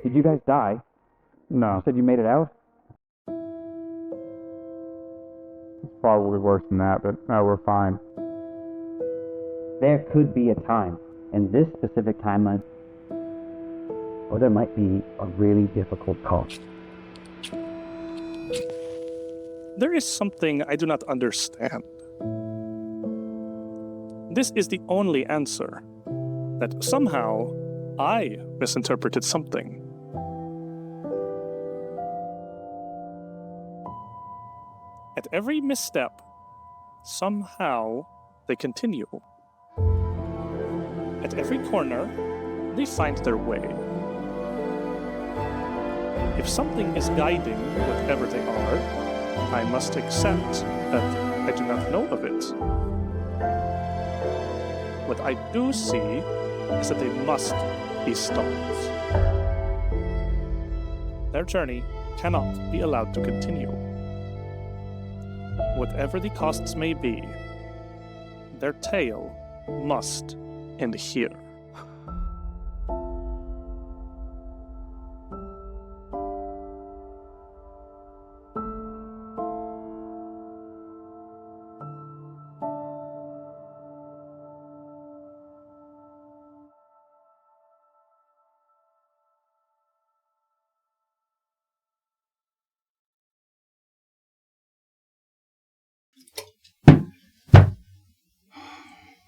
Did you guys die? No, You said you made it out? it's probably worse than that, but no, we're fine. There could be a time, in this specific timeline, or there might be a really difficult call. There is something I do not understand. This is the only answer. That somehow I misinterpreted something. At every misstep, somehow they continue. At every corner, they find their way. If something is guiding whatever they are, I must accept that I do not know of it. What I do see is that they must be stopped. Their journey cannot be allowed to continue. Whatever the costs may be, their tale must end here.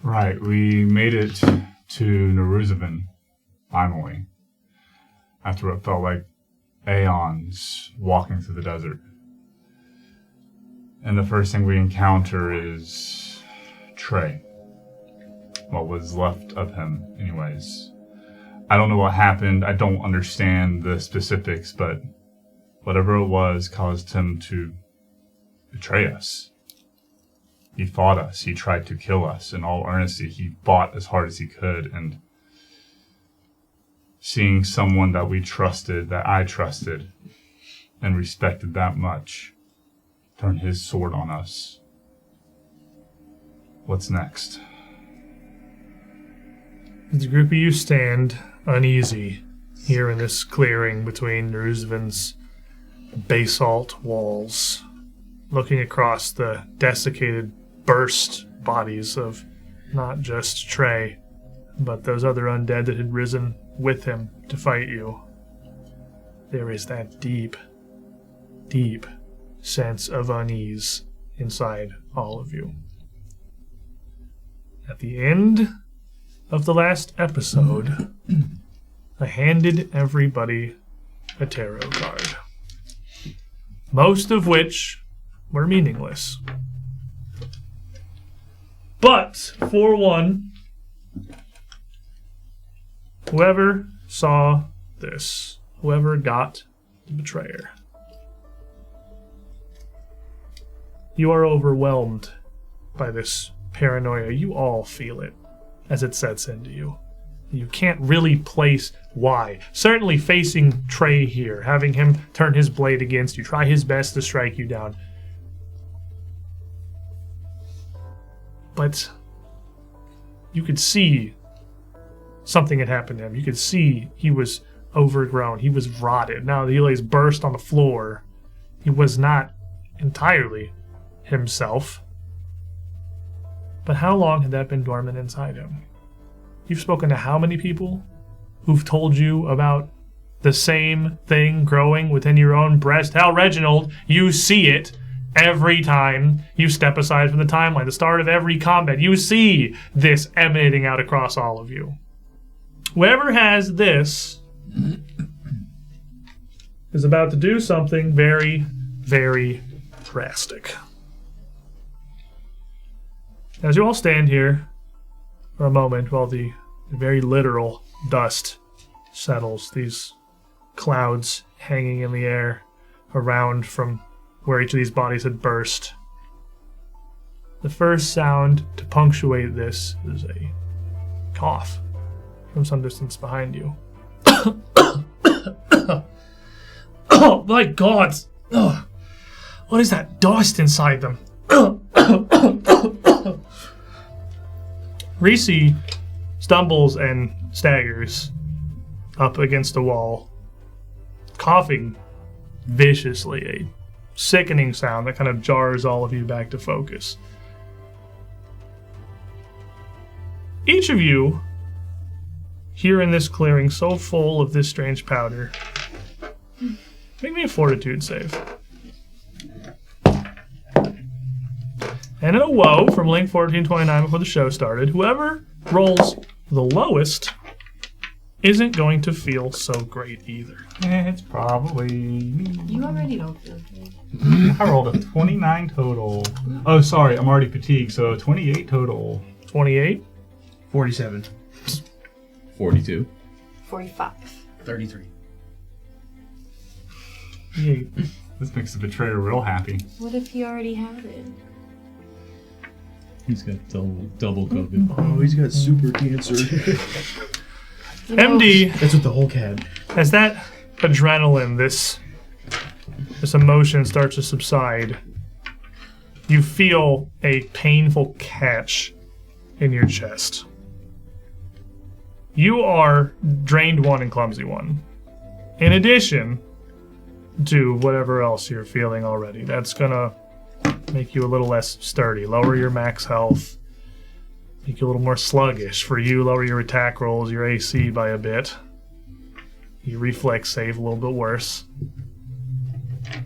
Right, we made it to Neruzavin, finally. After what felt like Aeons walking through the desert. And the first thing we encounter is Trey. What was left of him, anyways. I don't know what happened, I don't understand the specifics, but whatever it was caused him to betray us. He fought us. He tried to kill us. In all earnesty, he fought as hard as he could. And seeing someone that we trusted, that I trusted and respected that much, turn his sword on us. What's next? As a group of you stand uneasy here in this clearing between Neruzavin's basalt walls, looking across the desiccated, burst bodies of not just Trey, but those other undead that had risen with him to fight you. There is that deep, deep sense of unease inside all of you. At the end of the last episode, I handed everybody a tarot card, most of which were meaningless. But, for one, whoever saw this, whoever got the betrayer, you are overwhelmed by this paranoia. You all feel it as it sets into you. You can't really place why. Certainly facing Trey here, having him turn his blade against you, try his best to strike you down. But you could see something had happened to him. You could see he was overgrown. He was rotted. Now he lays burst on the floor. He was not entirely himself. But how long had that been dormant inside him? You've spoken to how many people who've told you about the same thing growing within your own breast? Hell, Reginald, you see it. Every time you step aside from the timeline, the start of every combat, you see this emanating out across all of you. Whoever has this is about to do something very, very drastic. As you all stand here for a moment while the very literal dust settles, these clouds hanging in the air around from where each of these bodies had burst. The first sound to punctuate this is a cough from some distance behind you. Oh my god! Oh, what is that dust inside them? Reese stumbles and staggers up against the wall coughing viciously, a sickening sound that kind of jars all of you back to focus. Each of you, here in this clearing so full of this strange powder, make me a fortitude save. And in a woe from Link 1429 before the show started, whoever rolls the lowest isn't going to feel so great either. It's probably You already don't feel good. I rolled a 29 total. Oh, sorry, I'm already fatigued, so 28 total. 28? 47. 42. 45. 33. Yeah. This makes the betrayer real happy. What if he already had it? He's got double COVID. Oh, he's got super cancer. You know, MD, That's what the Hulk had. as that adrenaline, this emotion starts to subside, you feel a painful catch in your chest. You are drained 1 and clumsy 1. In addition to whatever else you're feeling already. That's gonna make you a little less sturdy, lower your max health, make you a little more sluggish. For you, lower your attack rolls, your AC by a bit. Your reflex save a little bit worse.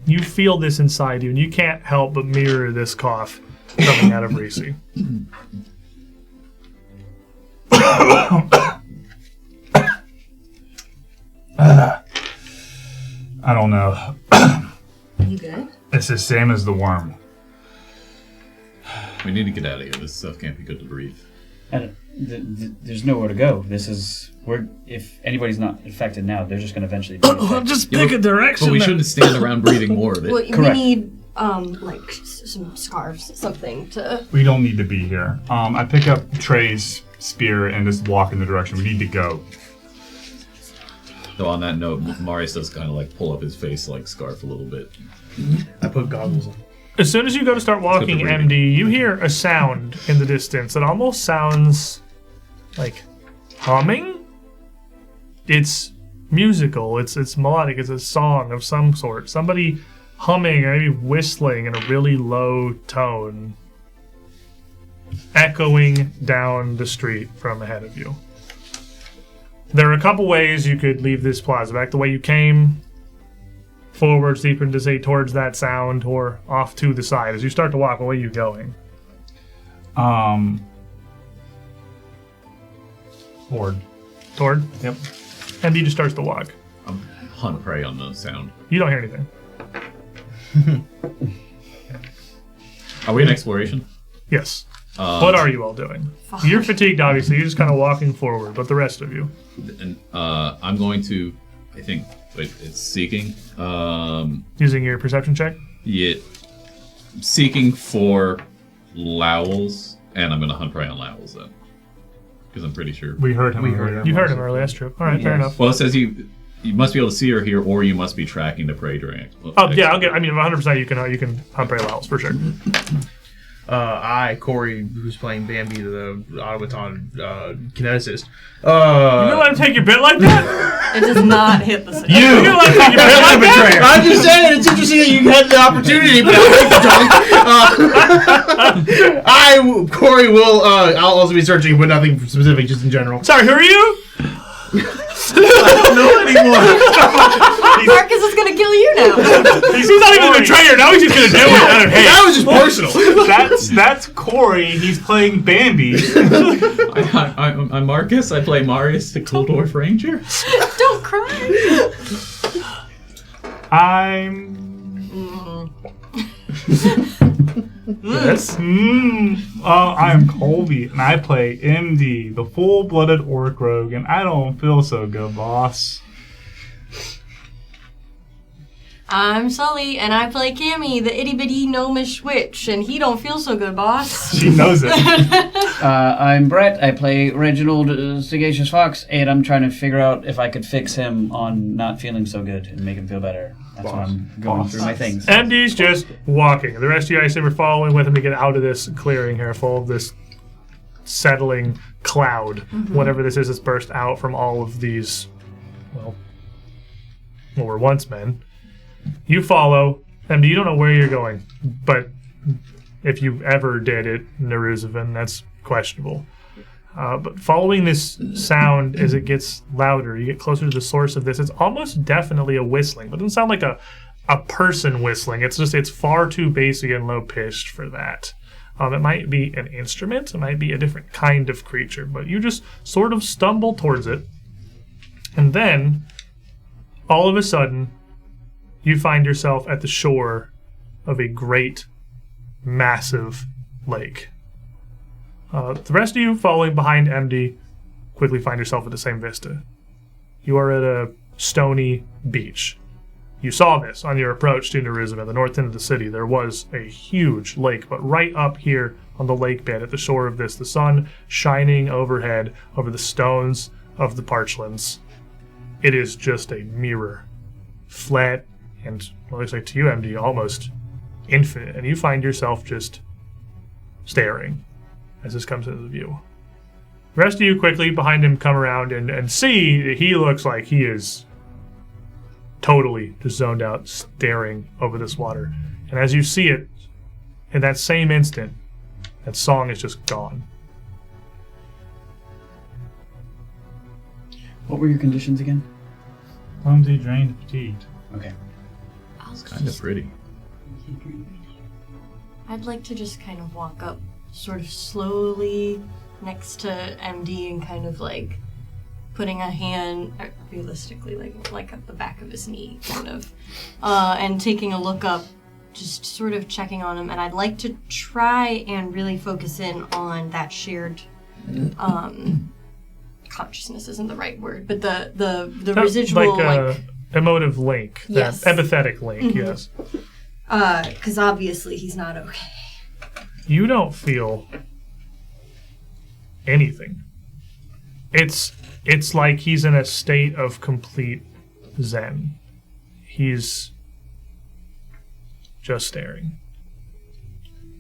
You feel this inside you, and you can't help but mirror this cough coming out of Reese. I don't know. You good? It's the same as the worm. We need to get out of here. This stuff can't be good to breathe. There's nowhere to go. If anybody's not infected now, they're just going to eventually be infected. Just pick a direction. But we then. shouldn't stand around breathing more of it. Well, we Correct. need, like, some scarves, something to... We don't need to be here. I pick up Trey's spear and just walk in the direction. We need to go. Though on that note, Marius does kind of like pull up his face like scarf a little bit. I put goggles on. As soon as you go to start walking, Except for breathing. MD, you hear a sound in the distance that almost sounds like humming. It's musical. It's melodic. It's a song of some sort. Somebody humming or maybe whistling in a really low tone, echoing down the street from ahead of you. There are a couple ways you could leave this plaza. Back the way you came, forwards, deeper into say towards that sound, or off to the side. As you start to walk, where are you going? Forward. Toward? Yep. MD just starts to walk. Hunt prey on the sound. You don't hear anything. Are we in exploration? Yes. What are you all doing? You're fatigued, obviously. You're just kind of walking forward, but the rest of you. And I'm going to, I think, it's seeking. Using your perception check? Yeah, seeking for Lowls, and I'm going to hunt prey on Lowls then. Because I'm pretty sure. We heard him. You heard him earlier, that's true. All right, fair Yes. enough. Well, it says you must be able to see or hear, or you must be tracking the prey during. Oh, yeah, I'll get. I mean, 100% you can hunt prey Lowls, for sure. Corey, who's playing Bambi, the automaton kineticist. You gonna let him take your bit like that? It does not hit the same. You gonna let him take your bit like that? I'm just saying, it's interesting that you had the opportunity, but I'll Corey will, I'll also be searching, but nothing specific, just in general. Sorry, who are you? I don't know anymore. Marcus is gonna kill you now. He's not even a betrayer. Now he's just gonna do it out of hate. That was just personal. That's Corey. He's playing Bambi. I'm Marcus. I play Marius, the Cool Dwarf Ranger. Don't cry. I'm. Yes. I am Colby, and I play MD, the full-blooded orc rogue, and I don't feel so good, boss. I'm Sully, and I play Cammy, the itty-bitty gnomish witch, and he don't feel so good, boss. She knows it. I'm Brett. I play Reginald Sagacious Fox, and I'm trying to figure out if I could fix him on not feeling so good and make him feel better. That's why I'm going through my things. MD's just walking. The rest of you guys are following with him to get out of this clearing here, full of this settling cloud. Whatever this is that's burst out from all of these, well, what were once men. You follow, and you don't know where you're going, but if you ever did it, Neruzavin, that's questionable. But following this sound as it gets louder, you get closer to the source of this. It's almost definitely a whistling, but it doesn't sound like a person whistling. It's far too basic and low pitched for that. It might be an instrument, it might be a different kind of creature, but you just sort of stumble towards it, and then all of a sudden you find yourself at the shore of a great, massive lake. The rest of you following behind MD quickly find yourself at the same vista. You are at a stony beach. You saw this on your approach to Neruzavin, the north end of the city. There was a huge lake, but right up here on the lake bed at the shore of this, the sun shining overhead over the stones of the parchlands. It is just a mirror, flat and, well, it looks like to you, MD, almost infinite, and you find yourself just staring as this comes into view. The rest of you quickly behind him come around and see that he looks like he is totally just zoned out, staring over this water. And as you see it, in that same instant, that song is just gone. What were your conditions again? Clumsy, drained, fatigued. Okay. It's kind of pretty. I'd like to just kind of walk up sort of slowly next to MD and kind of like putting a hand, realistically, like at the back of his knee, kind of, and taking a look up, just sort of checking on him. And I'd like to try and really focus in on that shared consciousness isn't the right word, but the residual, like emotive link, yes. That empathetic link, Mm-hmm. yes. Because obviously he's not okay. You don't feel anything. It's like he's in a state of complete zen. He's just staring.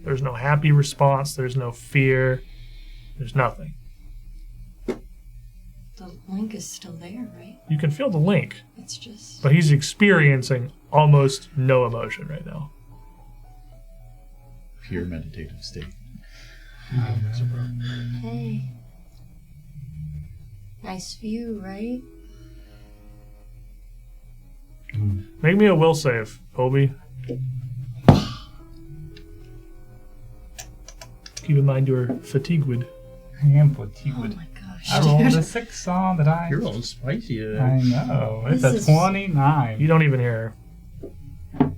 There's no happy response. There's no fear. There's nothing. The link is still there, right? You can feel the link, It's just... but he's experiencing almost no emotion right now. Pure meditative state. Hey. Nice view, right? Make me a will save, Colby. Keep in mind you're fatigued. I am Oh fatigued. my gosh, I rolled dude. a 6 on the die. You're all spicy today. I know. It's This a is- 29. You don't even hear her.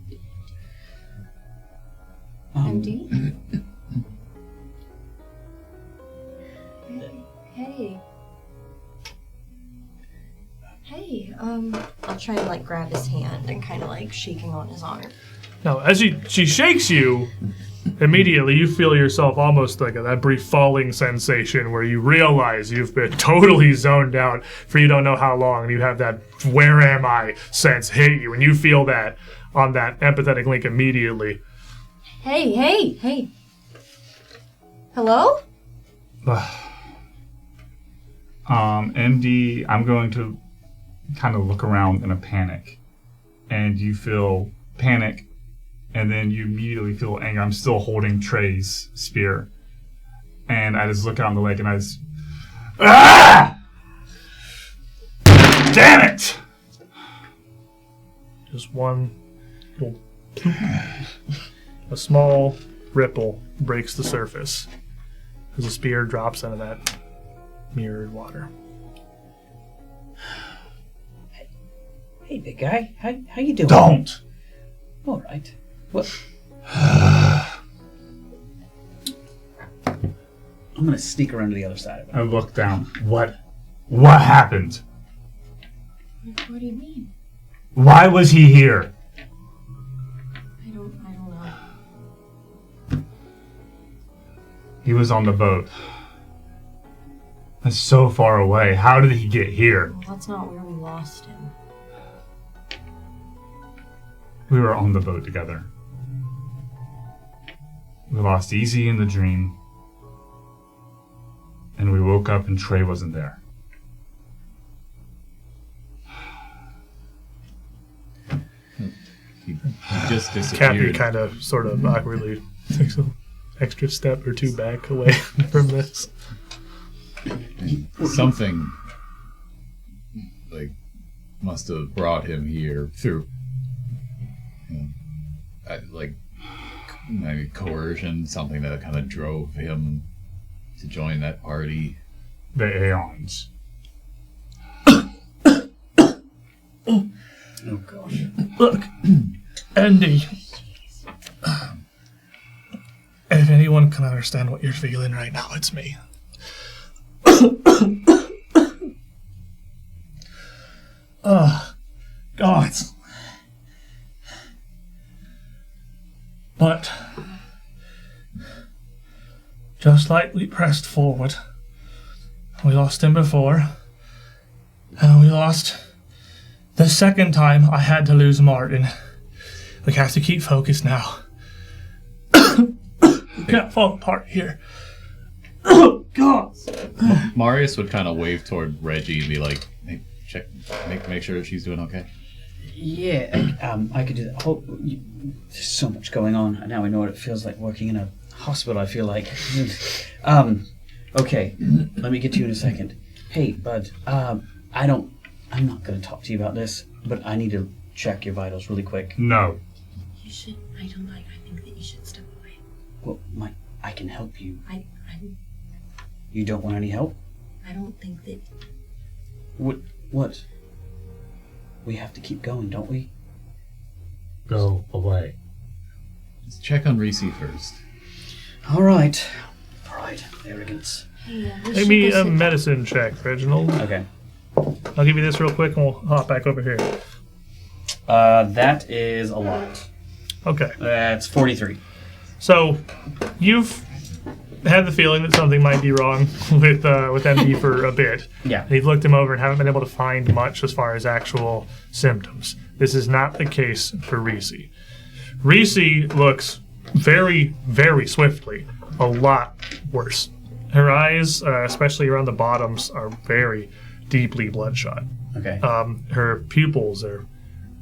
MD? Hey. Hey, I'll try and like grab his hand and kind of like shaking on his arm. No, as she shakes you, immediately you feel yourself almost like that brief falling sensation where you realize you've been totally zoned out for you don't know how long, and you have that "where am I" sense hit you, and you feel that on that empathetic link immediately. Hey. Hello? MD, I'm going to kind of look around in a panic, and you feel panic, and then you immediately feel anger. I'm still holding Trey's spear, and I just look out on the lake, and I just, damn it! Just one little a small ripple breaks the surface as the spear drops into that mirrored water. Hey, big guy. How you doing? Don't! All right. What? I'm gonna sneak around to the other side of it. I look down. What happened? What do you mean? Why was he here? I don't know. He was on the boat. That's so far away. How did he get here? Well, that's not where we lost him. We were on the boat together. We lost Easy in the dream. And we woke up and Trey wasn't there. just Cappy disappeared. kind of, sort of awkwardly takes an extra step or two back away from this. Something like must have brought him here through, like maybe coercion, something that kind of drove him to join that party. The Aeons. Oh gosh. Look, Andy, if anyone can understand what you're feeling right now, it's me. God. But just like we pressed forward, we lost him before, and we lost the second time I had to lose Martin. We have to keep focused now. We can't fall apart here. Oh, God. Marius would kind of wave toward Reggie and be like, "Hey, check, make sure she's doing okay." Yeah, I could do that. There's so much going on. Now I know what it feels like working in a hospital, I feel like. Okay, let me get to you in a second. Hey, bud, I'm not going to talk to you about this, but I need to check your vitals really quick. No. You should. I think that you should step away. Well, I can help you. I You don't want any help? I don't think that. What? We have to keep going, don't we? Go away. Let's check on Reese first. All right. Pride, arrogance. Hey, Make me a medicine check, Reginald. Okay. I'll give you this real quick and we'll hop back over here. That is a lot. Okay. That's 43. So, you've had the feeling that something might be wrong with MD for a bit. Yeah. And you've looked him over and haven't been able to find much as far as actual symptoms. This is not the case for Reese. Reese looks very, very swiftly a lot worse. Her eyes, especially around the bottoms, are very deeply bloodshot. Okay. Her pupils are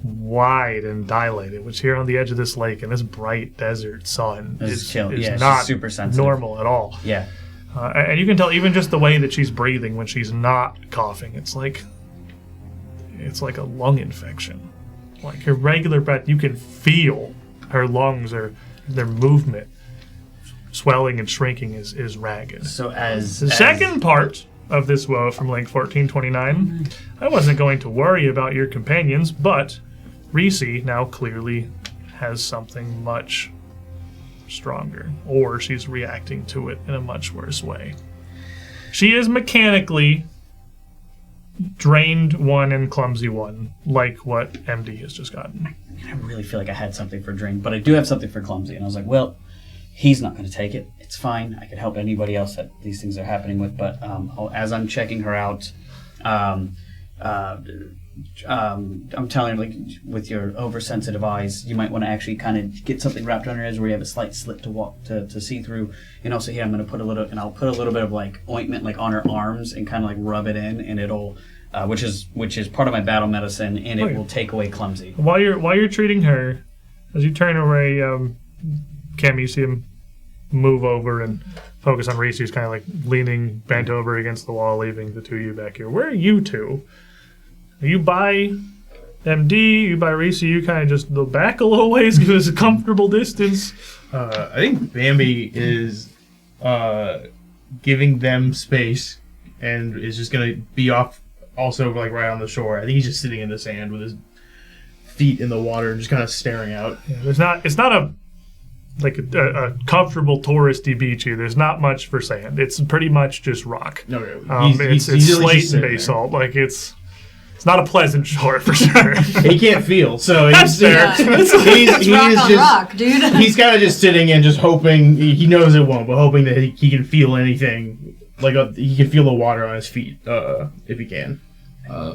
wide and dilated, which here on the edge of this lake in this bright desert sun is not super sensitive. normal at all. Yeah. And you can tell even just the way that she's breathing when she's not coughing. It's like a lung infection. Like her regular breath, you can feel her lungs their movement swelling and shrinking is ragged. So as The second part of this woe from Link 1429, I wasn't going to worry about your companions, but Reese now clearly has something much stronger, or she's reacting to it in a much worse way. She is mechanically drained one and clumsy one, like what MD has just gotten. I really feel like I had something for Drain, but I do have something for Clumsy. And I was like, well, he's not going to take it. It's fine. I could help anybody else that these things are happening with. But as I'm checking her out, I'm telling her, like, with your oversensitive eyes, you might want to actually kind of get something wrapped around her eyes where you have a slight slit to walk to see through. And also here, I'll put a little bit of like ointment like on her arms and kind of like rub it in, and it'll, which is part of my battle medicine, and it will take away Clumsy. While you're treating her, as you turn away, Cam, you see him move over and focus on Reese, who's kind of like leaning bent over against the wall, leaving the two of you back here. Where are you two? Are you by MD? You by Reese? You kind of just go back a little ways, give us a comfortable distance. I think Bambi is giving them space and is just going to be off also like right on the shore. I think he's just sitting in the sand with his feet in the water and just kind of staring out. Yeah, it's not a comfortable touristy beach here. There's not much for sand. It's pretty much just rock. No, it's slate and basalt. Like it's not a pleasant shore for sure. He can't feel, so he's Yeah. he's rock on just rock, dude. he's kind of just sitting and just hoping. He knows it won't, but hoping that he can feel anything. Like he can feel the water on his feet if he can.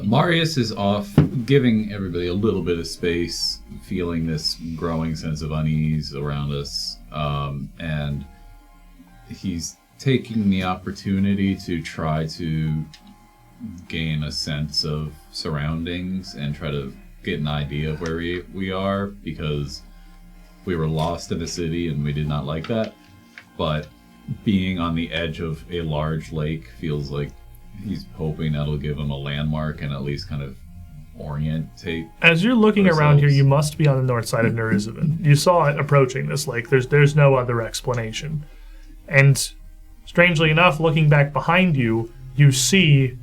Marius is off, giving everybody a little bit of space, feeling this growing sense of unease around us, and he's taking the opportunity to try to gain a sense of surroundings and try to get an idea of where we are, because we were lost in a city and we did not like that. But being on the edge of a large lake feels like he's hoping that'll give him a landmark and at least kind of orientate. As you're looking around here, ourselves. you must be on the north side of Neruzavin. You saw it approaching this lake. There's no other explanation. And strangely enough, looking back behind you, you see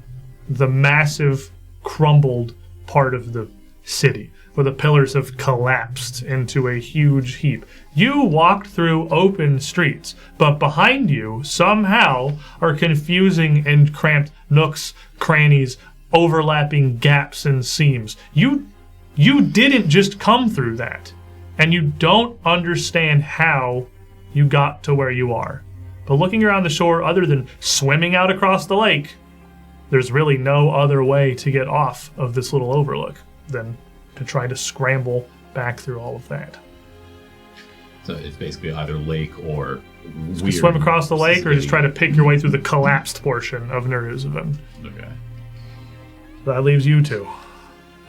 the massive crumbled part of the city where the pillars have collapsed into a huge heap. You walked through open streets, but behind you somehow are confusing and cramped nooks, crannies, overlapping gaps and seams. You didn't just come through that, and you don't understand how you got to where you are. But looking around the shore, other than swimming out across the lake, there's really no other way to get off of this little overlook than to try to scramble back through all of that. So it's basically either lake or You swim across the lake or just try to pick your way through the collapsed portion of Neruzavin. Okay. That leaves you two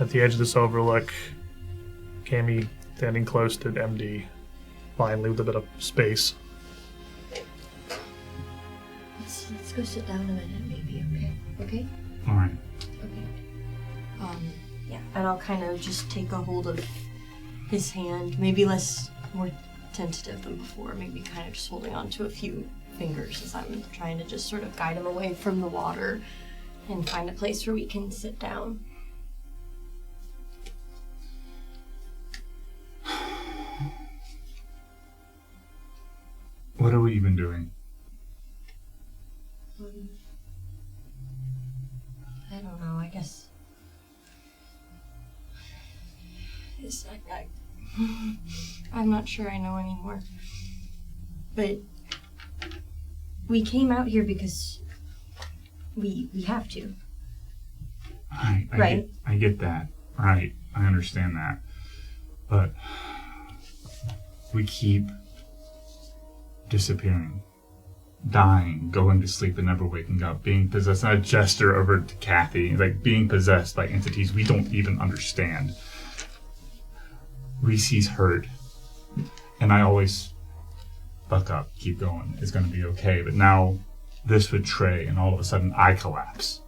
at the edge of this overlook. Cammy standing close to MD, finally with a bit of space. Let's go sit down a minute, maybe. Okay. All right. Okay. Yeah, and I'll kind of just take a hold of his hand, maybe more tentative than before, maybe kind of just holding on to a few fingers as I'm trying to just sort of guide him away from the water and find a place where we can sit down. What are we even doing? I don't know, I guess. I'm not sure I know anymore. But we came out here because we have to. I get that. Right. I understand that. But we keep disappearing, dying, going to sleep and never waking up, being possessed. I gesture over to Kathy, like being possessed by entities we don't even understand. Reese's hurt, and I always buck up, keep going, it's going to be okay. But now this with Trey, and all of a sudden I collapse.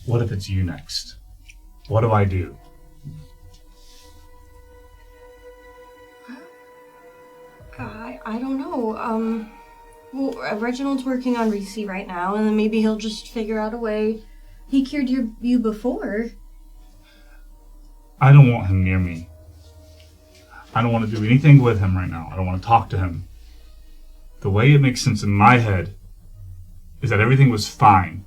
What if it's you next? What do I do? I don't know. Well, Reginald's working on Reese right now, and then maybe he'll just figure out a way. He cured you before. I don't want him near me. I don't want to do anything with him right now. I don't want to talk to him. The way it makes sense in my head is that everything was fine.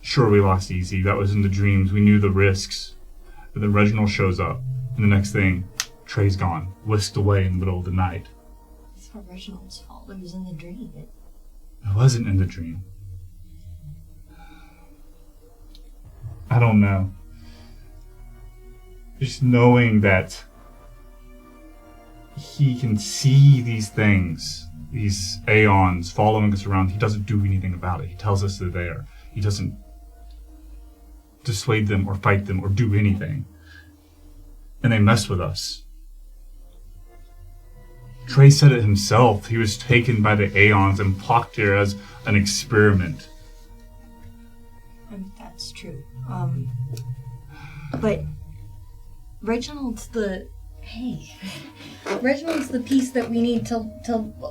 Sure, we lost Easy. That was in the dreams. We knew the risks. But then Reginald shows up, and the next thing, Trey's gone, whisked away in the middle of the night. It's not Reginald's fault. It was in the dream. It wasn't in the dream. I don't know. Just knowing that he can see these things, these Aeons following us around, he doesn't do anything about it. He tells us they're there. He doesn't dissuade them or fight them or do anything. And they mess with us. Trey said it himself. He was taken by the Aeons and plucked here as an experiment. That's true. But Reginald's the piece that we need to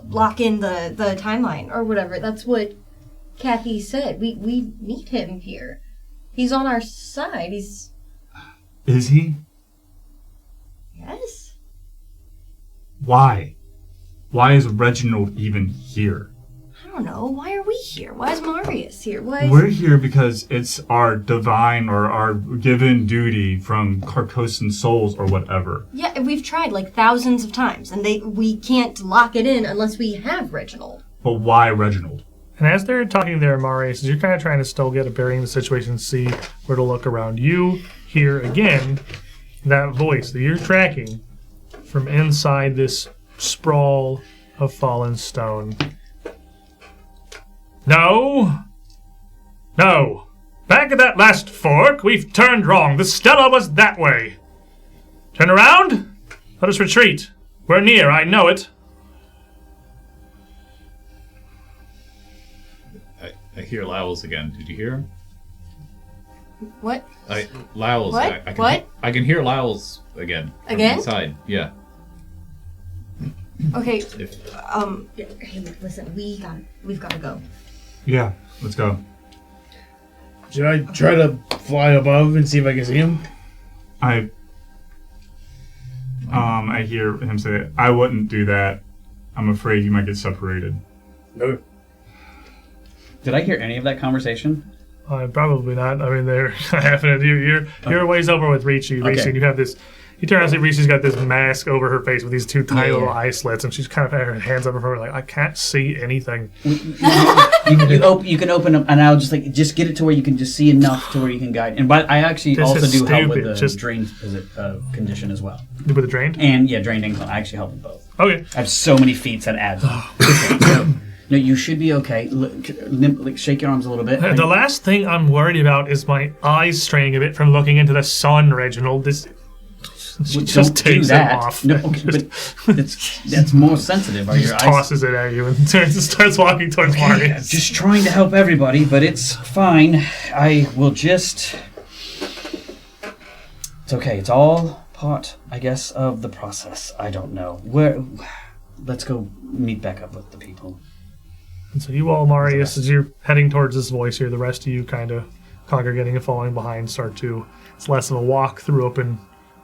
lock in the timeline or whatever. That's what Kathy said. We need him here. He's on our side. Is he? Yes. Why? Why is Reginald even here? I don't know. Why are we here? Why is Marius here? We're here because it's our divine or our given duty from Carcosan souls or whatever. Yeah, we've tried like thousands of times, and we can't lock it in unless we have Reginald. But why Reginald? And as they're talking there, Marius, you're kind of trying to still get a bearing of the situation, see where to look around. You hear again that voice that you're tracking from inside this sprawl of fallen stone. No. Back at that last fork, we've turned wrong. The Stella was that way. Turn around. Let us retreat. We're near, I know it. I hear Lowls again. Did you hear him? What? Lowls. What? I can, What? I can hear Lowls again. From Again? inside. Yeah. Okay. If, Hey, listen, we've got to go. Yeah, let's go. Should I try to fly above and see if I can see him? I hear him say, I wouldn't do that. I'm afraid you might get separated. No. Did I hear any of that conversation? Probably not. I mean, they're happening. You're a ways over with Ricci. Okay. And you have this. You turn around and see Ricci's got this mask over her face with these two tiny Yeah. little eye slits, and she's kind of had her hands over her like, I can't see anything. You can open up, and I'll just get it to where you can just see enough to where you can guide. And I actually This also is do help with stupid. the Just- drain condition as well. With the drained? And yeah, drained income. I actually help with both. Okay. I have so many feats that adds up. So, no, you should be okay. Shake your arms a little bit. The last thing I'm worried about is my eyes straining a bit from looking into the sun, Reginald. She Well, just don't do takes that. them off. No, okay, but that's more sensitive. Are your Just eyes? tosses it at you and starts walking towards I'm Marius. just trying to help everybody, but it's fine. I will just. It's okay. It's all part, I guess, of the process. I don't know. Let's go meet back up with the people. And so you all, Marius, as you're heading towards this voice here, the rest of you kind of congregating and falling behind start to. It's less of a walk through open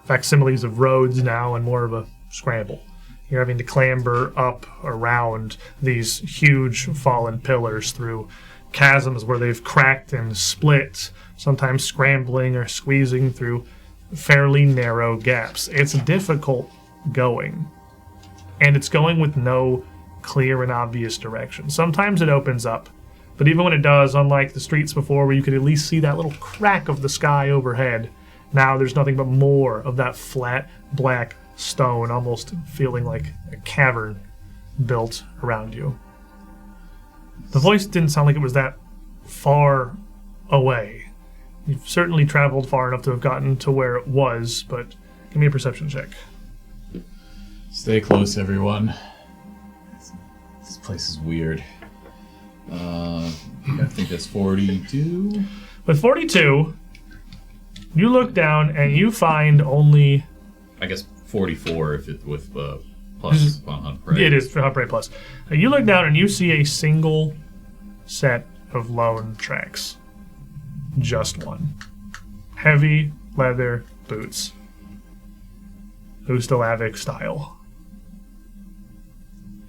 facsimiles of roads now and more of a scramble. You're having to clamber up around these huge fallen pillars through chasms where they've cracked and split, sometimes scrambling or squeezing through fairly narrow gaps. It's difficult going, and it's going with no clear and obvious direction. Sometimes it opens up, but even when it does, unlike the streets before where you could at least see that little crack of the sky overhead, now there's nothing but more of that flat black stone, almost feeling like a cavern built around you. The voice didn't sound like it was that far away. You've certainly traveled far enough to have gotten to where it was, but give me a perception check. Stay close, everyone. This place is weird. I think that's 42. With 42, you look down and you find only... I guess 44 if it's with plus on Hunt Prey. It is for Hunt Prey Plus. You look down and you see a single set of lone tracks. Just one. Heavy leather boots. Ustalavic style.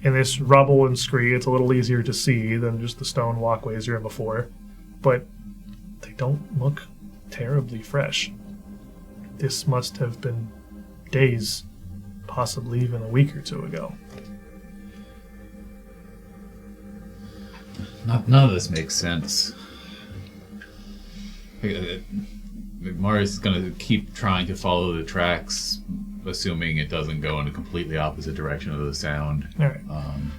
In this rubble and scree, it's a little easier to see than just the stone walkways you're in before. But they don't look terribly fresh. This must have been days, possibly even a week or two ago. None of this makes sense. Marius is going to keep trying to follow the tracks, assuming it doesn't go in a completely opposite direction of the sound. All right.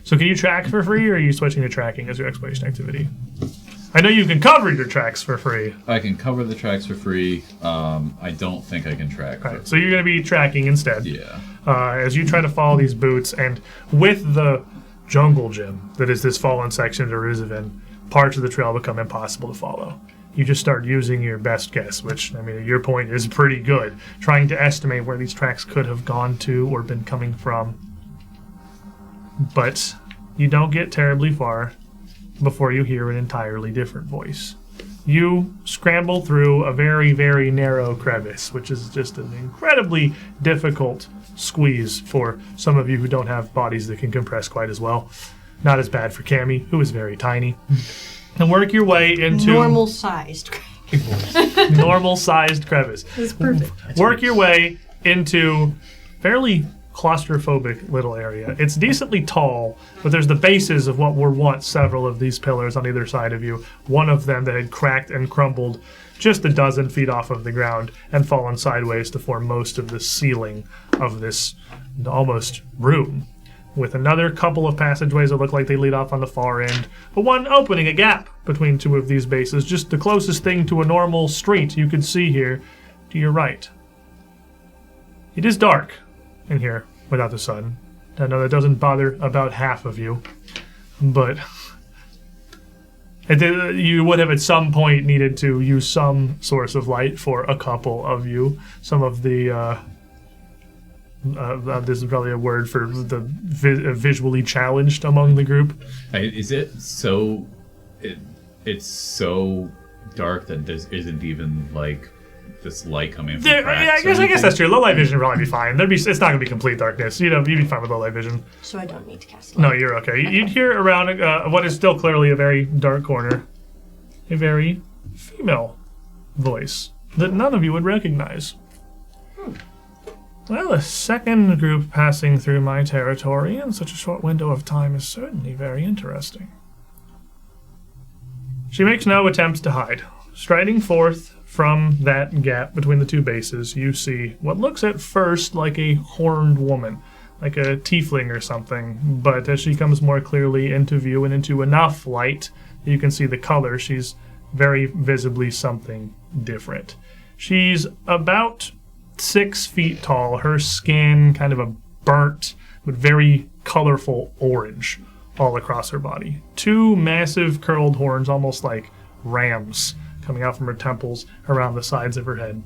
So can you track for free, or are you switching to tracking as your exploration activity? I know you can cover your tracks for free. I can cover the tracks for free. I don't think I can track. All right, so you're going to be tracking instead. Yeah. As you try to follow these boots, and with the jungle gym that is this fallen section of Neruzavin, parts of the trail become impossible to follow. You just start using your best guess, which, I mean, at your point is pretty good, trying to estimate where these tracks could have gone to or been coming from. But you don't get terribly far before you hear an entirely different voice. You scramble through a very, very narrow crevice, which is just an incredibly difficult squeeze for some of you who don't have bodies that can compress quite as well. Not as bad for Cammy, who is very tiny. And work your way into... Normal-sized. normal-sized crevice. That's perfect. Work your way into fairly claustrophobic little area. It's decently tall, but there's the bases of what were once several of these pillars on either side of you. One of them that had cracked and crumbled just a dozen feet off of the ground and fallen sideways to form most of the ceiling of this almost room, with another couple of passageways that look like they lead off on the far end, but one opening a gap between two of these bases, just the closest thing to a normal street you could see here to your right. It is dark in here without the sun. I know that doesn't bother about half of you, but you would have at some point needed to use some source of light for a couple of you. Some of the this is probably a word for the visually challenged among the group. Is it so? It's so dark that there isn't even like this light coming from cracks. I guess that's true. Low light vision would probably be fine. It's not going to be complete darkness. You'd be fine with low light vision. So I don't need to cast light. No, you're okay. You'd hear around what is still clearly a very dark corner, a very female voice that none of you would recognize. Well, a second group passing through my territory in such a short window of time is certainly very interesting. She makes no attempts to hide. Striding forth from that gap between the two bases, you see what looks at first like a horned woman, like a tiefling or something, but as she comes more clearly into view and into enough light that you can see the color, she's very visibly something different. She's about 6 feet tall, her skin kind of a burnt but very colorful orange all across her body. 2 massive curled horns, almost like rams, coming out from her temples around the sides of her head.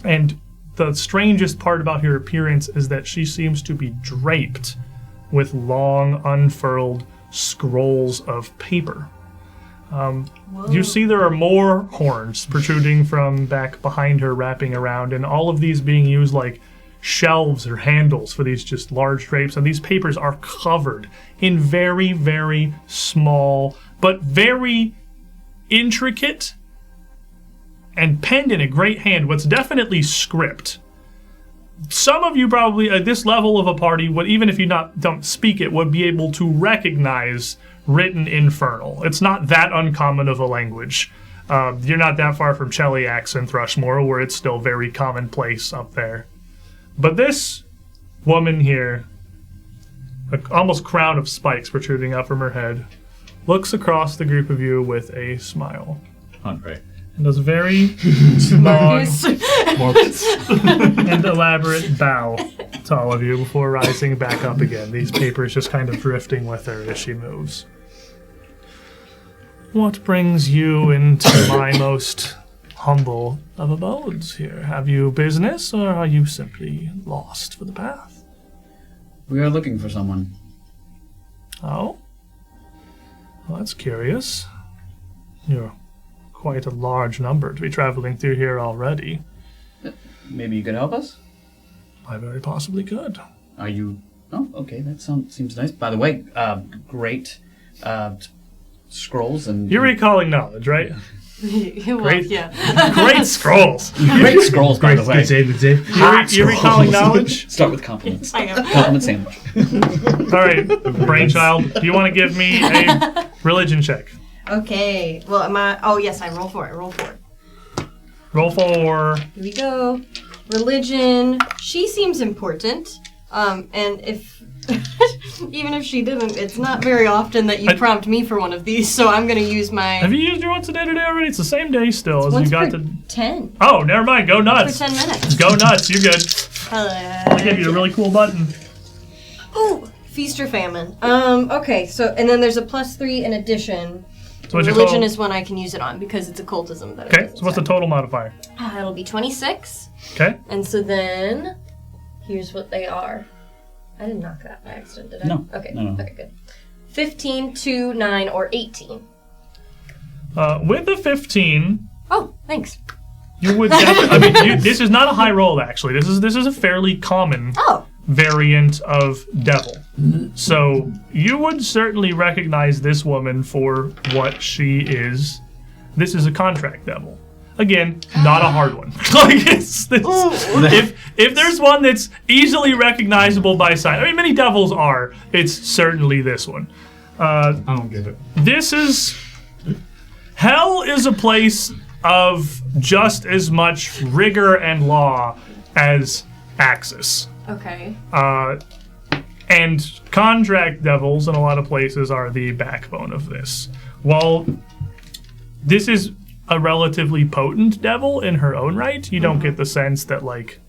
And the strangest part about her appearance is that she seems to be draped with long, unfurled scrolls of paper. You see there are more horns protruding from back behind her, wrapping around, and all of these being used like shelves or handles for these just large drapes, and these papers are covered in very, very small but very intricate and penned in a great hand what's definitely script. Some of you probably at this level of a party would, even if you don't speak it, would be able to recognize written infernal. It's not that uncommon of a language. You're not that far from Cheliax and Thrushmore, where it's still very commonplace up there. But this woman here, almost crown of spikes protruding up from her head, looks across the group of you with a smile. Andre. And does a very long and elaborate bow to all of you before rising back up again. These papers just kind of drifting with her as she moves. What brings you into my most humble of abodes here? Have you business, or are you simply lost for the path? We are looking for someone. Oh? Well, that's curious. You're quite a large number to be traveling through here already. Maybe you could help us? I very possibly could. Are you... Oh, okay, that seems nice. By the way, great scrolls and... You're recalling knowledge, right? Well, Great. yeah. Great scrolls! Great scrolls, by the way. Good save. You're recalling knowledge? Start with compliments. I am. Compliment sandwich. All right, Brainchild, do you want to give me a religion check? Okay. Well, am I... Oh, yes, I roll 4. Roll 4. Here we go. Religion. She seems important. And if... even if she didn't, it's not very often that you prompt me for one of these, so I'm going to use my... Have you used your once a day today already? It's the same day still as once you got per to... 10. Oh, never mind. Go nuts. For 10 minutes. Go nuts. You're good. I gave you a really cool button. Ooh, feast or famine. Okay, so, and then there's a +3 in addition. So what's your religion total? is one I can use it on because it's occultism. That Okay, so what's the total modifier? It'll be 26. Okay. And so then, here's what they are. I didn't knock that by accident, did I? No. Okay. No. Okay, good. 15, 2, 9, or 18. With a 15, Oh, thanks. you would definitely... I mean, this is not a high roll, actually. This is a fairly common Oh, variant of devil. So you would certainly recognize this woman for what she is. This is a contract devil. Again, not a hard one. Like if there's one that's easily recognizable by sight, I mean, many devils are. It's certainly this one. I don't get it. This is... Hell is a place of just as much rigor and law as Axis. okay. And contract devils in a lot of places are the backbone of this. While this is a relatively potent devil in her own right, you don't get the sense that, like,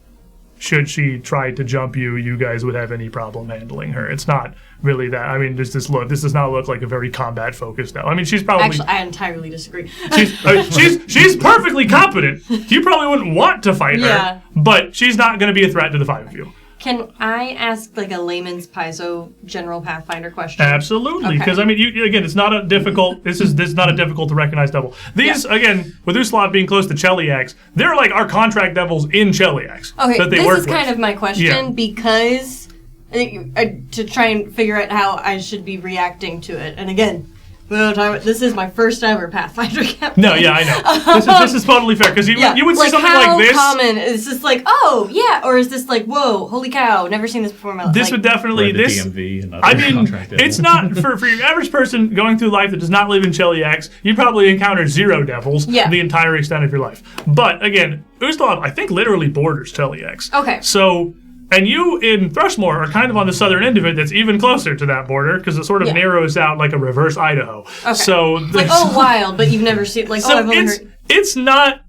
should she try to jump you, you guys would have any problem handling her. It's not really that. I mean, there's this look. This does not look like a very combat-focused now. I mean, she's probably... Actually, I entirely disagree. She's perfectly competent. You probably wouldn't want to fight her, but she's not going to be a threat to the 5 of you. Can I ask like a layman's Paizo general Pathfinder question? Absolutely, because I mean, again, it's not a difficult. This is not a difficult to recognize devil. These again, with Uslav being close to Cheliax, they're like our contract devils in Cheliax. Okay, that they this work is with. kind of my question because to try and figure out how I should be reacting to it. And again, this is my first ever Pathfinder campaign. No, yeah, I know. This is totally fair because you would see something like this. How common is this? Like, oh yeah, or is this like, whoa, holy cow, never seen this before in my life? This would definitely DMV. I mean, it's not for your average person going through life that does not live in Cheliax. You probably encounter 0 devils the entire extent of your life. But again, Ustalav, I think, literally borders Cheliax. Okay. So. And you in Thrushmore are kind of on the southern end of it that's even closer to that border because it sort of narrows out like a reverse Idaho. Okay. So like, wild, but you've never seen, like, so I've only heard. It's not,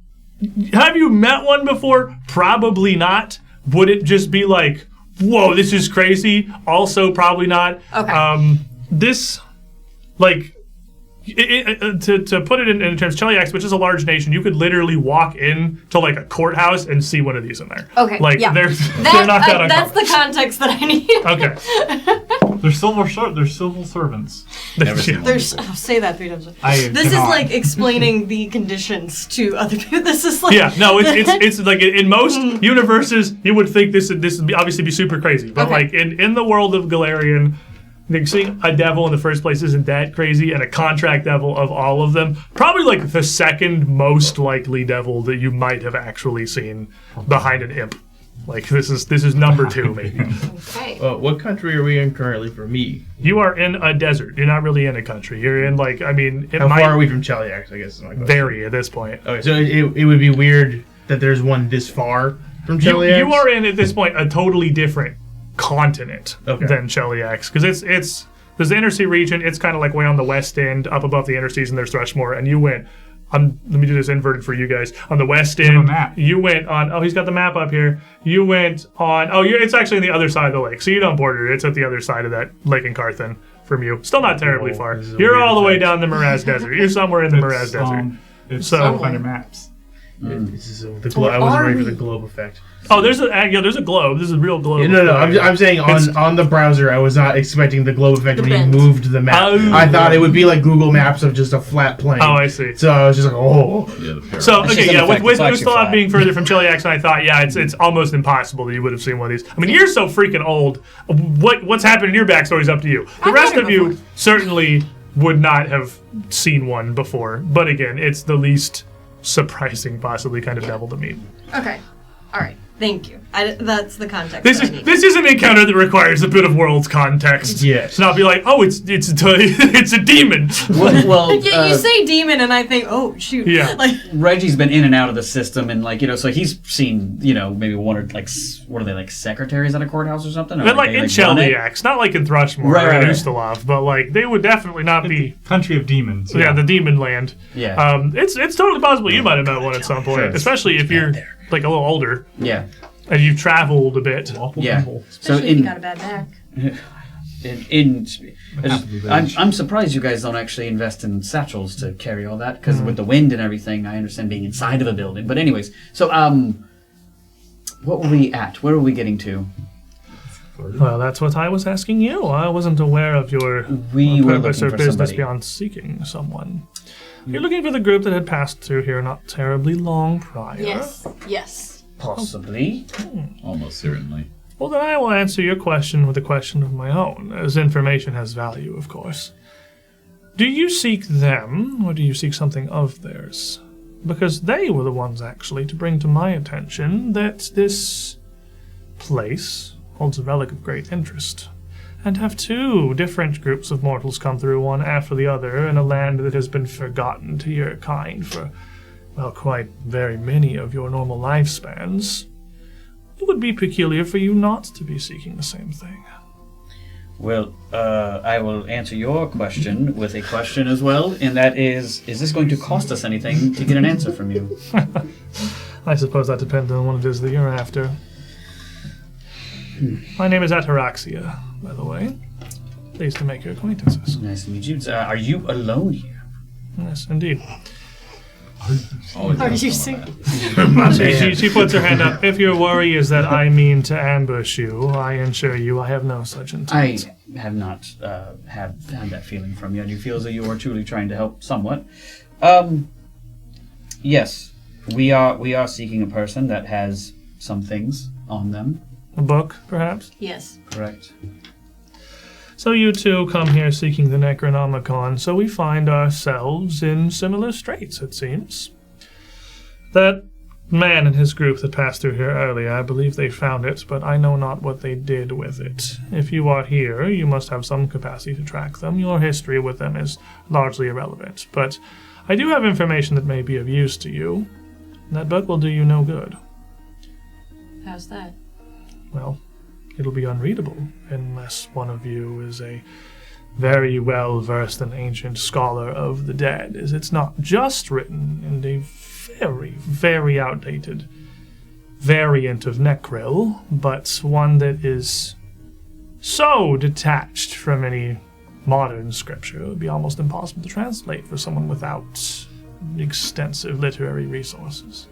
have you met one before? Probably not. Would it just be like, whoa, this is crazy? Also probably not. Okay. This, like, to put it in terms of Cheliax, which is a large nation, you could literally walk in to like a courthouse and see one of these in there. Okay, like they're not that uncommon. That's the context that I need. Okay. They're civil servants. I'll say that 3 times. This is like explaining the conditions to other people. This is like it's like in most universes you would think this would obviously be super crazy, but like in the world of Galarian, seeing a devil in the first place isn't that crazy, and a contract devil of all of them, probably like the second most likely devil that you might have actually seen behind an imp. Like this is number 2 maybe. Okay. What country are we in currently for me? You are in a desert. You're not really in a country. You're in like, I mean, how far are we from Cheliax? I guess is my question. Vary at this point. Okay, so it would be weird that there's one this far from Cheliax. You are in at this point a totally different continent than Cheliax because it's there's the Inner Sea region. It's kind of like way on the west end, up above the Inner Seas, and there's Thrushmore. And you went on. Let me do this inverted for you guys. On the west end, you went on. Oh, he's got the map up here. You went on. Oh, it's actually on the other side of the lake, so you don't border it. It's at the other side of that lake in Carthan from you. Still not terribly far. You're all the way down the Miraz Desert. You're somewhere in the Miraz Desert. It's so on your maps. This is I wasn't ready for the globe effect. Oh, there's a globe. This is a real globe. No. I'm saying on the browser, I was not expecting the globe effect when you moved the map. I thought it would be like Google Maps of just a flat plane. Oh, I see. So I was just like, oh. Yeah, so with Ustalav being further from Cheliax, and I thought, it's almost impossible that you would have seen one of these. I mean, you're so freaking old. What's happened in your backstory is up to you. The rest of you certainly would not have seen one before. But again, it's the least surprising, possibly kind of devil to meet. Okay. All right. Thank you. That's the context. This is an encounter that requires a bit of world context. Yes. To not be like, oh, it's a demon. Well, you say demon, and I think, oh shoot. Yeah. Like Reggie's been in and out of the system, and so he's seen maybe one or like what are they, like secretaries at a courthouse or something? Or but like in Cheliax, not like in Thrushmore or in Ustalav, but like they would definitely not be country of demons. Yeah, the demon land. Yeah. It's totally possible you might have met one at some point, especially if you're like a little older. Yeah. And you've traveled a bit. Yeah. So if you got a bad back. I'm surprised you guys don't actually invest in satchels to carry all that, because with the wind and everything, I understand being inside of a building. But anyways, so what were we at? Where were we getting to? Well, that's what I was asking you. I wasn't aware of your purpose or business beyond seeking someone. You're looking for the group that had passed through here not terribly long prior. Yes. Possibly. Almost certainly. Well, then I will answer your question with a question of my own, as information has value, of course. Do you seek them, or do you seek something of theirs? Because they were the ones, actually, to bring to my attention that this place holds a relic of great interest, and have 2 different groups of mortals come through, one after the other, in a land that has been forgotten to your kind for, well, quite very many of your normal lifespans. It would be peculiar for you not to be seeking the same thing. Well, I will answer your question with a question as well, and that is this going to cost us anything to get an answer from you? I suppose that depends on what it is that you're after. My name is Ataraxia, by the way. Pleased to make your acquaintances. Nice to meet you. Are you alone here? Yes, indeed. Always Are have you some of that. She puts her hand up. If your worry is that I mean to ambush you, I assure you I have no such intent. I have not had that feeling from you. I do feel as though you are truly trying to help somewhat. Yes, we are seeking a person that has some things on them. A book, perhaps? Yes. Correct. So you two come here seeking the Necronomicon, so we find ourselves in similar straits, it seems. That man and his group that passed through here earlier, I believe they found it, but I know not what they did with it. If you are here, you must have some capacity to track them. Your history with them is largely irrelevant, but I do have information that may be of use to you. That book will do you no good. How's that? Well, it'll be unreadable unless one of you is a very well-versed and ancient scholar of the dead, as it's not just written in a very, very outdated variant of Necril, but one that is so detached from any modern scripture it would be almost impossible to translate for someone without extensive literary resources.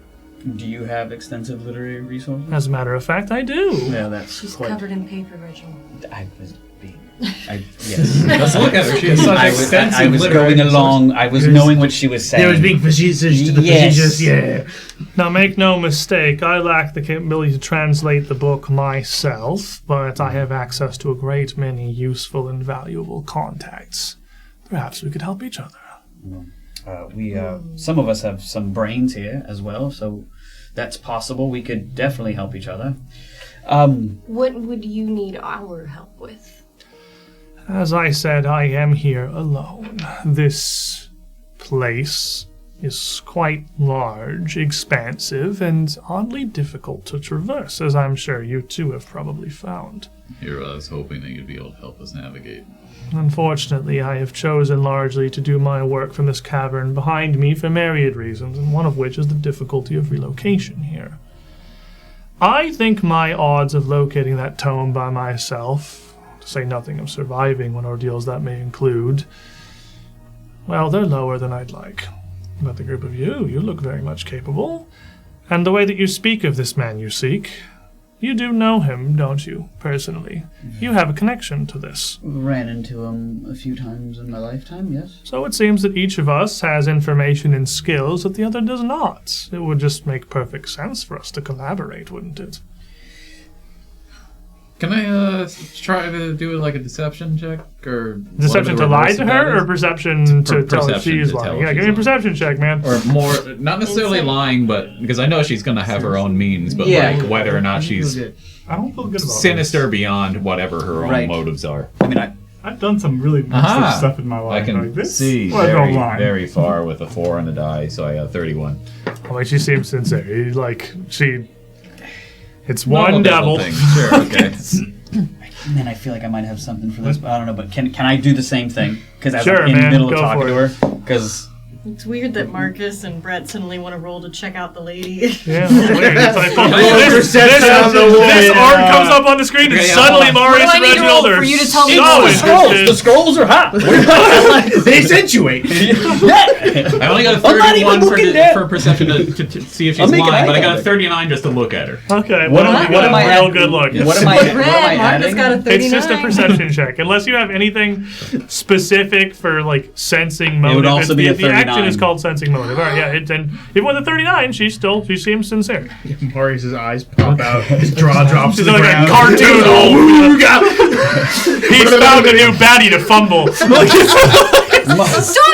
Do you have extensive literary resources? As a matter of fact, I do. Yeah, that's She's quite... covered in paper, Reginald. I was being... yes. Let's look at her. She has such extensive I was literary going resources. along. I was knowing what she was saying. There was being facetious to the Yes. facetious, yeah. Now, make no mistake, I lack the capability to translate the book myself, but I have access to a great many useful and valuable contacts. Perhaps we could help each other. Some of us have some brains here as well, so that's possible. We could definitely help each other. What would you need our help with? As I said, I am here alone. This place is quite large, expansive, and oddly difficult to traverse, as I'm sure you too have probably found. Here I was hoping that you'd be able to help us navigate. Unfortunately, I have chosen largely to do my work from this cavern behind me for myriad reasons, and one of which is the difficulty of relocation here. I think my odds of locating that tome by myself, to say nothing of surviving what ordeals that may include, well, they're lower than I'd like. But the group of you look very much capable. And the way that you speak of this man you seek, you do know him, don't you, personally? You have a connection to this. Ran into him a few times in my lifetime, yes. So it seems that each of us has information and skills that the other does not. It would just make perfect sense for us to collaborate, wouldn't it? Can I try to do like a deception check or Deception to lie to her, or perception to tell her she's to tell lying? her Yeah, she's give me a lying. perception check, man. or more, not necessarily Insight. lying, but because I know she's gonna have her own means, but Yeah. like whether or not she's I don't feel good about sinister this. beyond whatever her own Right. motives are. I mean, I've done some really messed Aha! up stuff in my life. I can like this. see Well, I don't very, mind. very far with a 4 on the die, so I got 31. Oh, wait, she seems sincere. It's Normal one devil. thing. Sure, okay. man, I feel like I might have something for this, but I don't know. But can I do the same thing? Because Sure, I'm in the man, middle of go talking for to it. her. Because It's weird that Marcus and Brett suddenly want to roll to check out the lady. Yeah, weird. It's like, this art comes up on the screen, and Okay, yeah, suddenly hold on. Marius What and do I need to Reginald roll are for you to tell me so the interested. scrolls are hot. They accentuate. I only got a I'm not even 31 looking dead. for perception to see if I'm she's making lying, eye but I got a contact. 39 just to look at her. Okay, What well, am I- you what got am I real adding? good look. What am I Brett, Marcus adding? got a 39. It's just a perception check. Unless you have anything specific for like sensing motive. would also be a the action 39. is called sensing motive. All right, yeah. And even with a 39, she seems sincere. Marius' eyes pop out. His jaw drops to She's the like ground. a cartoon. He's found a new baddie to fumble. Don't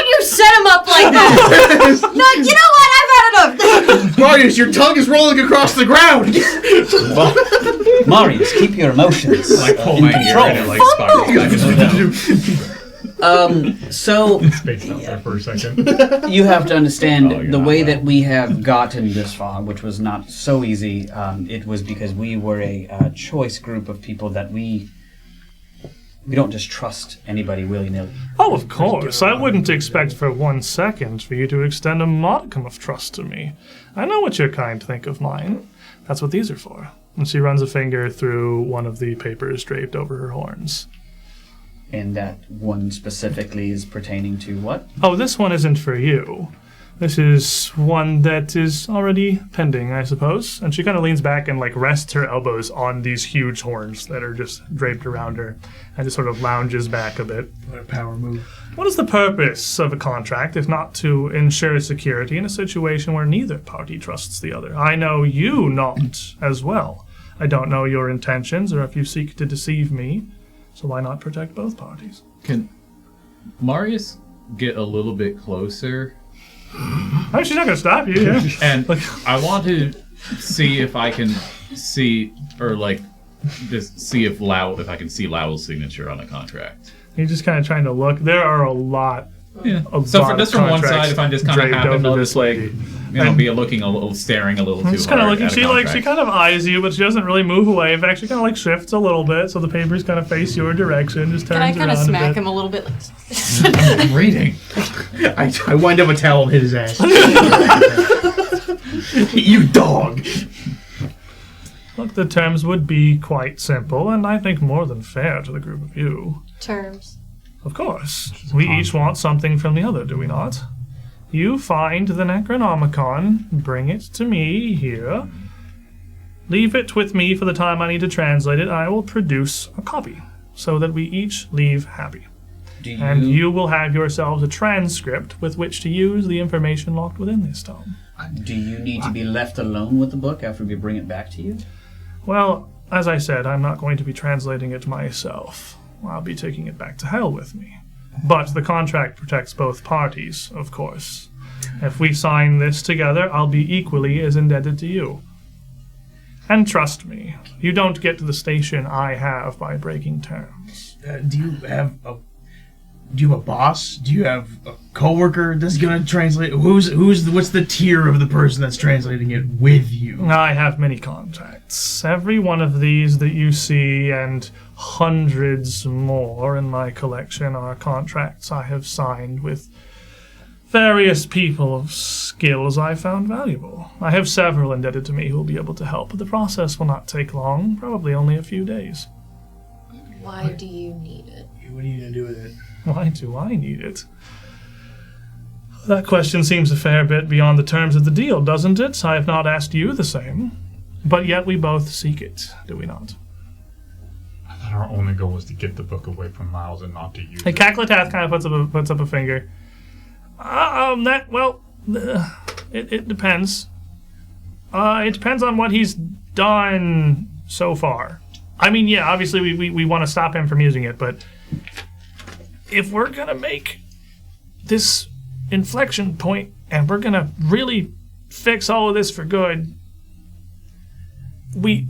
you set him up like that! No, you know what? I've had enough. Marius, your tongue is rolling across the ground. Marius, keep your emotions Pull in my ear control. and it like spirals back into the So Spaced out there for a second. you have to understand you're the not way well. that we have gotten this far, which was not so easy. It was because we were a choice group of people that we don't just trust anybody willy-nilly. Oh, of course. I wouldn't expect for 1 second for you to extend a modicum of trust to me. I know what your kind think of mine. That's what these are for. And she runs a finger through one of the papers draped over her horns. And that one specifically is pertaining to what? Oh, this one isn't for you. This is one that is already pending, I suppose. And she kind of leans back and like rests her elbows on these huge horns that are just draped around her and just sort of lounges back a bit. What a power move. What is the purpose of a contract if not to ensure security in a situation where neither party trusts the other? I know you not as well. I don't know your intentions or if you seek to deceive me, so why not protect both parties? Can Marius get a little bit closer? Oh, she's not going to stop you, yeah. And I want to see if I can see, or like, just see if I can see Lowls' signature on a contract. You're just kind of trying to look. There are a lot of So just from one side, if I'm just kind of happen to just like, staring a little too just kind of hard looking. at a She kind of eyes you, but she doesn't really move away. In fact, she kind of like shifts a little bit, so the papers kind of face your direction. Just turns Can I kind of around smack a bit. him a little bit? Like, I'm reading. I wind up a towel and hit his ass. You dog! Look, the terms would be quite simple, and I think more than fair to the group of you. terms. Of course. We each want something from the other, do we not? You find the Necronomicon, bring it to me here. Leave it with me for the time I need to translate it. I will produce a copy, so that we each leave happy. And you will have yourselves a transcript with which to use the information locked within this tome. Do you need to be left alone with the book after we bring it back to you? Well, as I said, I'm not going to be translating it myself. I'll be taking it back to hell with me. But the contract protects both parties, of course. If we sign this together, I'll be equally as indebted to you. And trust me, you don't get to the station I have by breaking terms. Do you have a boss? Do you have a coworker that's gonna translate? What's the tier of the person that's translating it with you? I have many contacts. Every one of these that you see and hundreds more in my collection are contracts I have signed with various people of skills I found valuable. I have several indebted to me who will be able to help, but the process will not take long, probably only a few days. Why do you need it? What are you gonna do with it? Why do I need it? That question seems a fair bit beyond the terms of the deal, doesn't it? I have not asked you the same. But yet we both seek it, do we not? I thought our only goal was to get the book away from Miles and not to use Hey, it. Cackletath kind of puts up a finger. It depends. It depends on what he's done so far. I mean, yeah, obviously we want to stop him from using it, but if we're going to make this inflection point and we're going to really fix all of this for good, we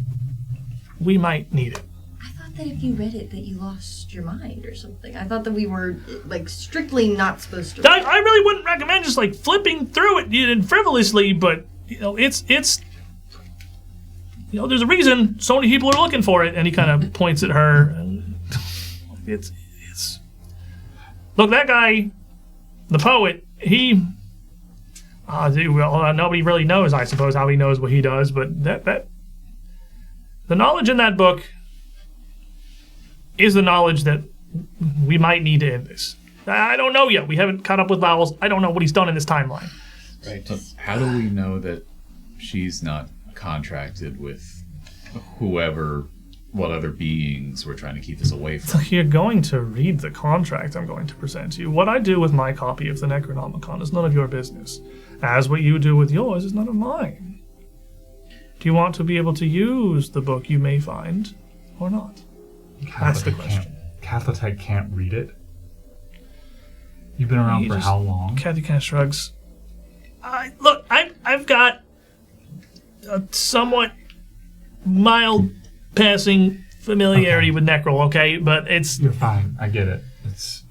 might need it. I thought that if you read it that you lost your mind or something. I thought that we were, like, strictly not supposed to. I really wouldn't recommend just, like, flipping through it frivolously, but, it's there's a reason so many people are looking for it, and he kind of points at her, and it's look, that guy, the poet, nobody really knows, I suppose, how he knows what he does, but that the knowledge in that book is the knowledge that we might need to end this. I don't know yet. We haven't caught up with Lowls. I don't know what he's done in this timeline. Right. But how do we know that she's not contracted with what other beings we're trying to keep us away from? You're going to read the contract I'm going to present to you. What I do with my copy of the Necronomicon is none of your business, as what you do with yours is none of mine. Do you want to be able to use the book you may find, or not? That's the question. Cathetech can't read it? You've been around for how long? Kathy kind of shrugs. I've got a somewhat mild passing familiarity with Necrol, okay? But it's... You're fine. I get it.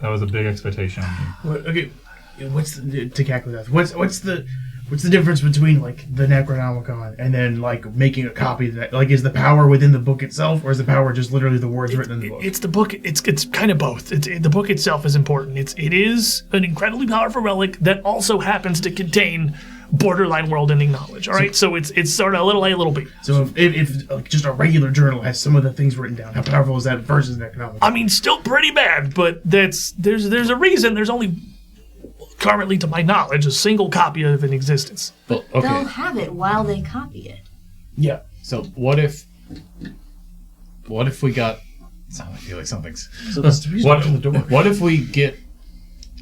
That was a big expectation on you. Okay, to calculate that? What's the difference between like the Necronomicon and then like making a copy of that? Like, is the power within the book itself, or is the power just literally the words written in the book? It's the book. It's kind of both. The book itself is important. It is an incredibly powerful relic that also happens to contain borderline world-ending knowledge. All right, so it's sort of a little A, little B. So if like, just a regular journal has some of the things written down, how powerful is that versus an economic? I mean, still pretty bad, but there's a reason. There's only currently, to my knowledge, a single copy of it in existence. Well, They'll okay. have it while they copy it. Yeah. So what if we got? I feel like something's. So that's the reason What, to the door. what if we get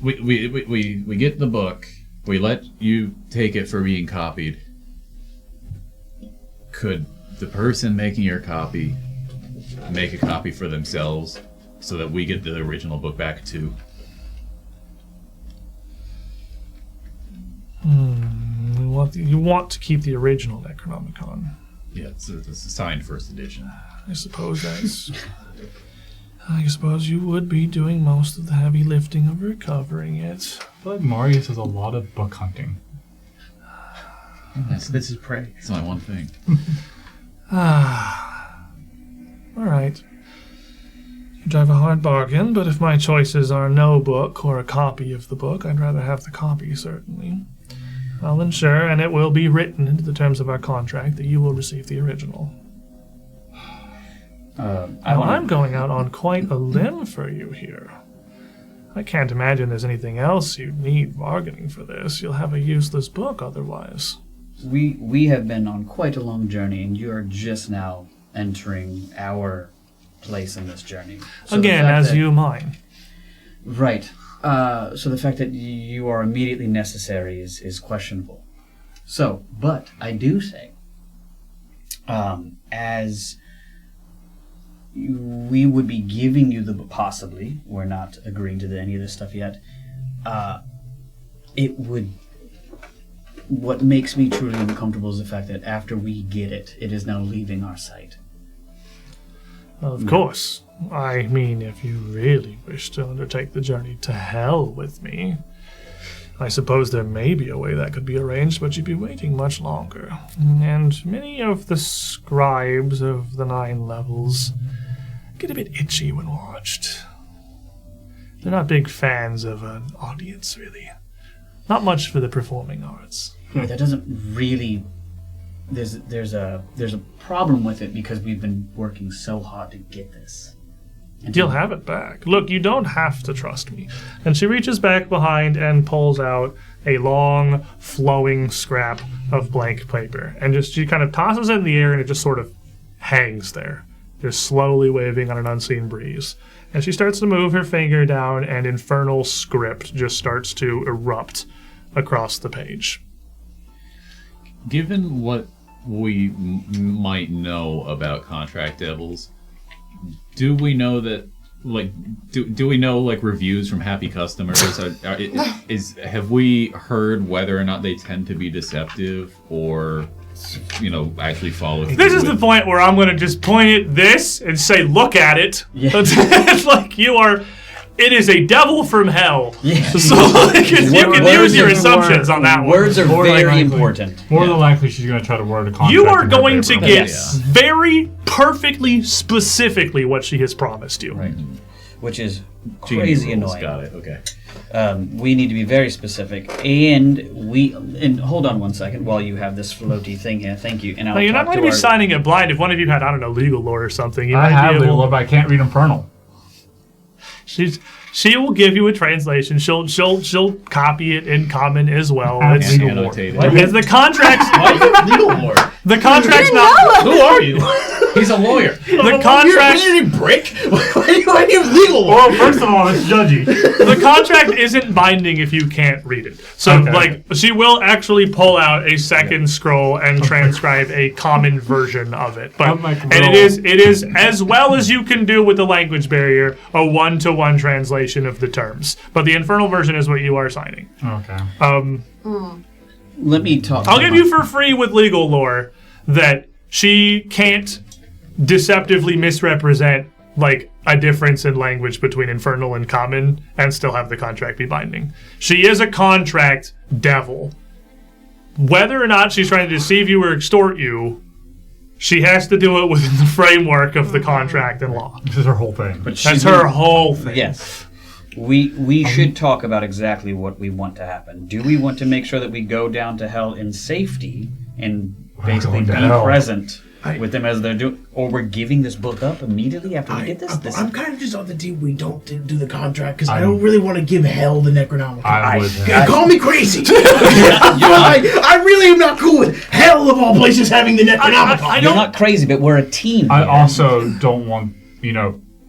we get the book, we let you take it for being copied. Could the person making your copy make a copy for themselves so that we get the original book back too? You want to keep the original Necronomicon. Yeah, it's a signed first edition. I suppose that's. I suppose you would be doing most of the heavy lifting of recovering it. I feel like Marius does a lot of book hunting. This is prey. It's my one thing. All right. You drive a hard bargain, but if my choices are no book or a copy of the book, I'd rather have the copy, certainly. I'll ensure, and it will be written into the terms of our contract, that you will receive the original. I'm going out on quite a limb for you here. I can't imagine there's anything else you'd need bargaining for this. You'll have a useless book otherwise. We have been on quite a long journey, and you are just now entering our place in this journey. So Again, as you mine. Right. So the fact that you are immediately necessary is questionable. So, but I do say, as we would be giving you the possibly, we're not agreeing to any of this stuff yet, it would, what makes me truly uncomfortable is the fact that after we get it, it is now leaving our sight. Of course. I mean, if you really wish to undertake the journey to hell with me, I suppose there may be a way that could be arranged, but you'd be waiting much longer. And many of the scribes of the 9 levels get a bit itchy when watched. They're not big fans of an audience, really. Not much for the performing arts. Yeah, that doesn't really... There's a problem with it because we've been working so hard to get this. And You'll have it back. Look, you don't have to trust me. And she reaches back behind and pulls out a long, flowing scrap of blank paper. And she kind of tosses it in the air and it just sort of hangs there, just slowly waving on an unseen breeze. And she starts to move her finger down and infernal script just starts to erupt across the page. Given what we might know about contract devils, do we know that, like, do we know, like, reviews from happy customers? Have we heard whether or not they tend to be deceptive or, actually follow through? This is the point where I'm going to just point at this and say, look at it. Yeah. It's like you are... It is a devil from hell. Yeah. So you can use your assumptions on that one. Words are More very likely. important. More than likely, she's going to try to word a contract. You are in her going to favor. get Yes. very perfectly, specifically what she has promised you. Right. Which is Genie crazy rules. annoying. Got it. Okay. We need to be very specific, and hold on one second while you have this floaty thing here. Thank you. And I'll Now, you're not talk going to be our- signing it blind. If one of you had, I don't know, legal lore or something, you I might have be able. legal, but I can't read Infernal. She will give you a translation. She'll copy it in common as well. And It's, legal annotate lore. it. because the contract's Legal lore. the contract's not Who are you? He's a lawyer. the contract. You're a brick. Why do you have legal lore? Well, first of all, it's judgy. The contract isn't binding if you can't read it. So, Okay. she will actually pull out a second scroll and transcribe a common version of it. But I'm like, and it is as well as you can do with the language barrier, a 1-to-1 translation of the terms. But the infernal version is what you are signing. Okay. Let me talk. I'll give you for free with legal lore that she can't deceptively misrepresent like a difference in language between infernal and common and still have the contract be binding. She is a contract devil. Whether or not she's trying to deceive you or extort you, she has to do it within the framework of the contract and law. This is her whole thing. But That's her whole thing. Yes. We should talk about exactly what we want to happen. Do we want to make sure that we go down to hell in safety and basically be present with them as they're doing, or we're giving this book up immediately after we get this? I'm kind of just on the team. We don't do the contract because I don't really want to give hell the Necronomicon. Call me crazy. I really am not cool with hell of all places having the Necronomicon. You're not crazy, but we're a team. I also don't want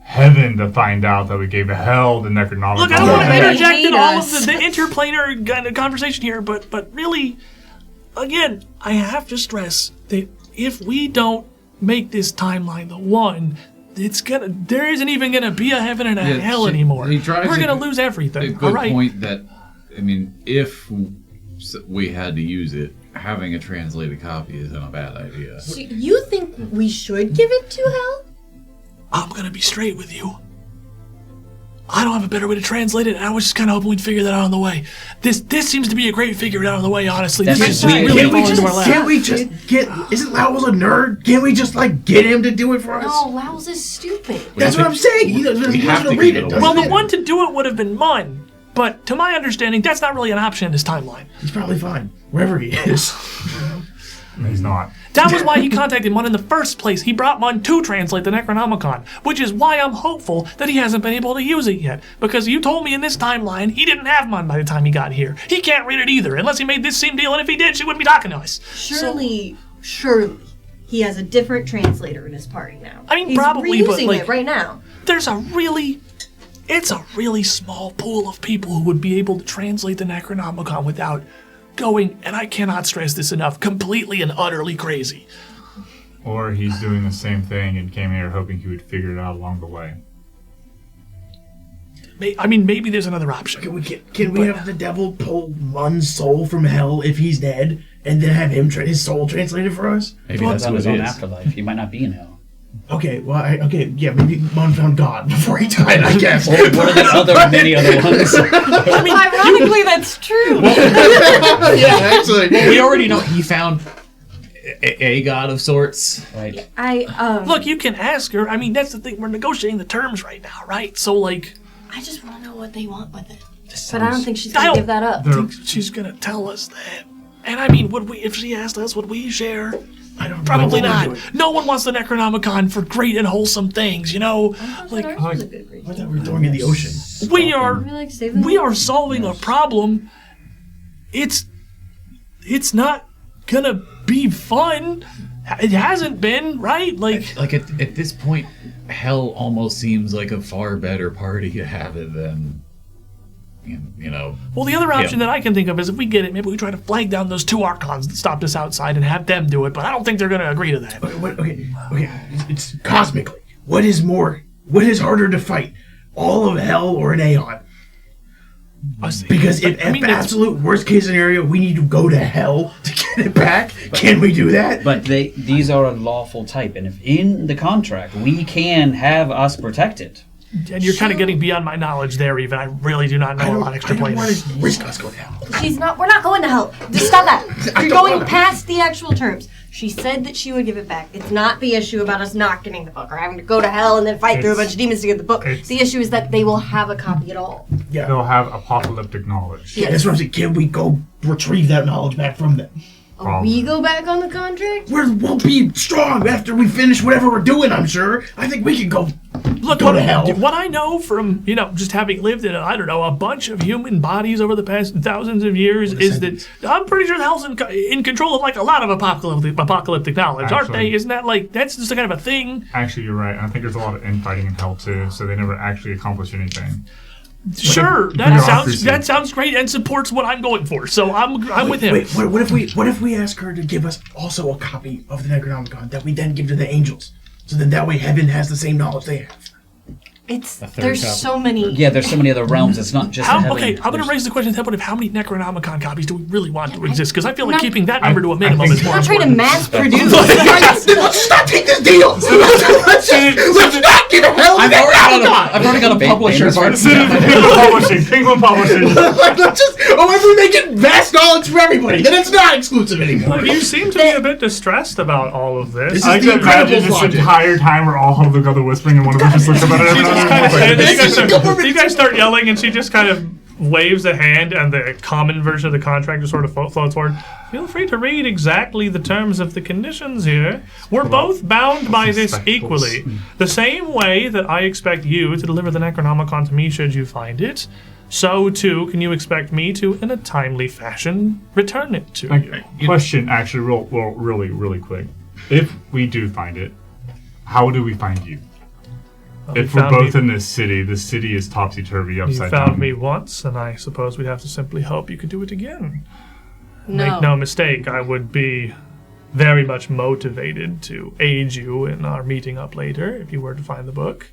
heaven to find out that we gave hell the Necronomicon. Look, I don't want to interject in all of the interplanar kind of conversation here, but really, again, I have to stress that if we don't make this timeline the one, there isn't even gonna be a heaven and a hell anymore. We're gonna lose everything. A good point that, if we had to use it, having a translated copy isn't a bad idea. So you think we should give it to hell? I'm gonna be straight with you. I don't have a better way to translate it, and I was just kind of hoping we'd figure that out on the way. This seems to be a great figure it out on the way, honestly. Can't we just get... Isn't Lowls a nerd? Can't we just, get him to do it for us? No, Lowls is stupid. That's what I'm saying. He doesn't read it. Well, the one to do it would have been mine. But to my understanding, that's not really an option in this timeline. He's probably fine, wherever he is. He's not. That was why he contacted Mun in the first place. He brought Mun to translate the Necronomicon, which is why I'm hopeful that he hasn't been able to use it yet. Because you told me in this timeline he didn't have Mun by the time he got here. He can't read it either, unless he made this same deal, and if he did, she wouldn't be talking to us. Surely, he has a different translator in his party now. I mean, He's probably, but reusing it right now. It's a really small pool of people who would be able to translate the Necronomicon without going, and I cannot stress this enough, completely and utterly crazy. Or he's doing the same thing and came here hoping he would figure it out along the way. Maybe there's another option. Can we have the devil pull Mun's soul from hell if he's dead, and then have him his soul translated for us? Maybe that's on his own afterlife. He might not be in hell. Okay, maybe Mun found God before he died, I guess. Or one of the many other ones. Ironically, that's true. Yeah, actually. Well, we already know he found a god of sorts. Right. Look, you can ask her. I mean, that's the thing. We're negotiating the terms right now, right? So, I just want to know what they want with it. But I don't think she's going to give that up. I think she's going to tell us that. And I mean, if she asked us, would we share? Probably not. No one wants the Necronomicon for great and wholesome things, I thought we were throwing in the ocean. We are solving a problem. It's not gonna be fun. It hasn't been, right? At this point, hell almost seems like a far better party to have it than. Well, the other option that I can think of is if we get it, maybe we try to flag down those 2 Archons that stopped us outside and have them do it, but I don't think they're going to agree to that. Okay. It's cosmically. What is harder to fight? All of hell or an Aeon? Because if absolute worst case scenario, we need to go to hell to get it back, can we do that? But these are a lawful type, and if in the contract we can have us protected. And you're kind of getting beyond my knowledge there, even. I really do not know a lot extra players. I don't want to risk us going to hell. We're not going to hell. Just stop that. You're going past the actual terms. She said that she would give it back. It's not the issue about us not getting the book or having to go to hell and then fight through a bunch of demons to get the book. The issue is that they will have a copy at all. Yeah. They'll have apocalyptic knowledge. Yeah, that's what I'm saying. Can we go retrieve that knowledge back from them? We go back on the contract? We'll be strong after we finish whatever we're doing, I'm sure. I think we can go to hell. What I know from, just having lived in, a bunch of human bodies over the past thousands of years is that I'm pretty sure hell's in control of, a lot of apocalyptic knowledge, aren't they? Isn't that, that's just kind of a thing? Actually, you're right. I think there's a lot of infighting in hell, too, so they never actually accomplish anything. Sure, that sounds great and supports what I'm going for. So I'm with him. Wait, what if we ask her to give us also a copy of the Necronomicon that we then give to the angels, so then that way heaven has the same knowledge they have? There's so many. Yeah, there's so many other realms. It's not just heaven. Okay, I'm going to raise the question of how many Necronomicon copies do we really want to exist? Because I feel like keeping that number to a minimum is more important. I'm not trying to mass produce. Let's just not take this deal. Let's not give a hell of I've already got a publisher. Penguin Publishing. If we make it vast knowledge for everybody, then it's not exclusive anymore. You seem to be a bit distressed about all of this. This I is the can imagine this logic. entire time we're all huddled together whispering and one of them just looks up at it. just kind of stand there. You guys start yelling, and she just kind of waves a hand, and the common version of the contract just sort of floats forward. Feel free to read exactly the terms of the conditions here. We're both bound by this equally. The same way that I expect you to deliver the Necronomicon to me should you find it, so too can you expect me to, in a timely fashion, return it to you. Question, actually, really quick. If we do find it, how do we find you? If we're both in this city, the city is topsy-turvy, upside down. You found me once, and I suppose we'd have to simply hope you could do it again. No. Make no mistake, I would be very much motivated to aid you in our meeting up later if you were to find the book.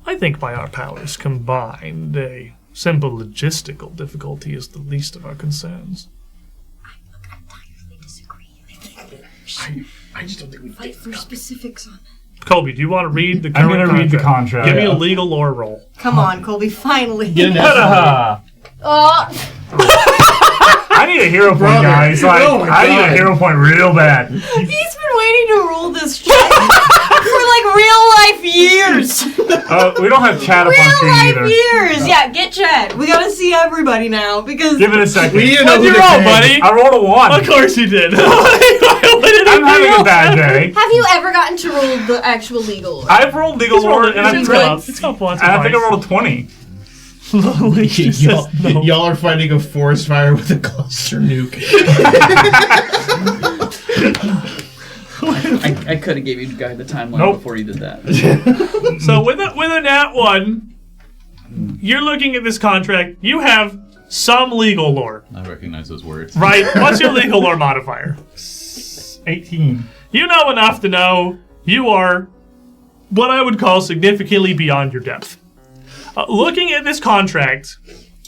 I think by our powers combined, a simple logistical difficulty is the least of our concerns. I entirely disagree. I just don't think we Fight for specifics on it. Colby, do you want to read the I'm current going to read the contract. Give me a legal lore roll. Come on, Colby, finally. I Oh, need a hero point, guys. Like, Oh my I need a God. hero point real bad. he's been waiting to roll this chat for like real life years. We don't have chat up on Real screen life either. years. Yeah, get Chad. We gotta see everybody now because Give it a second. We need to know What'd who you to roll, pay. buddy? I rolled a 1. Of course you did. I'm having a bad day. have you ever gotten to roll the actual legal? I've rolled legal lore, and I It's think up. It's up once or I think I twice. rolled a 20. Y'all are fighting a forest fire with a cluster nuke. I could have gave you guys the timeline Nope. before you did that. So with a nat 1, you're looking at this contract. You have some legal lore, I recognize those words. right? What's your legal lore modifier? 18. You know enough to know you are what I would call significantly beyond your depth. Looking at this contract,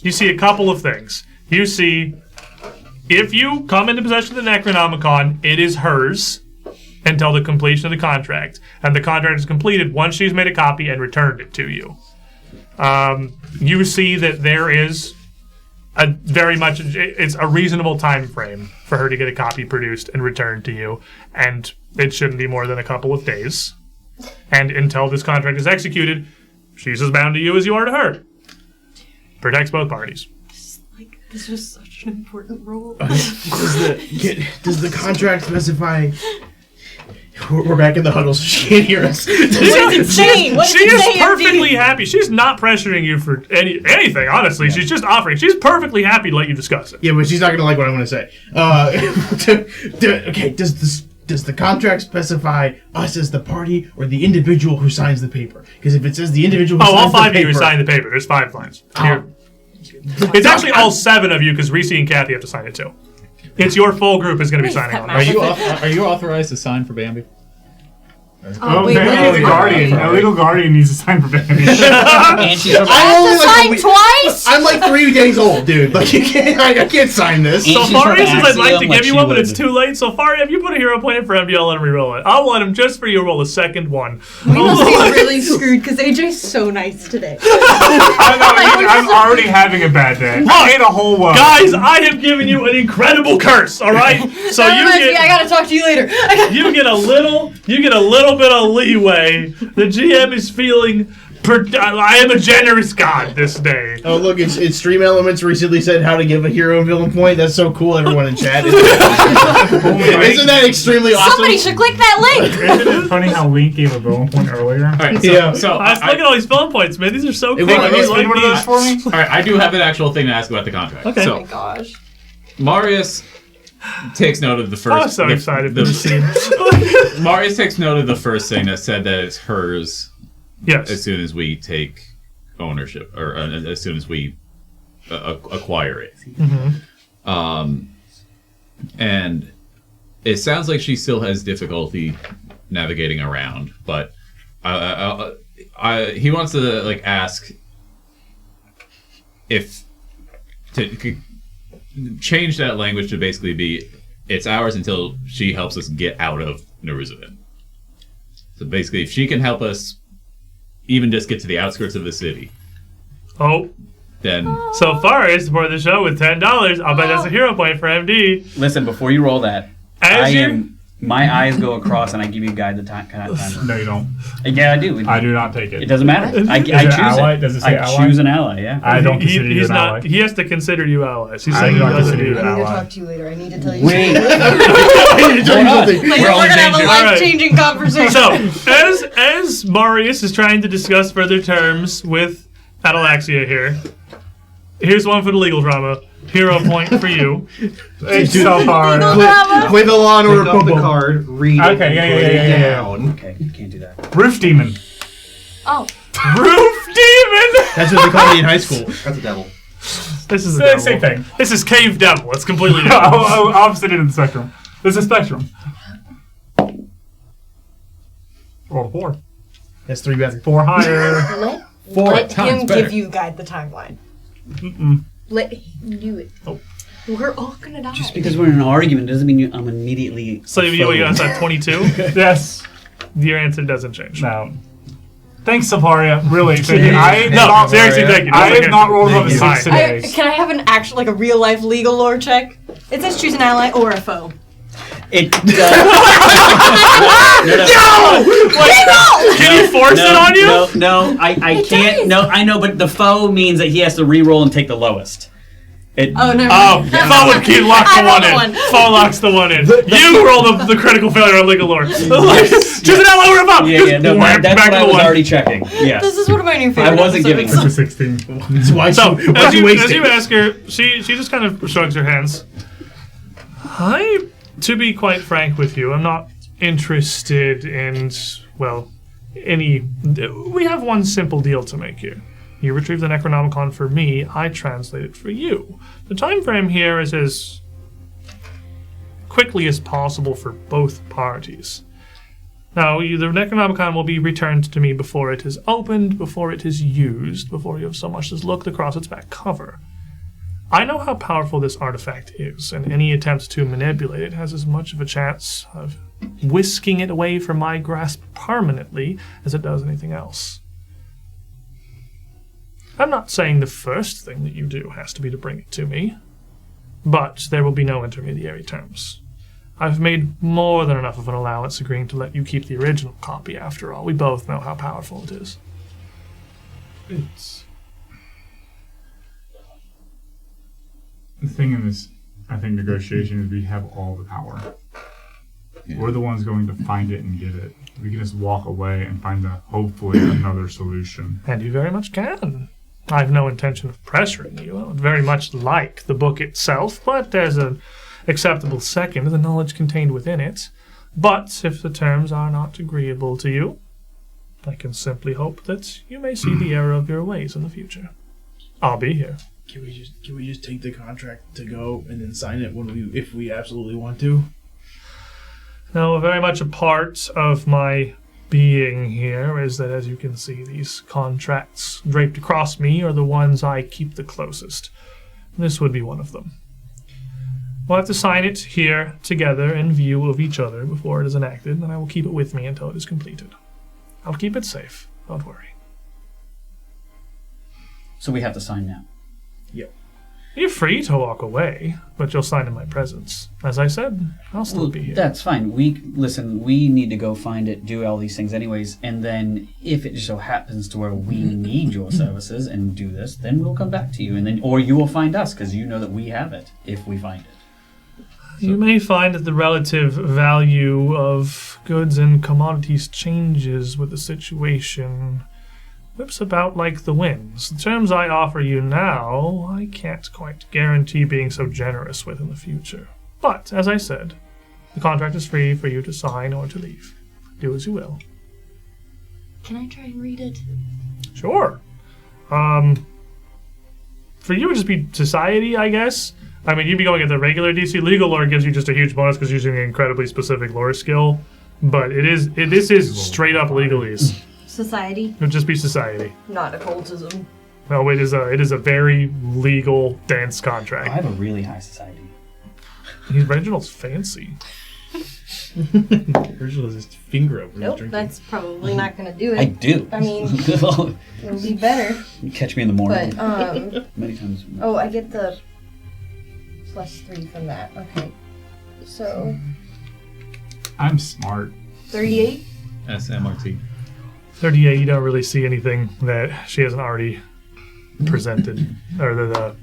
you see a couple of things. You see, if you come into possession of the Necronomicon, it is hers until the completion of the contract. And the contract is completed once she's made a copy and returned it to you. You see that there is it's a reasonable time frame for her to get a copy produced and returned to you, and it shouldn't be more than a couple of days. And until this contract is executed, she's as bound to you as you are to her. Protects both parties. Like, this was such an important role. Does the contract specify? We're back in the huddle, so she can't hear us. What is it saying? What She is it is saying, perfectly MD? happy. She's not pressuring you for anything, honestly. She's just offering. She's perfectly happy to let you discuss it. Yeah, but she's not gonna like what I'm gonna say. Okay, does the contract specify us as the party or the individual who signs the paper? Because if it says the individual who Oh, all signs the five of paper, you signed the paper. There's 5 lines. Oh. Here. It's actually all 7 of you because Reese and Kathy have to sign it too. It's your full group is going to be signing on it. Are you authorized to sign for Bambi? Oh, wait, apparently what? the guardian, a legal guardian needs to sign for Bambi. And she's I'm I only have to like a sign week- twice? I'm like 3 days old, dude. Like I can't sign this. And So she's from Faria says I'd like to Axiom, give you she one, but it's would. too late. So Faria, if you put a hero point in for MD, I'll let him reroll it. I'll let him just for you roll a second one. We must be really screwed because AJ's so nice today. I'm already having a bad day. I ate a whole one. Guys, I have given you an incredible curse. All right, so That you reminds me, I get gotta talk to you later. you get a little bit of leeway. The GM is feeling. I am a generous god this day. Oh look, it's Stream Elements recently said how to give a hero and villain point. That's so cool, everyone in chat. Isn't that extremely awesome? Somebody should click that link. Isn't it funny how Link gave a villain point earlier? All right, Yeah. so Look at all these phone points, man. These are so cool. wait, I really like one of those these. for me? all right, I do have an actual thing to ask about the contract. Okay. Oh my So gosh. Marius takes note of the first. I'm so excited for the scene. Marius takes note of the first thing that said that it's hers as Yes. soon as we take ownership, or as soon as we acquire it. And it sounds like she still has difficulty navigating around, but he wants to ask if to change that language to basically be it's ours until she helps us get out of Neruzavin. So basically, if she can help us even just get to the outskirts of the city, Oh, then so far as for the show with $10, I'll bet that's a hero point for MD. Listen, before you roll that, As I you- am My eyes go across and I give you guide the time. Kind of time. No, you don't. Yeah, I do. I do not take It it. doesn't matter. I it choose ally? it. Does it say I ally? choose an ally. Yeah. I don't consider you he's an not. ally. He has to consider you allies. He's I saying do he not doesn't consider do you I that. need to ally. talk to you later. I need to tell you. Wait. I need to tell you something. Like, we're gonna have a life-changing conversation. So, as Marius is trying to discuss further terms with Atalaxia here, here's one for the legal drama. Hero point for you. It's so hard. Play the Law and Order. Pick up the card, read it, Okay, and yeah, put yeah, it yeah, yeah. down. Okay, can't do that. Roof demon. Oh, Roof Demon! That's what they called me in high school. That's a devil. This is a Same devil. thing. This is Cave Devil. It's completely different. Opposite end of the spectrum. There's a spectrum. Roll a 4. That's 3 better. 4 higher. Let times him better. give you guide the timeline. Let him do it. we're all gonna die. Just because we're in an argument doesn't mean I'm immediately. So you got that 22? Yes. Your answer doesn't change. No. Thanks, Saparia. Really. Thank you. No, seriously, thank you. I have not rolled above a Thank 6 you. today. Can I have an actual, like a real life legal lore check? It says choose an ally or a foe. It does. Can you force it on you? No, I can't. No, I know, but the foe means that he has to re-roll and take the lowest. Oh, never Oh, mind. foe would keep lock I the rolled one a in. one. Foe locks the one in. You roll the critical failure on legal lore. Choose an ally or a foe. Yeah, no, Wham, that's back what to I the was one. already checking. Yes. This is one of my new favorite I wasn't giving episodes. That's a 16. That's why So, why'd you waste as you it? ask her, she just kind of shrugs her hands. To be quite frank with you, I'm not interested in, well, any... We have one simple deal to make here. You retrieve the Necronomicon for me, I translate it for you. The time frame here is as quickly as possible for both parties. Now, the Necronomicon will be returned to me before it is opened, before it is used, before you have so much as looked across its back cover. I know how powerful this artifact is, and any attempt to manipulate it has as much of a chance of whisking it away from my grasp permanently as it does anything else. I'm not saying the first thing that you do has to be to bring it to me, but there will be no intermediary terms. I've made more than enough of an allowance agreeing to let you keep the original copy after all. We both know how powerful it is. It's... The thing in this, I think, negotiation is we have all the power. Yeah. We're the ones going to find it and get it. We can just walk away and find hopefully another solution. And you very much can. I have no intention of pressuring you. I would very much like the book itself, but there's an acceptable second to the knowledge contained within it. But if the terms are not agreeable to you, I can simply hope that you may see the error of your ways in the future. I'll be here. Can we just take the contract to go and then sign it if we absolutely want to? Now, very much a part of my being here is that, as you can see, these contracts draped across me are the ones I keep the closest. This would be one of them. We'll have to sign it here together in view of each other before it is enacted, and I will keep it with me until it is completed. I'll keep it safe. Don't worry. So we have to sign now. You're free to walk away, but you'll sign in my presence. As I said, I'll still be here. That's fine. We need to go find it, do all these things anyways, and then if it just so happens to where we need your services and do this, then we'll come back to you, and then or you will find us because you know that we have it if we find it. You may find that the relative value of goods and commodities changes with the situation. Whips about like the winds. The terms I offer you now, I can't quite guarantee being so generous with in the future. But, as I said, the contract is free for you to sign or to leave. Do as you will. Can I try and read it? Sure. For you, it would just be society, I guess. I mean, you'd be going at the regular DC. Legal lore gives you just a huge bonus because you're using an incredibly specific lore skill. But this is straight up legalese. Society, It would just be society. not occultism. No, it is a very legal dance I contract. have a really high society. Reginald's fancy. Original is his finger up when he's Nope, drinking. that's probably not gonna do it. I do. I mean, it'll be better, Catch me in the morning. but Many times. Oh, I get the +3 from that. Okay. So I'm smart. 38? SMRT. 38, you don't really see anything that she hasn't already presented, or that the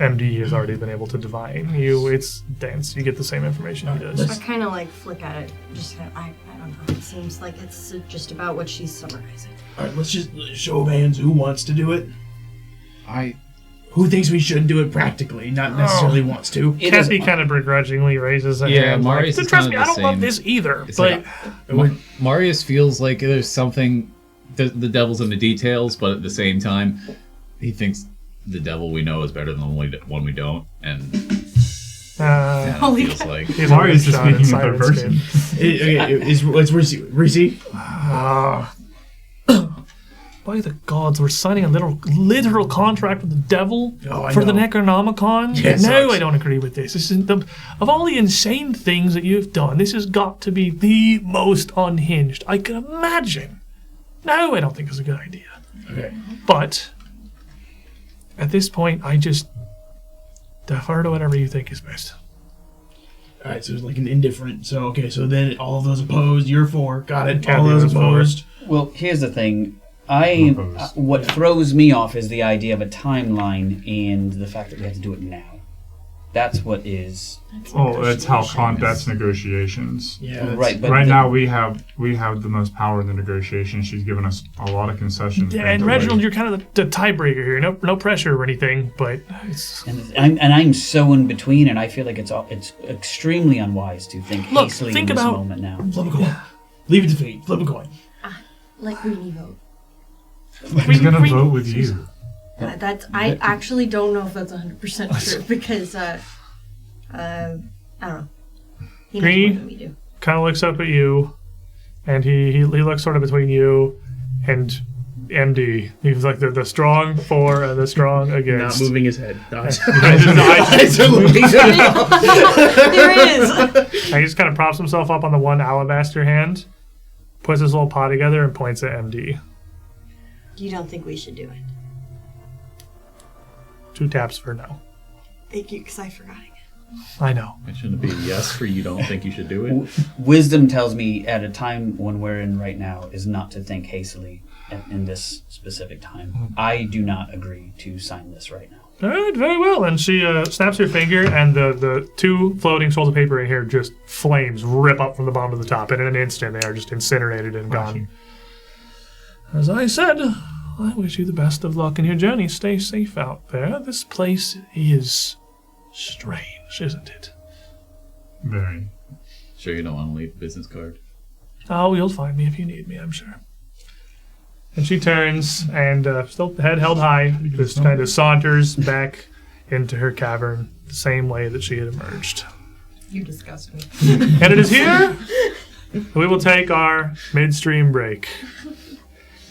MD has already been able to divine. It's dense. You get the same information he does. I kind of like flick at it. Just kinda, I don't know. It seems like it's just about what she's summarizing. All right, let's just show of hands. Who wants to do it? I Who thinks we should do it practically, not necessarily wants to? Kathy kind of begrudgingly raises a hand. Marius is trust kind me, of I the don't love same. this either. It's But like Marius feels like there's something. The devil's in the details, but at the same time, he thinks the devil we know is better than the one we don't, and Holy feels like he's Marius is already speaking shot in in third Silence person. Game. Let's Reese. By the gods, we're signing a literal contract with the devil Oh, I for the know. Necronomicon? Yeah, it no, sucks. I don't agree with this. This is of all the insane things that you've done, this has got to be the most unhinged I can imagine. No, I don't think it's a good idea. Okay. But at this point, I just defer to whatever you think is best. All right, so it's like an indifferent. So okay, so then all of those opposed, you're for. Got it. Kathy All those was for. opposed. Well, here's the thing. Opposed. What throws me off is the idea of a timeline and the fact that we have to do it now. That's what is Oh, that's that's negotiations. Yeah. that's- right. But Right the- now we have the most power in the negotiations. She's given us a lot of concessions. Yeah, and Reginald, you're kind of the tiebreaker here. No pressure or anything, but it's... And I'm so in between, and I feel like it's extremely unwise to think Look, hastily think in this about- moment now. Flip a coin. Leave it to fate. Flip a coin. Like we vote. Who's gonna vote with you? I actually don't know if that's 100% true because I don't know. He knows Greedy? more than we do. kind of looks up at you, and he looks sort of between you and MD. He's like the strong for and the strong against. Not moving his head. No, His eyes- are looking There it is. and he just kind of props himself up on the one alabaster hand, puts his little paw together, and points at MD. You don't think we should do it? 2 taps for no. Thank you, because I forgot again. I know. It shouldn't be yes for you don't think you should do it. Wisdom tells me at a time when we're in right now is not to think hastily in this specific time. I do not agree to sign this right now. All right, very well. And she snaps her finger, and the 2 floating scrolls of paper in here just flames rip up from the bottom to the top, and in an instant they are just incinerated and gone. As I said, I wish you the best of luck in your journey. Stay safe out there. This place is strange, isn't it? Very. Sure you don't want to leave a business card? Oh, you'll find me if you need me, I'm sure. And she turns and, still head held high, just kind of saunters back into her cavern the same way that she had emerged. You disgust me. And it is here we will take our midstream break.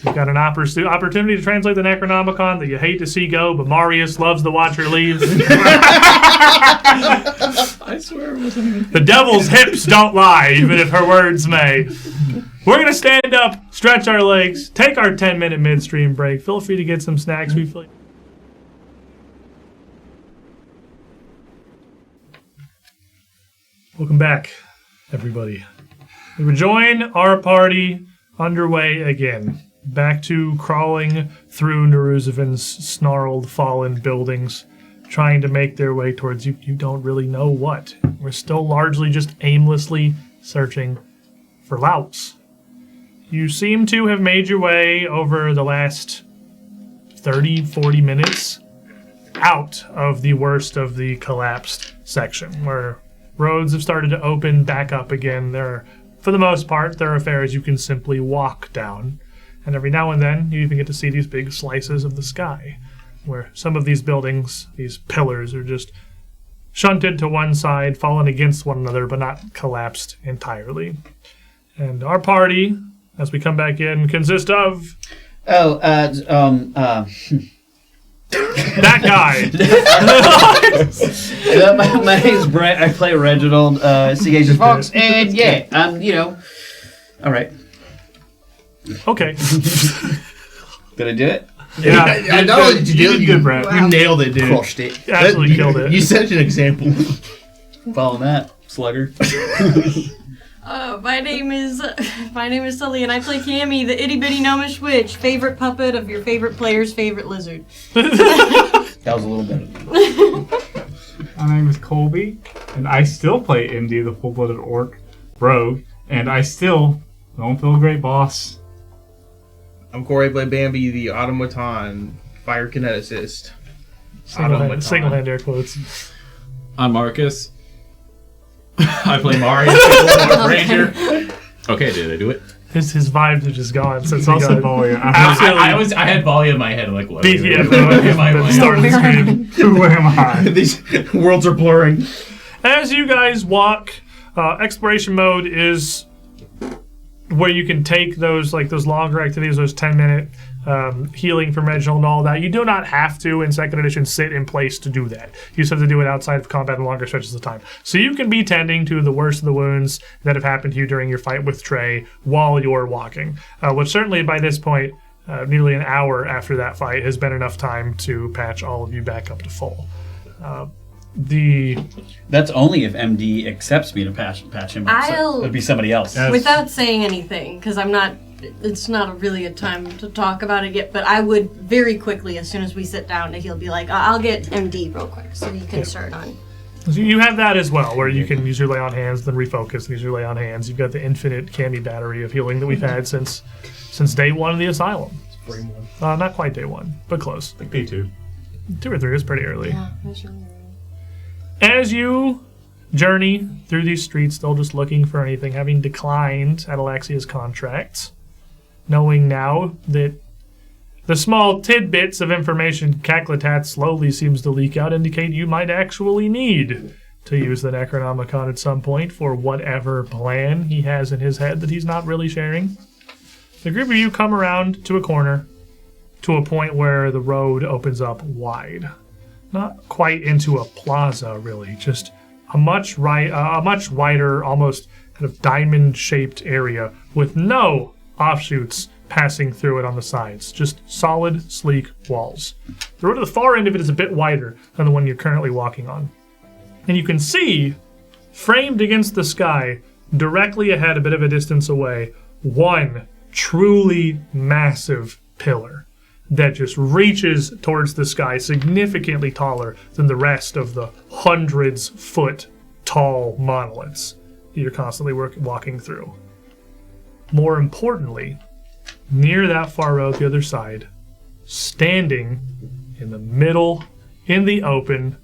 We've got an opportunity to translate the Necronomicon that you hate to see go, but Marius loves to watch her leave. I swear it wasn't even... The devil's hips don't lie, even if her words may. We're going to stand up, stretch our legs, take our 10-minute midstream break. Feel free to get some snacks. Welcome back, everybody. We rejoin our party underway again. Back to crawling through Neruzavin's snarled, fallen buildings, trying to make their way towards you don't really know what. We're still largely just aimlessly searching for Lowls. You seem to have made your way over the last 30, 40 minutes out of the worst of the collapsed section, where roads have started to open back up again. There are, for the most part, thoroughfares you can simply walk down. And every now and then, you even get to see these big slices of the sky, where some of these buildings, these pillars, are just shunted to one side, fallen against one another, but not collapsed entirely. And our party, as we come back in, consists of... that that guy! my name's Brett. I play Reginald, Sagacious Fox, and yeah, all right. Okay. Did I do it? Yeah, I know you did good, Brett. You nailed it, dude. Crushed it. You absolutely killed it. You set an example. Follow that, slugger. My name is Sully, and I play Cammy, the itty bitty gnomish witch, favorite puppet of your favorite player's favorite lizard. That was a little bit. My name is Colby, and I still play Indy, the full-blooded orc rogue, and I still don't feel great, boss. I'm Corey, play Bambi, the automaton fire kineticist. Single hand air quotes. I'm Marcus. I play Mario, the Ranger. Okay, did I do it? His vibes are just gone since It's he also got Volia. I had Volia in my head. I'm like, what? starting the stream. Who am I? These worlds are blurring. As you guys walk, exploration mode is where you can take those longer activities, those 10-minute healing from Reginald and all that. You do not have to, in 2nd edition, sit in place to do that. You just have to do it outside of combat and longer stretches of time. So you can be tending to the worst of the wounds that have happened to you during your fight with Trey while you're walking. Which certainly by this point, nearly an hour after that fight, has been enough time to patch all of you back up to full. That's only if MD accepts me to patch him up. So it'd be somebody else. Without saying anything, because it's not really a time to talk about it yet, but I would very quickly, as soon as we sit down, he'll be like, I'll get MD real quick, so you can start on. So you have that as well, where you can use your lay on hands, then refocus, and use your lay on hands. You've got the infinite Cammy battery of healing that we've had since day one of the asylum. Frame one. Not quite day one, but close. Like P2. 2 or 3 is pretty early. Yeah, that's really early. As you journey through these streets, still just looking for anything, having declined Atalaxia's contract, knowing now that the small tidbits of information Kaklitat slowly seems to leak out indicate you might actually need to use the Necronomicon at some point for whatever plan he has in his head that he's not really sharing. The group of you come around to a corner, to a point where the road opens up wide. Not quite into a plaza, really, just a much wider, almost kind of diamond-shaped area with no offshoots passing through it on the sides. Just solid, sleek walls. The road to the far end of it is a bit wider than the one you're currently walking on. And you can see, framed against the sky, directly ahead, a bit of a distance away, one truly massive pillar that just reaches towards the sky, significantly taller than the rest of the hundreds-foot tall monoliths that you're constantly walking through. More importantly, near that far road, the other side, standing in the middle, in the open,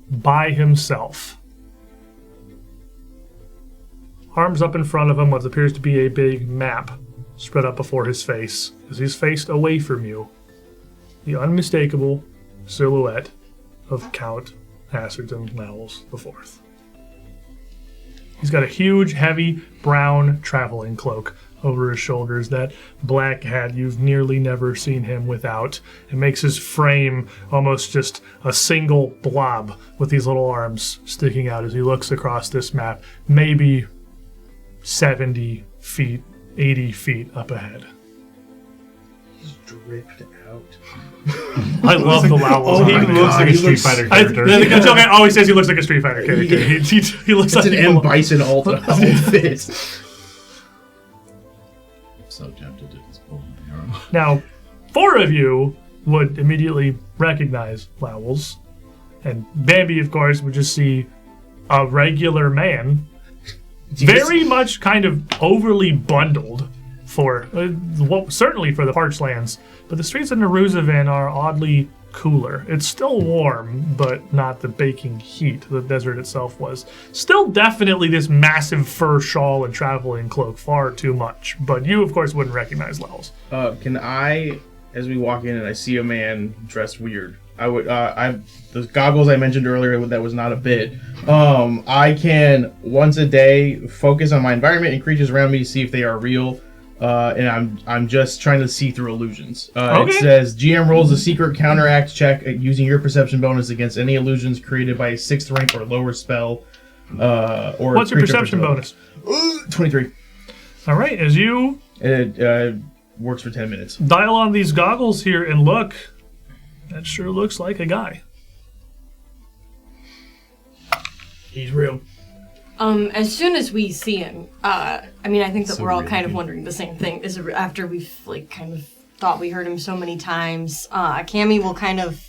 by himself. Arms up in front of him, what appears to be a big map spread up before his face, as he's faced away from you. The unmistakable silhouette of Count Hasserton Lowls IV. He's got a huge, heavy, brown traveling cloak over his shoulders, that black hat you've nearly never seen him without. It makes his frame almost just a single blob with these little arms sticking out as he looks across this map, maybe 70 feet, 80 feet up ahead. He's dripped out. I love the Lowls. He looks like a Street Fighter character. The joke always says he looks like a Street Fighter character. He looks It's like an M. Bison outfit. So tempted to just pull an arrow. Now, 4 of you would immediately recognize Lowls, and Bambi, of course, would just see a regular man, very much kind of overly bundled for, certainly for the parched lands, but the streets of Neruzavin are oddly cooler. It's still warm, but not the baking heat the desert itself was. Still definitely this massive fur shawl and traveling cloak, far too much, but you, of course, wouldn't recognize Lowls. Can I, as we walk in and I see a man dressed weird, I would, the goggles I mentioned earlier, that was not a bit. I can, once a day, focus on my environment and creatures around me to see if they are real. And I'm just trying to see through illusions. Okay. It says GM rolls a secret counteract check using your perception bonus against any illusions created by a 6th rank or lower spell. Or what's your perception bonus? 23. All right, as you It works for 10 minutes. dial on these goggles here and look, that sure looks like a guy. He's real. As soon as we see him, I think that So we're all kind of really- wondering the same thing. Is it after we've like kind of thought we heard him so many times, Cammy will kind of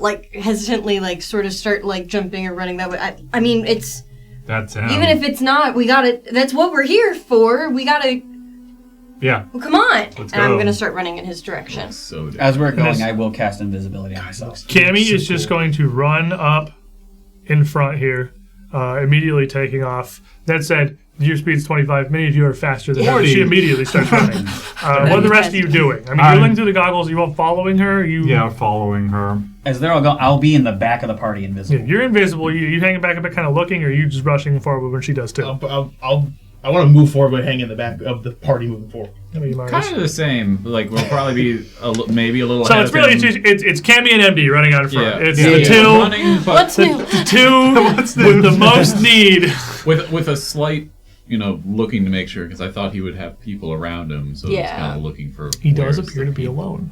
like hesitantly like sort of start like jumping or running that way. I mean, it's That's him. even if it's not, we gotta. That's what we're here for. We gotta. Yeah. Well, come on! Let's And I'm go. gonna start running in his direction. So As we're going, This- I will cast invisibility on myself. Cammy is just going to run up in front here, immediately taking off. That said, your speed's 25. Many of you are faster than her. 40. She immediately starts running. What are the rest of you doing? I mean, you're looking through the goggles. Are you all following her? Yeah, following her. As they're all going, I'll be in the back of the party Yeah, invisible. you're invisible. You hanging back a bit, kind of looking, or are you just rushing forward when she does too? I want to move forward, but hang in the back of the party moving forward. How about you, Marius? kind of the same. Like we'll probably be maybe a little. So ahead it's of really him. it's Cammy and MD running out in front. Yeah. It's Yeah, the yeah. two Running, but What's new? with the most need. with a slight, looking to make sure because I thought he would have people around him, so I was Yeah. kind of looking for. He does where's appear the to be people. alone.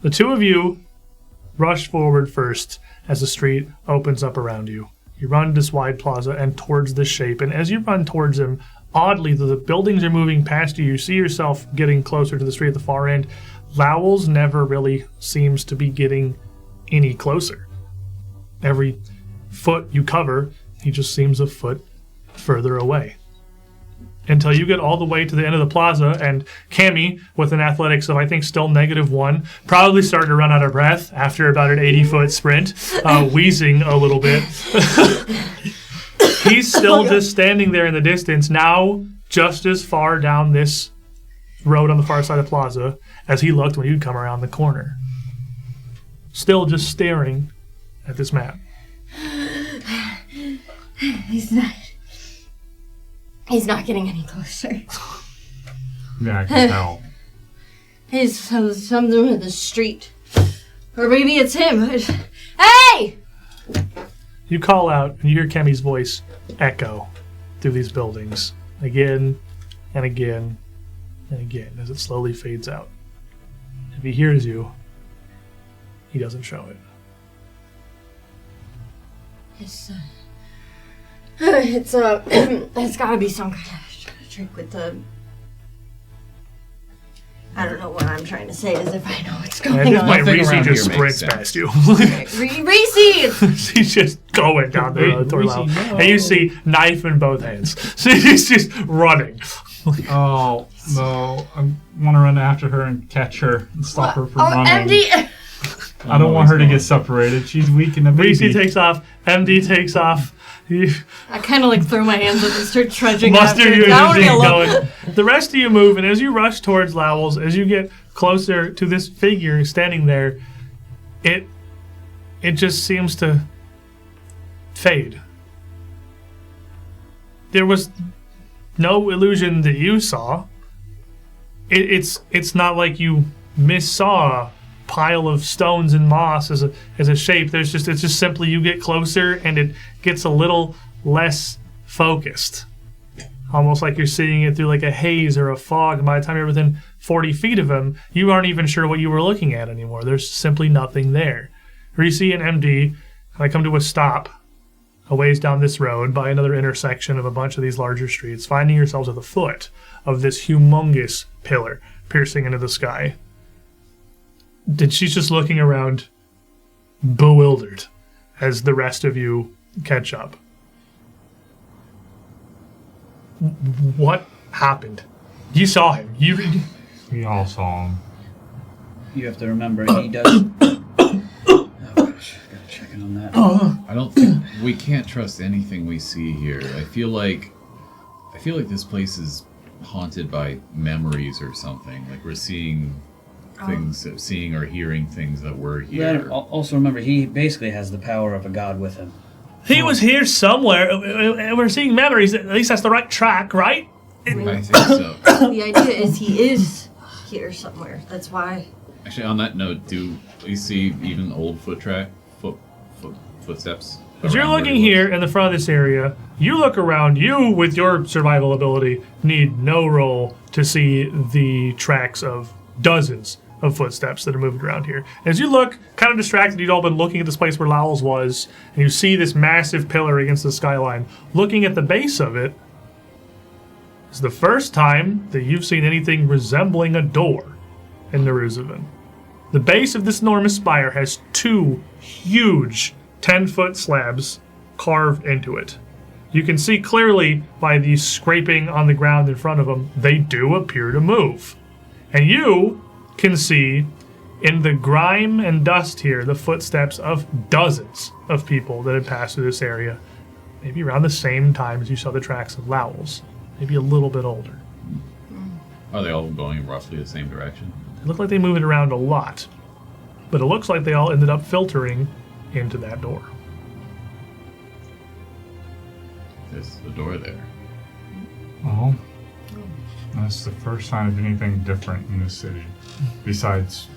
The two of you rush forward first as the street opens up around you. You run this wide plaza and towards this shape, and as you run towards him, oddly, the buildings are moving past you. You see yourself getting closer to the street at the far end. Lowls never really seems to be getting any closer. Every foot you cover, he just seems a foot further away. Until you get all the way to the end of the plaza, and Cammy, with an athletics of I think still -1, probably starting to run out of breath after about an 80-foot sprint, wheezing a little bit. He's still just standing there in the distance, now just as far down this road on the far side of the plaza as he looked when you'd come around the corner. Still just staring at this map. He's not getting any closer. Yeah, I can tell. He's something with the street. Or maybe it's him. Hey! You call out, and you hear Kemi's voice echo through these buildings again and again and again as it slowly fades out. If he hears you, he doesn't show it. It's gotta be some kind of trick with the. I don't know what I'm trying to say, as if I know what's At going this on. point, Nothing Reese around just here makes sprints sense. past you. Reese! She's just going down the road toward Reese, Lowell. no. And you see knife in both hands. So she's just running. Oh, no. I want to run after her and catch her and stop her from Oh, running. MD! I don't want her to get separated. She's weak in the Reese baby. takes off. MD takes off. I kind of like throw my hands up and start trudging Muster after. you I wanna energy get low. going. The rest of you move, and as you rush towards Lowell's, as you get closer to this figure standing there, it just seems to fade. There was no illusion that you saw. It's not like you missaw a pile of stones and moss as a shape. It's just simply you get closer and it gets a little less focused. Almost like you're seeing it through like a haze or a fog. And by the time you're within 40 feet of him, you aren't even sure what you were looking at anymore. There's simply nothing there. Reese and MD kind of come to a stop a ways down this road by another intersection of a bunch of these larger streets, finding yourselves at the foot of this humongous pillar piercing into the sky. And she's just looking around, bewildered, as the rest of you catch up. What happened? You saw him. We all saw him. You have to remember, he does. Oh gosh, gotta check in on that. I don't think we can't trust anything we see here. I feel like this place is haunted by memories or something. Like we're seeing things, seeing or hearing things that were Yeah, here. also remember, he basically has the power of a god with him. He was here somewhere. We're seeing memories. At least that's the right track, right? I think so. The idea is he is here somewhere. That's why. Actually, on that note, do we see even old footsteps? As you're around where looking he was? here in the front of this area, you look around, you, with your survival ability, need no roll to see the tracks of dozens of footsteps that are moving around here. As you look, kind of distracted, you'd all been looking at this place where Lowls was, and you see this massive pillar against the skyline. Looking at the base of it, it's the first time that you've seen anything resembling a door in Neruzavin. The base of this enormous spire has 2 huge 10-foot slabs carved into it. You can see clearly by the scraping on the ground in front of them, they do appear to move. And you can see in the grime and dust here the footsteps of dozens of people that had passed through this area, maybe around the same time as you saw the tracks of Lowls, maybe a little bit older. Are they all going in roughly the same direction? It looked like they moved it around a lot, but it looks like they all ended up filtering into that door. There's a door there. Well, that's the first sign of anything different in this city, besides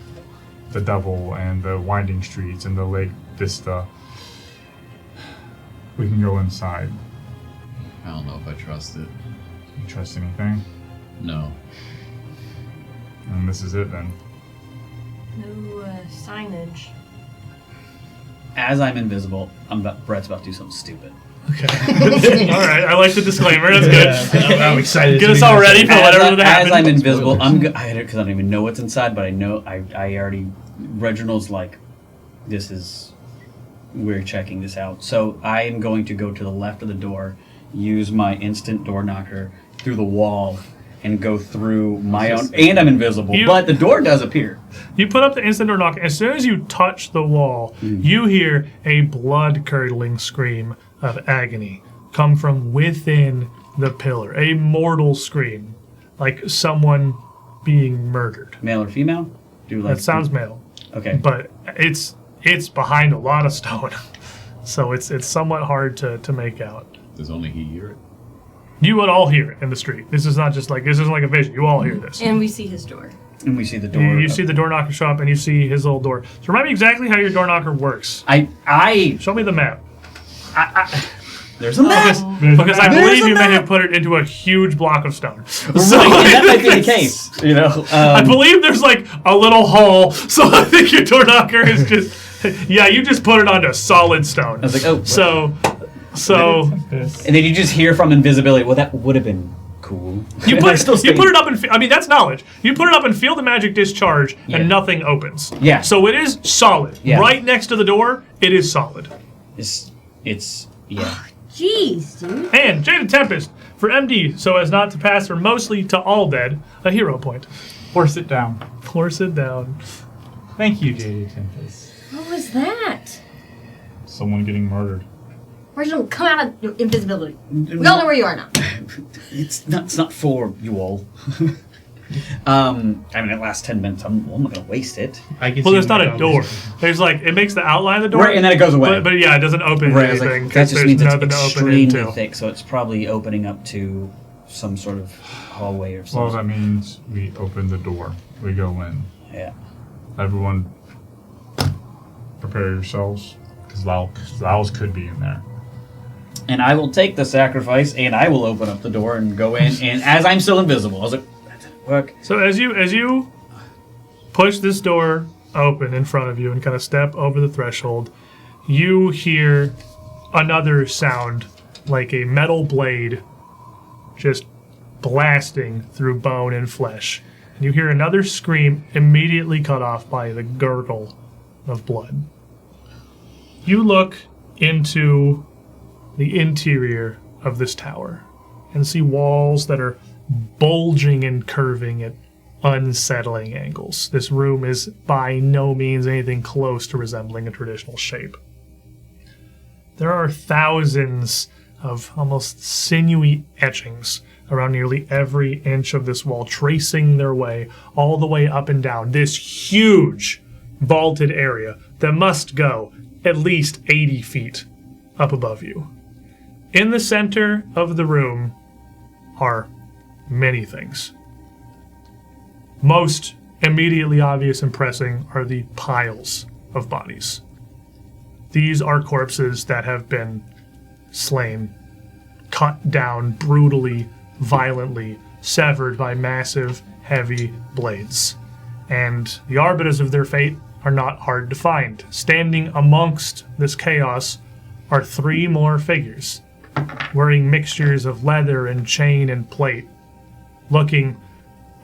the devil and the winding streets and the lake vista. We can go inside. I don't know if I trust it. You trust anything? No. And this is it then. No signage. As I'm invisible, Brett's about to do something stupid. Okay. All right. I like the disclaimer. That's good. I'm excited. Get us all ready for whatever that happens. As I'm invisible, because I don't even know what's inside, but I know I already. Reginald's like, we're checking this out. So I am going to go to the left of the door, use my instant door knocker through the wall, and go through my own. And I'm invisible, but the door does appear. You put up the instant door knock. As soon as you touch the wall, you hear a blood-curdling scream of agony come from within the pillar. A mortal scream, like someone being murdered. Male or female? That sounds male. Okay. But it's behind a lot of stone, so it's somewhat hard to make out. Does only he hear it? You would all hear it in the street. This isn't like a vision. You all hear this. And we see his door. And we see the door. You see the door knocker show up, and you see his little door. So remind me exactly how your door knocker works. Show me the map. There's a map. Because I believe you may have put it into a huge block of stone. So that might be the case. I believe there's like a little hole, so I think your door knocker is just you just put it onto solid stone. I was like, oh. So and then you just hear from invisibility. Well, that would have been cool. You put it up and that's knowledge. You put it up and feel the magic discharge, and nothing opens. Yeah. So it is solid. Yeah. Right next to the door, it is solid. It's Jeez, dude. And Jaded Tempest for MD, so as not to pass from mostly to all dead, a hero point. Force it down. Force it down. Thank you, Jaded Tempest. What was that? Someone getting murdered. Reginald, come out of invisibility. We all know where you are now. It's not for you all. I mean, it lasts 10 minutes. I'm not going to waste it. There's not a door. There's it makes the outline of the door. Right, and then it goes away. But yeah, it doesn't open anything. That just means nothing it's to open extremely into. thick, so it's probably opening up to some sort of hallway or something. Well, that means we open the door. We go in. Yeah. Everyone, prepare yourselves, because Lowls could be in there. And I will take the sacrifice, and I will open up the door and go in. And as I'm still invisible, I was like, that didn't work. So as you push this door open in front of you and kind of step over the threshold, you hear another sound like a metal blade just blasting through bone and flesh. And you hear another scream immediately cut off by the gurgle of blood. You look into the interior of this tower and see walls that are bulging and curving at unsettling angles. This room is by no means anything close to resembling a traditional shape. There are thousands of almost sinewy etchings around nearly every inch of this wall, tracing their way all the way up and down this huge vaulted area that must go at least 80 feet up above you. In the center of the room are many things. Most immediately obvious and pressing are the piles of bodies. These are corpses that have been slain, cut down brutally, violently, severed by massive, heavy blades. and the arbiters of their fate are not hard to find. Standing amongst this chaos are 3 more figures, wearing mixtures of leather and chain and plate, looking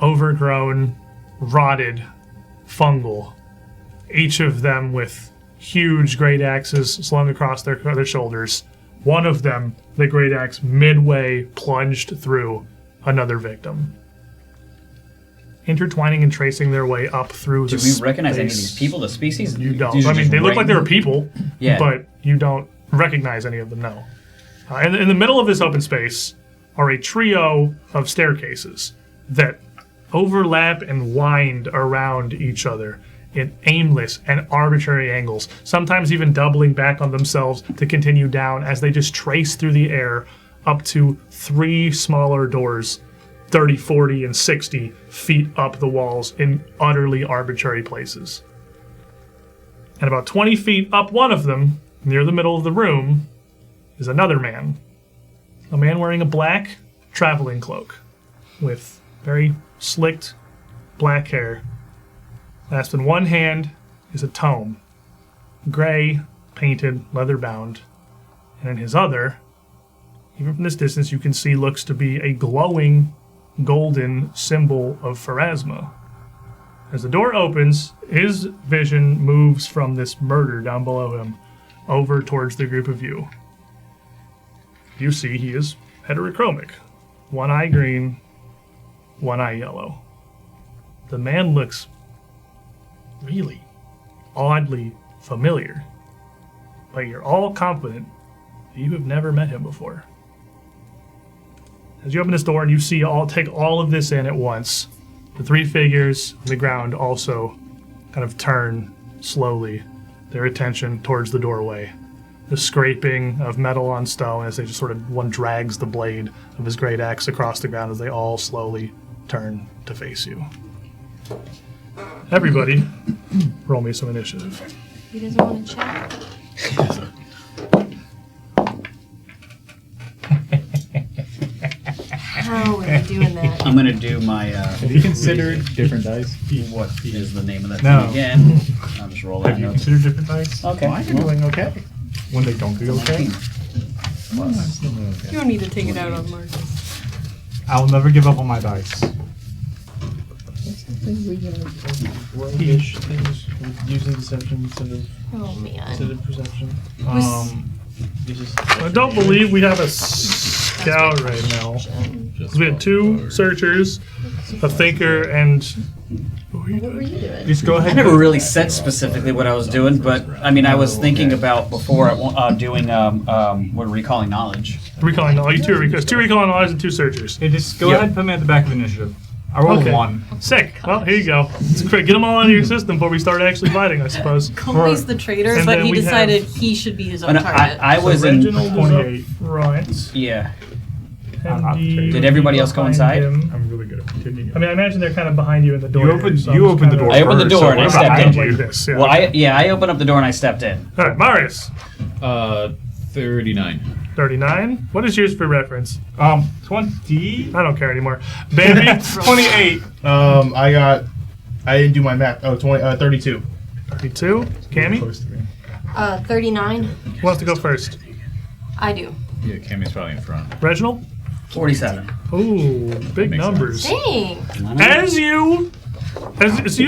overgrown, rotted, fungal, each of them with huge great axes slung across their shoulders. One of them, the great axe, midway plunged through another victim, intertwining and tracing their way up through the space. Do we recognize any of these people, the species? You don't. These are I mean, just they look like they were random? people, Yeah. but you don't recognize any of them, no. In the middle of this open space are a trio of staircases that overlap and wind around each other in aimless and arbitrary angles, sometimes even doubling back on themselves to continue down as they just trace through the air up to 3 smaller doors, 30, 40, and 60 feet up the walls in utterly arbitrary places. And about 20 feet up one of them, near the middle of the room, is another man. A man wearing a black traveling cloak with very slicked black hair. Clasped in one hand is a tome, gray, painted, leather bound, and in his other, even from this distance, you can see looks to be a glowing golden symbol of Pharasma. As the door opens, his vision moves from this murder down below him over towards the group of you. You see he is heterochromic. One eye green, one eye yellow. The man looks really oddly familiar, but you're all confident that you have never met him before. As you open this door and you see take all of this in at once, the 3 figures on the ground also kind of turn slowly their attention towards the doorway. The scraping of metal on stone as they just sort of, one drags the blade of his great axe across the ground as they all slowly turn to face you. Everybody, roll me some initiative. He doesn't want to chat. How are you doing that? I'm gonna do my. Have you considered different dice? What is the name of that No. thing again? I'll just roll that Have you note. considered different dice? Okay. Mine are doing okay. When they don't do okay, You don't need to take it out on Marcus. I'll never give up on my dice. Roguish things with using deception instead Oh man. of perception. It's just I don't believe we have a scout right now. Just We had 2 searchers, a thinker, and What were you doing? Just go ahead. I never really said specifically what I was doing, but I mean, I was thinking about before doing what recalling knowledge. recalling knowledge. 2 recalling knowledge and 2 searchers. Hey, just go ahead and put me at the back of initiative. I rolled Okay. 1. Sick. Well, here you go. It's quick. Get them all into your system before we start actually fighting, I suppose. Colby's the traitor, And but then he we have- decided he should be his own And target. I was in. Reginald is 28. up front. Yeah. I'm not Andy the Did everybody else go behind inside? him. I'm really good at pretending. I mean, I imagine they're kind of behind you in the door. You opened- so you I'm just opened the kinda- door I opened the first, door so and I we're stepped behind in. you. Like this, yeah. Well, I opened up the door and I stepped in. All right, Marius, 39. 39. What is yours for reference? 20. I don't care anymore. Bambi, 28. I didn't do my math. 32. 32. Cammy, Close to me. 39. who wants to go first? I do. Yeah, Cammy's probably in front. Reginald? 47. Ooh, big Makes numbers. Dang. As you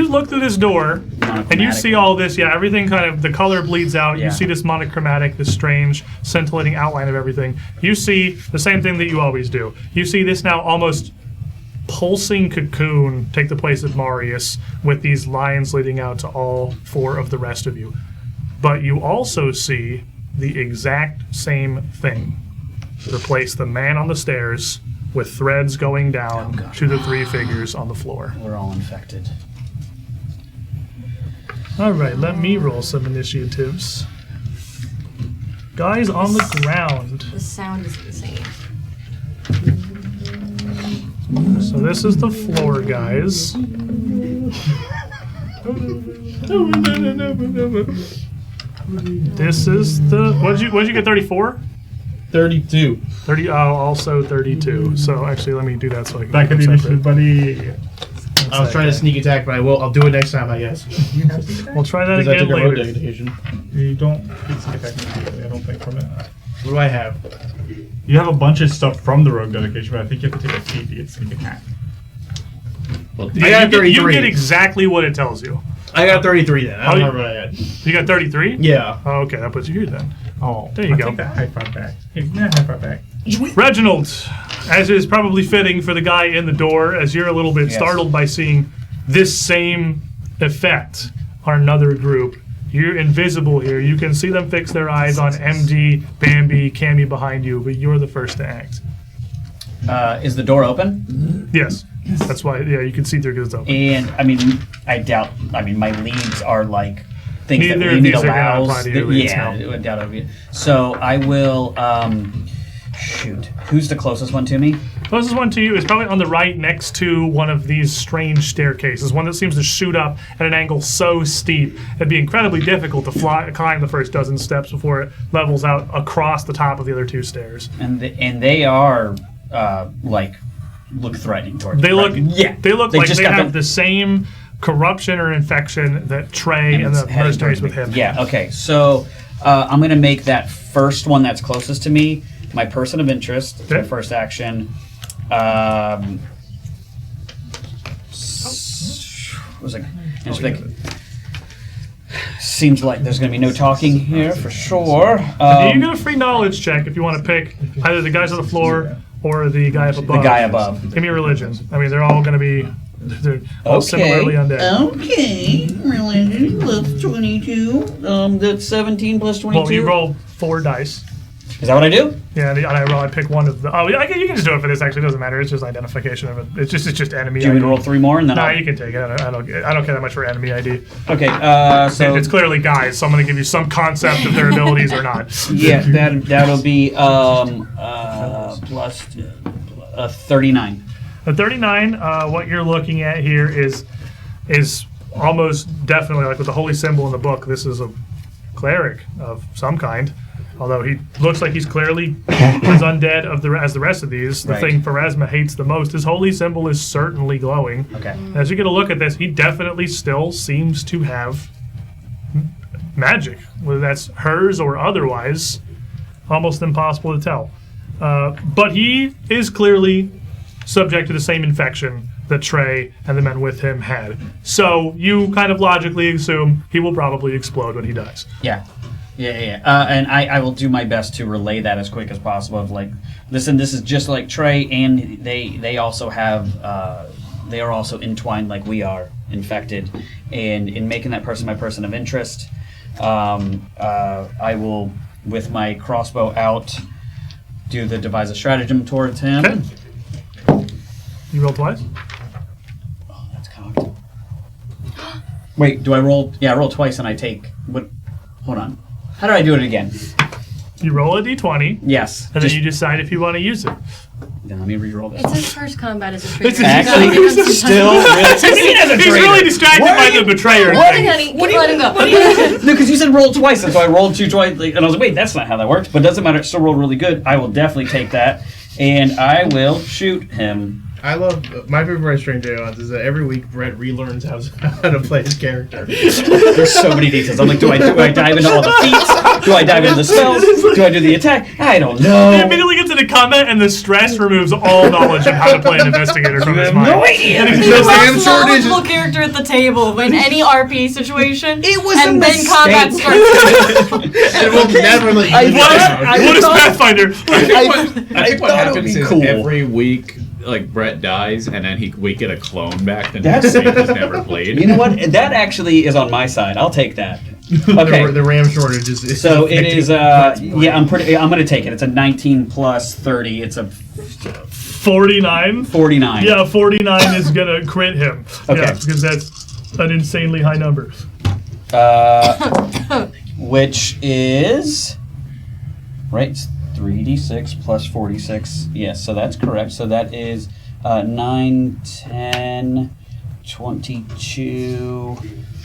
look through this door and you see all this, yeah, everything kind of, the color bleeds out. Yeah. You see this monochromatic, this strange scintillating outline of everything. You see the same thing that you always do. You see this now almost pulsing cocoon take the place of Marius with these lines leading out to all 4 of the rest of you. But you also see the exact same thing. Replace the man on the stairs with threads going down to the 3 figures on the floor. We're all infected. All right, let me roll some initiatives. Guys on the ground. The sound is insane. So this is the floor, guys. This is the what'd you get? 34? 32. 30. Oh, also 32. So actually, let me do that so I can Back of keep the them separate. initiative, buddy. would I was say. trying to sneak attack, but I'll do it next time, I guess. You have sneak attack? We'll try that Because I again took a road later. dedication. You don't get sneak attack immediately, I don't think, from it. What do I have? You have a bunch of stuff from the rogue dedication, but I think you have to take a feat to get sneak attack. Well, I got You 33. get exactly what it tells you. I got 33 then. I don't Oh, remember what I had. You got 33? Yeah. Oh, okay, that puts you here then. Oh, There you I'll go. Take that high five back. Hey, yeah, high five back. Reginald, as is probably fitting for the guy in the door, as you're a little bit Yes. startled by seeing this same effect on another group. You're invisible here. You can see them fix their eyes on MD, Bambi, Cammy behind you, but you're the first to act. Is the door open? Yes. That's why, yeah, you can see through because it's open. And I mean, I doubt. I mean, my leads are like things Neither that of lead me these to are gonna Lowls. apply to your leads, Yeah, no. I doubt it would be. So I will. Shoot, who's the closest one to me? Closest one to you is probably on the right next to one of these strange staircases, one that seems to shoot up at an angle so steep it'd be incredibly difficult to climb the first dozen steps before it levels out across the top of the other two stairs. And they are like look threatening towards They me, look, right? Yeah, they look They like just they got have the same corruption or infection that Trey and it's the heading mercenaries towards with me. him. Yeah. Okay. So I'm gonna make that first one that's closest to me my person of interest. Okay. My first action. Was like, seems like there's gonna be no talking here for sure. You get a free knowledge check if you want to pick either the guys on the floor or the guy up above. the guy above. Give me a religion. I mean, they're all going to be all similarly undead. Okay. Religion plus 22. That's 17 plus 22. Well, you roll 4 dice. Is that what I do? Yeah, and I pick one of the. Oh, yeah, you can just do it for this. Actually, it doesn't matter. It's just identification of it. It's just enemy. Do you want me to ID. roll 3 more and then? Nah, I'll... you can take it. I don't care that much for enemy ID. Okay. So It's clearly guys, so I'm going to give you some concept of their abilities or not. yeah, that'll be plus 39. The 39, what you're looking at here is almost definitely like with the holy symbol in the book. This is a cleric of some kind, although he looks like he's clearly as undead as the rest of these. The Right. thing Pharasma hates the most. His holy symbol is certainly glowing. Okay. As you get a look at this, he definitely still seems to have magic, whether that's hers or otherwise. Almost impossible to tell. But he is clearly subject to the same infection that Trey and the men with him had. So you kind of logically assume he will probably explode when he dies. Yeah. And I will do my best to relay that as quick as possible. Of like, listen, this is just like Trey, and they also have they are also entwined like we are, infected. And in making that person my person of interest, I will, with my crossbow out, do the devise a stratagem towards him. Okay. You roll twice? Oh, that's cocked. Wait, do I roll? Yeah, I roll twice and I take. What? Hold on. How do I do it again? You roll a d20, Yes. and then you decide if you want to use it. Then let me re-roll this. It's his first combat as a traitor. Actually, still really. He's really distracted by the betrayer What? thing. Honey, let him go. No, because you said roll twice, and so I rolled 2 twice, and I was like, wait, that's not how that works. But it doesn't matter. It still rolled really good. I will definitely take that, and I will shoot him. I love my favorite part of Strange Aeons is that every week Brett relearns how to play his character. There's so many details. I'm like, do I dive into all the feats? Do I dive into the spells? Do I do the attack? I don't He know. immediately gets into combat, and the stress removes all knowledge of how to play an investigator from his mind. No idea. He's the most knowledgeable character at the table in any RP situation. It was and a then combat mistake. starts. And we'll never let you do What is that. Pathfinder? I think what thought it would happens be is cool. every week, like Brett dies, and then we get a clone back that That's- he's never played. You know what? That actually is on my side. I'll take that. Okay. The RAM shortage is So it affecting is. Brett's brain. Yeah, I'm gonna take it. It's a 19 plus 30. It's a 49? 49. Yeah, 49 is going to crit him. Okay. Yeah, because that's an insanely high number. Which is right. It's 3d6 plus 46. Yes, so that's correct. So that is 9, 10, 22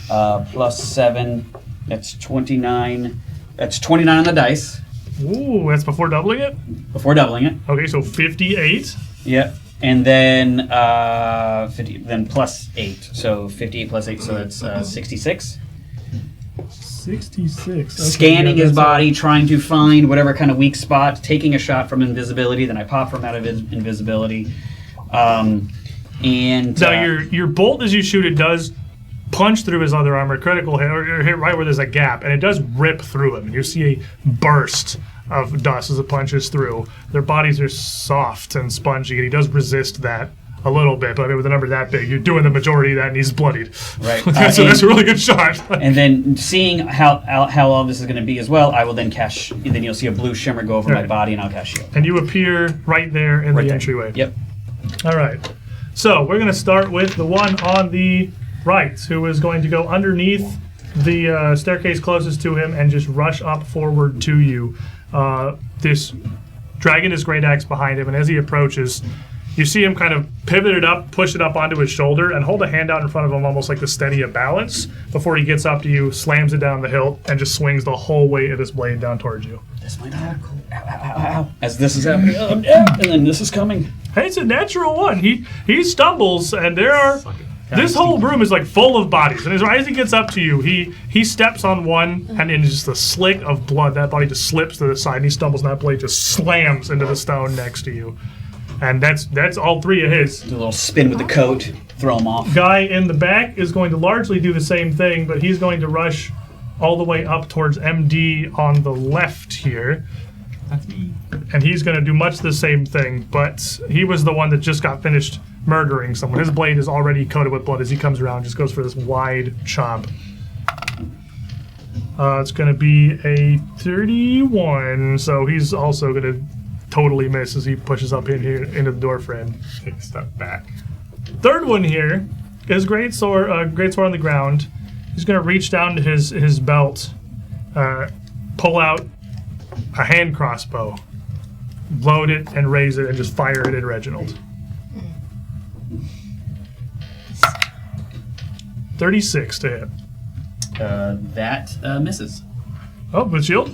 plus 7. That's 29. That's 29 on the dice Ooh, that's before doubling it? before doubling it. Okay, so 58. Yep. And then 50, then plus 8. So 58 plus 8, so that's 66. 66. Okay, Scanning yeah, his that's body, trying to find whatever kind of weak spot, taking a shot from invisibility, then I pop from out of his invisibility. And Now, your bolt as you shoot it does punch through his other armor, critical hit, or hit right where there's a gap, and it does rip through him. And you see a burst of dust as it punches through. Their bodies are soft and spongy, and he does resist that a little bit. But I mean, with a number that big, you're doing the majority of that, and he's bloodied. Right. So that's a really good shot. And then seeing how all this is going to be as well, I will then cast. Then you'll see a blue shimmer go over my body, and I'll cast shield. And you appear right there in the entryway. Yep. All right. So we're going to start with the one on the right, who is going to go underneath the staircase closest to him and just rush up forward to you. This dragging his great axe behind him, and as he approaches, you see him kind of pivot it up, push it up onto his shoulder, and hold a hand out in front of him almost like to steady a balance before he gets up to you, slams it down the hilt, and just swings the whole weight of his blade down towards you. This might not cool. Ow, ow, ow, ow. As this is happening, and then this is coming. Hey, it's a natural one. He stumbles, and there are... This whole room is like full of bodies, and as he gets up to you, he steps on one, and in just a slick of blood, that body just slips to the side, and he stumbles, and that blade just slams into the stone next to you. And that's all three of his. Do a little spin with the coat, throw him off. Guy in the back is going to largely do the same thing, but he's going to rush all the way up towards MD on the left here. That's me. And he's going to do much the same thing, but he was the one that just got finished murdering someone. His blade is already coated with blood as he comes around, just goes for this wide chop. It's going to be a 31, so he's also going to totally miss as he pushes up in here into the door frame. Take a step back. Third one here is great sword on the ground. He's going to reach down to his belt, pull out a hand crossbow, load it and raise it, and just fire it at Reginald. 36 to hit. That misses. Oh, with shield?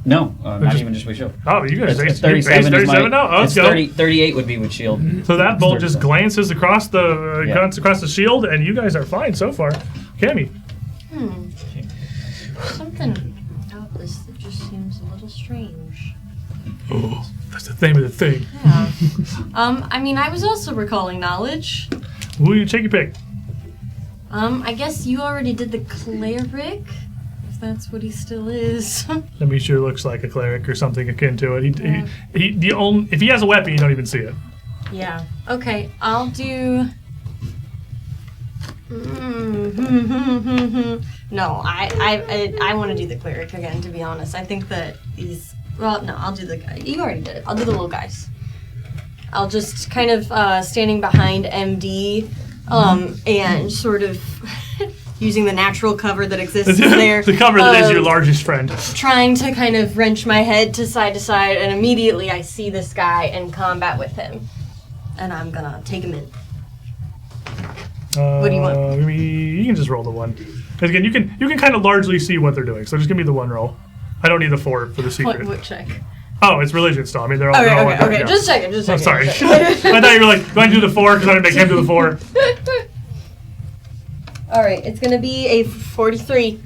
No, not even just with shield. Oh, you guys It's base 37 37 now? Oh, let's go. 38 would be with shield. So that bolt just 37. glances across the shield, and you guys are fine so far. Cammy. Something about this that just seems a little strange. Oh, that's the name of the thing. Yeah. I mean, I was also recalling knowledge. Who you take your pick? I guess you already did the cleric, if that's what he still is. I mean, sure looks like a cleric or something akin to it. If he has a weapon, you don't even see it. Yeah. Okay, I'll do... No, I want to do the cleric again, to be honest. I think that these... Well, no, I'll do the guy. You already did it. I'll do the little guys. I'll just kind of standing behind MD and sort of using the natural cover that exists there. The cover that is your largest friend. Trying to kind of wrench my head to side, and immediately I see this guy in combat with him. And I'm gonna take him in. What do you want? You can just roll the one. Because again, you can kind of largely see what they're doing. So just give me the one roll. I don't need the 4 for the secret. What check? Oh, it's religion still. I mean, they're all. Okay. Yeah. Just checking. I'm sorry. I thought you were like going to do the 4 because I didn't make him do the 4. All right, it's gonna be a 43.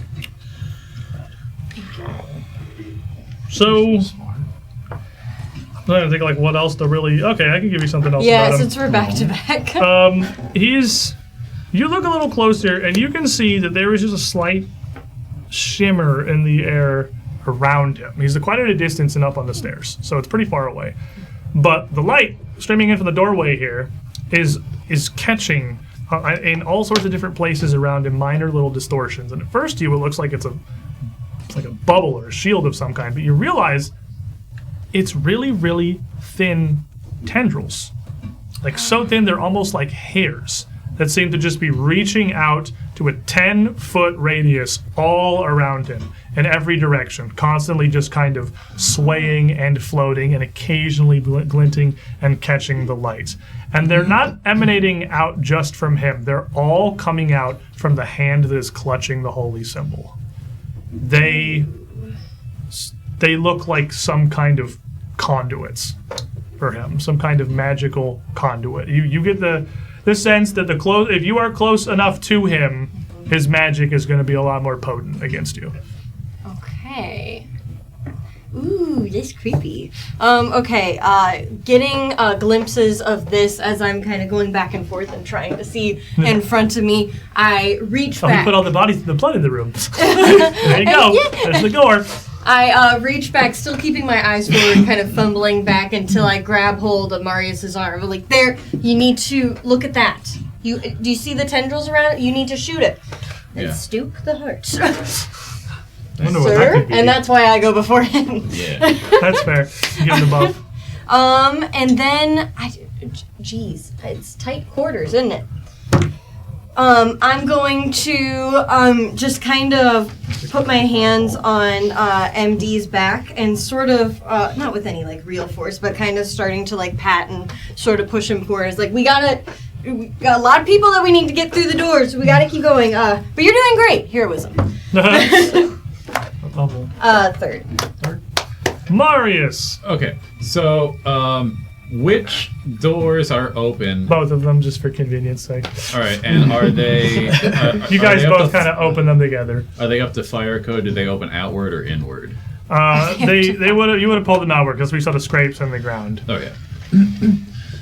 So. I'm trying to think like what else to really. Okay, I can give you something else. Yeah, about him. since we're back to back. You look a little closer, and you can see that there is just a slight shimmer in the air around him. He's quite at a distance and up on the stairs, so it's pretty far away. But the light streaming in from the doorway here is catching in all sorts of different places around him, minor little distortions. And at first to you, it looks like it's like a bubble or a shield of some kind, but you realize it's really, really thin tendrils. Like so thin, they're almost like hairs that seem to just be reaching out to a 10-foot radius all around him in every direction, constantly just kind of swaying and floating and occasionally glinting and catching the light. And they're not emanating out just from him. They're all coming out from the hand that is clutching the holy symbol. They look like some kind of conduits. for him, some kind of magical conduit. You get the sense that if you are close enough to him, his magic is going to be a lot more potent against you. Okay. Ooh, that's creepy. Okay, getting glimpses of this as I'm kind of going back and forth and trying to see in front of me, I reach back. We put all the bodies and the blood in the room. There you go. Yeah. There's the door. I reach back, still keeping my eyes forward, kind of fumbling back until I grab hold of Marius's arm. Like, there, you need to look at that. Do you see the tendrils around it? You need to shoot it. And stoop the heart. I wonder what that could be. And that's why I go before him. Yeah. That's fair. You give him the buff. And then, geez, it's tight quarters, isn't it? I'm going to just kind of put my hands on MD's back and sort of, not with any like real force, but kind of starting to like pat and sort of push him forward. It's like, we got a lot of people that we need to get through the doors, so we gotta keep going. But you're doing great. Heroism. Third. Marius! Okay, so, which doors are open? Both of them, just for convenience sake. All right, and are they... you guys both kind of open them together. Are they up to fire code? Did they open outward or inward? You would have pulled them outward because we saw the scrapes on the ground. Okay.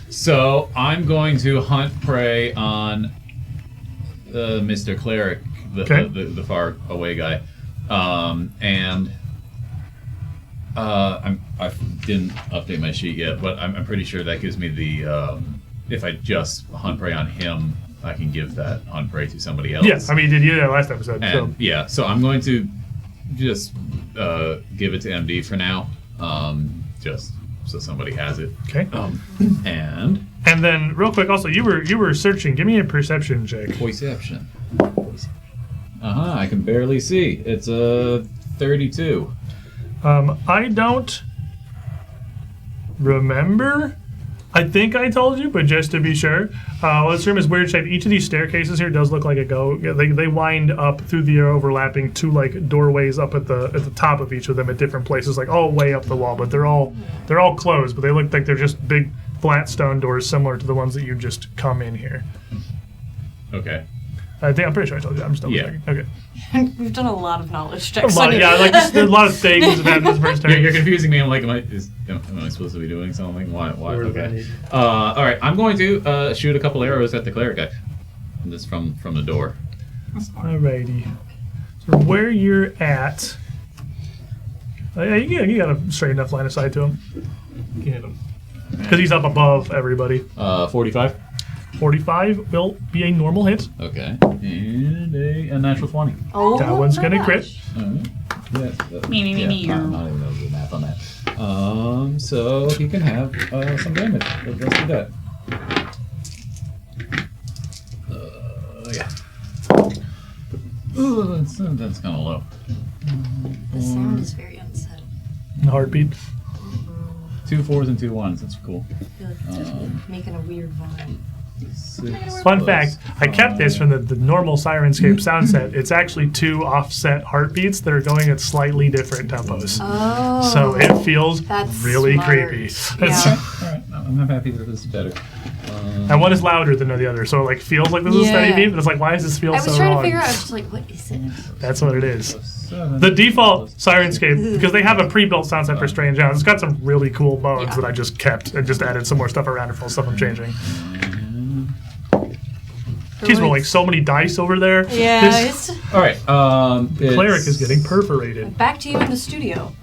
So I'm going to hunt prey on Mr. Cleric, the far away guy, and I didn't update my sheet yet, but I'm pretty sure that gives me the if I just hunt prey on him, I can give that hunt prey to somebody else. Yes, I mean, you did that last episode. And, so I'm going to just give it to MD for now, just so somebody has it. Okay. And then real quick, also you were searching. Give me a perception check. Perception. I can barely see. It's a 32. I don't remember. I think I told you, but just to be sure, this room is weird shaped. Each of these staircases here does look like a go. They wind up through the overlapping two like doorways up at the top of each of them at different places, like all way up the wall. But they're all closed, but they look like they're just big flat stone doors, similar to the ones that you just come in here. Okay. I think I'm pretty sure I told you. I'm just double checking. Okay. We've done a lot of knowledge checks. There's a lot of things that happened this first turn. You're confusing me. I'm like, am I supposed to be doing something? Why? Okay. All right. I'm going to shoot a couple arrows at the cleric guy. This from the door. Alrighty. So where you're at, you got a straight enough line of sight to him. Get him. Because he's up above everybody. 45. 45 will be a normal hit. Okay. And a natural 20. Oh, that one's going to crit. Me. I'm not even going to do math on that. So he can have some damage. Let's do that. Ooh, that's kind of low. The sound is very unsettling. Heartbeat. 2 4s and 2 1s. That's cool. I feel like it's just making a weird vibe. Fun fact, I kept this from the normal Sirenscape sound set. It's actually 2 offset heartbeats that are going at slightly different tempos. Oh. So it feels really smart. creepy. Yeah. All right. I'm happy that this is better. And one is louder than the other, so it like feels like this is a steady beat, but it's like, why does this feel so wrong? I was trying to figure out, I was just like, what is it? That's what it is. The default Sirenscape, because they have a pre-built sound set for Strange Sounds, it's got some really cool bones that I just kept and just added some more stuff around it for stuff I'm changing. He's rolling so many dice over there. Yeah. All right. The cleric is getting perforated. Back to you in the studio.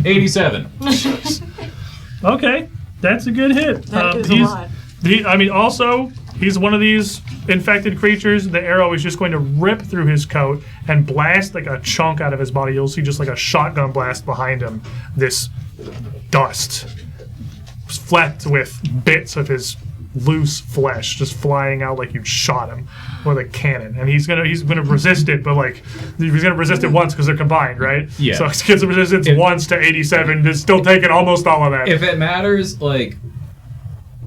87. Okay, that's a good hit. That is a lot. Also, he's one of these infected creatures. The arrow is just going to rip through his coat and blast like a chunk out of his body. You'll see just like a shotgun blast behind him. This dust flecked with bits of his loose flesh just flying out like you shot him with a cannon, and he's gonna resist it, but like he's gonna resist it once because they're combined, right? Yeah. So he gets a resistance once to 87, it's still taking almost all of that. If it matters, like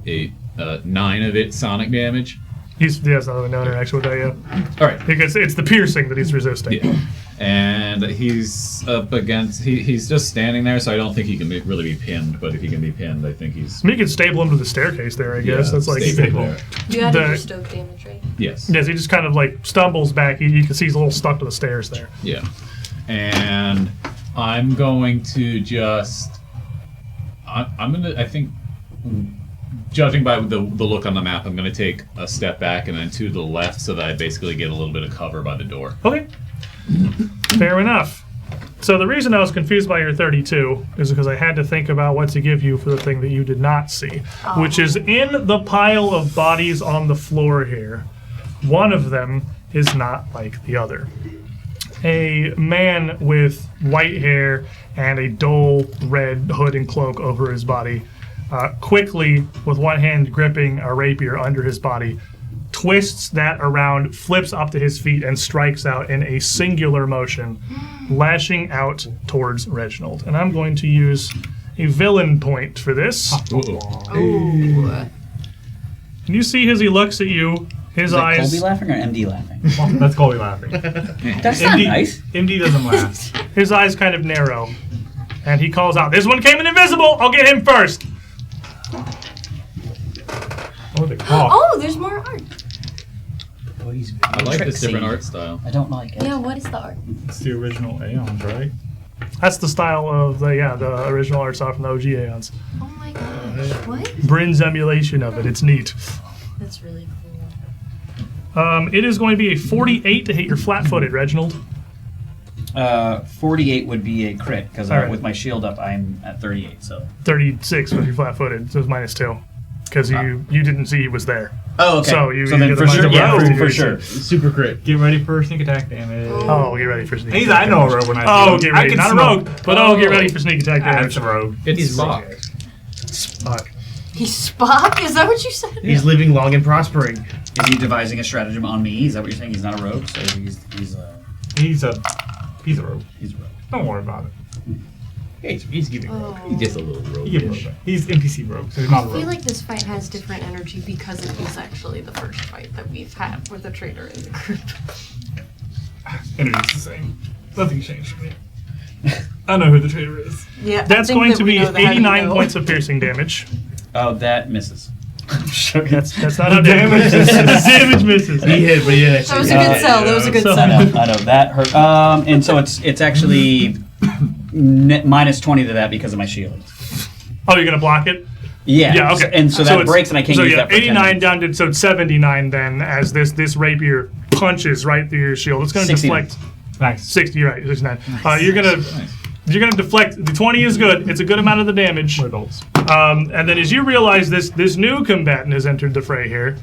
9 of it sonic damage. He has not really no interaction with that yet. All right, because it's the piercing that he's resisting. Yeah. And he's up against. He's just standing there, so I don't think he can really be pinned. But if he can be pinned, I think he's. I mean, you can stable him to the staircase there, I guess. That's like stable there. You added The- your stoke damage, right? Yes. Yes, he just kind of like stumbles back. You can see he's a little stuck to the stairs there. Yeah. And I'm going to just. I'm gonna. I think. Judging by the look on the map, I'm gonna take a step back and then to the left, so that I basically get a little bit of cover by the door. Okay. Fair enough. So the reason I was confused by your 32 is because I had to think about what to give you for the thing that you did not see, which is in the pile of bodies on the floor here. One of them is not like the other. A man with white hair and a dull red hood and cloak over his body, quickly, with one hand gripping a rapier under his body, twists that around, flips up to his feet, and strikes out in a singular motion, lashing out towards Reginald. And I'm going to use a villain point for this. Ooh. Can you see as he looks at you, his Is that eyes... Colby laughing or MD laughing? That's Colby laughing. That's not MD, nice. MD doesn't laugh. His eyes kind of narrow. And he calls out, "This one came in invisible! I'll get him first!" Oh, the cough. Oh, there's more art. I like this Trixie. different art style. I don't like it. Yeah, what is the art? It's the original Aeons, right? That's the style of the original art style from the OG Aeons. Oh my gosh. What? Bryn's emulation of it. It's neat. That's really cool. It is going to be a 48 to hit your flat-footed, Reginald. 48 would be a crit, because All right. with my shield up, I'm at 38, so. 36 with your flat-footed, so it's -2. Because you didn't see he was there. Oh, okay. So you then get for a sure, minus yeah, one for to sure. your Super crit. Get ready for sneak attack damage. Oh, get ready for sneak He's, attack I know a damage. rogue when I see Oh, him. get I ready. can Not a smoke. rogue, but get ready for sneak attack damage. It's a rogue. It's Spock. Fuck. He's Spock? Is that what you said? He's living long and prospering. Is he devising a stratagem on me? Is that what you're saying? He's not a rogue, so he's He's a rogue. a rogue. Don't worry about it. He's giving rogue. He's just a little He's roguish. He's NPC rogue, so he's not a I feel rogue. like this fight has different energy because it is actually the first fight that we've had with a traitor in the group. Energy's the same. Nothing changed for me. I know who the traitor is. Yeah, That's going to be 89 points of piercing damage. Oh, that misses. That's not how damage misses. Damage misses. He hit, but he didn't That was actually a good hit. sell. That was a good So- I know, sell. I know that hurt. And so it's actually -20 to that because of my shield. Oh, you're going to block it? Yeah. Yeah, okay. And so that it's- breaks, and I can't use that for 10 89 minutes. down to, so it's 79 then, as this rapier punches right through your shield. It's going to 69. deflect... Nice. 60, you're right, 69. You're gonna deflect. The 20 is good. It's a good amount of the damage. We're adults. And then as you realize this new combatant has entered the fray here,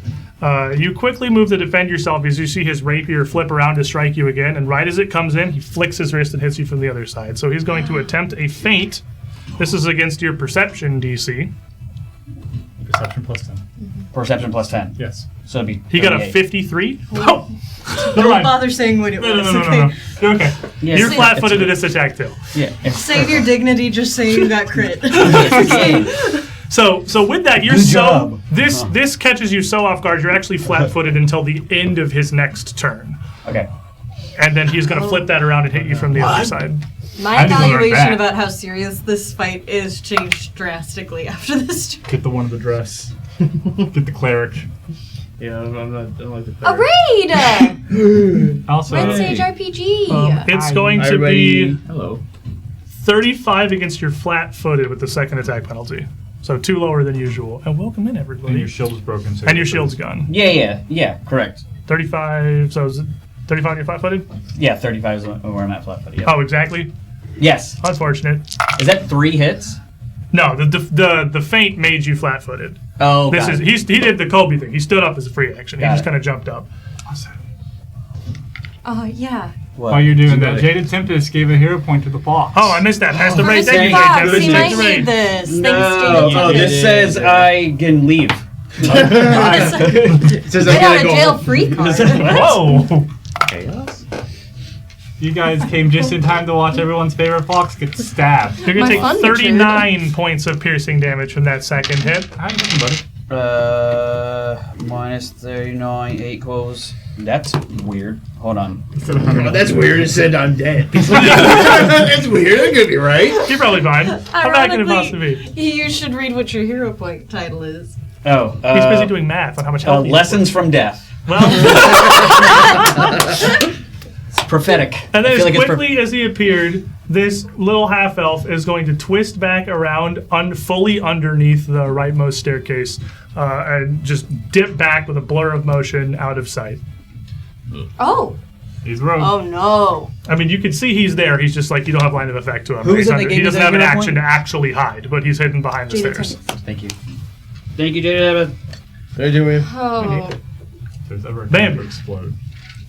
you quickly move to defend yourself as you see his rapier flip around to strike you again. And right as it comes in, he flicks his wrist and hits you from the other side. So he's going to attempt a feint. This is against your perception DC. Perception plus 10. Perception plus 10. Yes. So it'd be He got a 38. 53. Oh, never Don't mind. bother saying what it was. No. You're okay. Yes. You're flat-footed to this attack too. Yeah. Save your dignity. Just say you got crit. So with that, you're Good so job. this catches you so off guard. You're actually flat-footed until the end of his next turn, Okay. and then he's going to flip that around and hit you from the other side. My I didn't learn evaluation that. about how serious this fight is changed drastically after this. Get the one in the dress. Get the cleric. Yeah, I don't like the A cleric. raid! Also, Red Sage RPG! It's going to Everybody- be Hello. 35 against your flat-footed with the second attack penalty, so 2 lower than usual. And welcome in, everybody. and your shield is broken. So And your shield's gone. Yeah. Correct. 35. So is it 35 on your flat-footed? Yeah, 35 is where I'm at flat-footed. Yeah. Oh, exactly. Yes. Unfortunate. Is that 3 hits? No, the feint made you flat-footed. Oh, This got is it. he did the Colby thing. He stood up as a free action. He Got just it. kind of jumped up. Yeah. What? While you're doing You that, got it. Jaded Tempest gave a hero point to the fox. Oh, I missed that. Pass the raid. Thank you, Fox, Jade. he Tempest. He Take might the need raid. this. No. Thanks, Oh, Jade. this says I can leave. It says I'm Get out gonna of go jail home. free card. Whoa! Chaos? You guys came just in time to watch everyone's favorite fox get stabbed. You're gonna My take fun 39 points of piercing damage from that second hit. How you doing, buddy? Minus 39 equals. That's weird. Hold on. Oh, that's weird. It said I'm dead. That's weird. That could be right. You're probably fine. How bad can it possibly be? You should read what your hero point title is. Oh, He's busy doing math on how much health he lessons from death. Well, It's prophetic. and then I feel as like it's quickly as he appeared, this little half elf is going to twist back around fully underneath the rightmost staircase and just dip back with a blur of motion out of sight. Oh. He's rogue. Oh no. I mean, you can see he's there. He's just like, you don't have line of effect to him. Who is it that He gave you doesn't that have an hero action point? to actually hide, but he's hidden behind the Jada stairs. Tennis. Thank you. Thank you, Jada. They're doing. Oh. If there's ever a Bam. time to explode.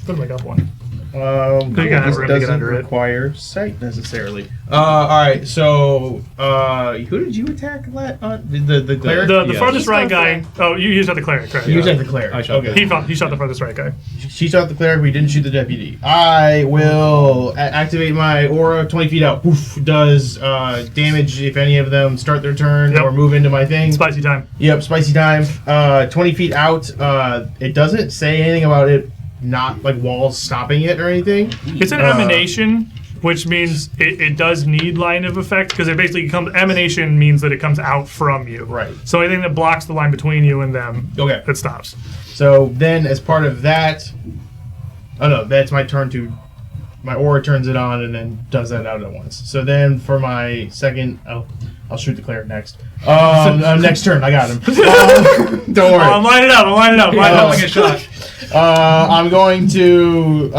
Put him back up one. Cool. You gotta have This room to get doesn't under it. require sight necessarily. All right. So, who did you attack? The cleric. The Yeah. farthest He's right going guy. Oh, you shot the cleric, right? You attacked the cleric. I shot Okay. He shot the farthest right guy. She shot the cleric. We didn't shoot the deputy. I will activate my aura 20 feet out. Poof, does damage if any of them start their turn Yep. or move into my thing. Spicy time. Yep, spicy time. 20 feet out. It doesn't say anything about it not like walls stopping it or anything. It's an emanation, which means it does need line of effect because it basically comes. Emanation means that it comes out from you. Right. So anything that blocks the line between you and them, Okay. it stops. So then, as part of that, oh no, that's my turn to. My aura turns it on and then does that out at once. So then, for my second, I'll shoot the cleric next. Next turn, I got him. Don't worry. I'm lining up. Line up. a shot. I'm going to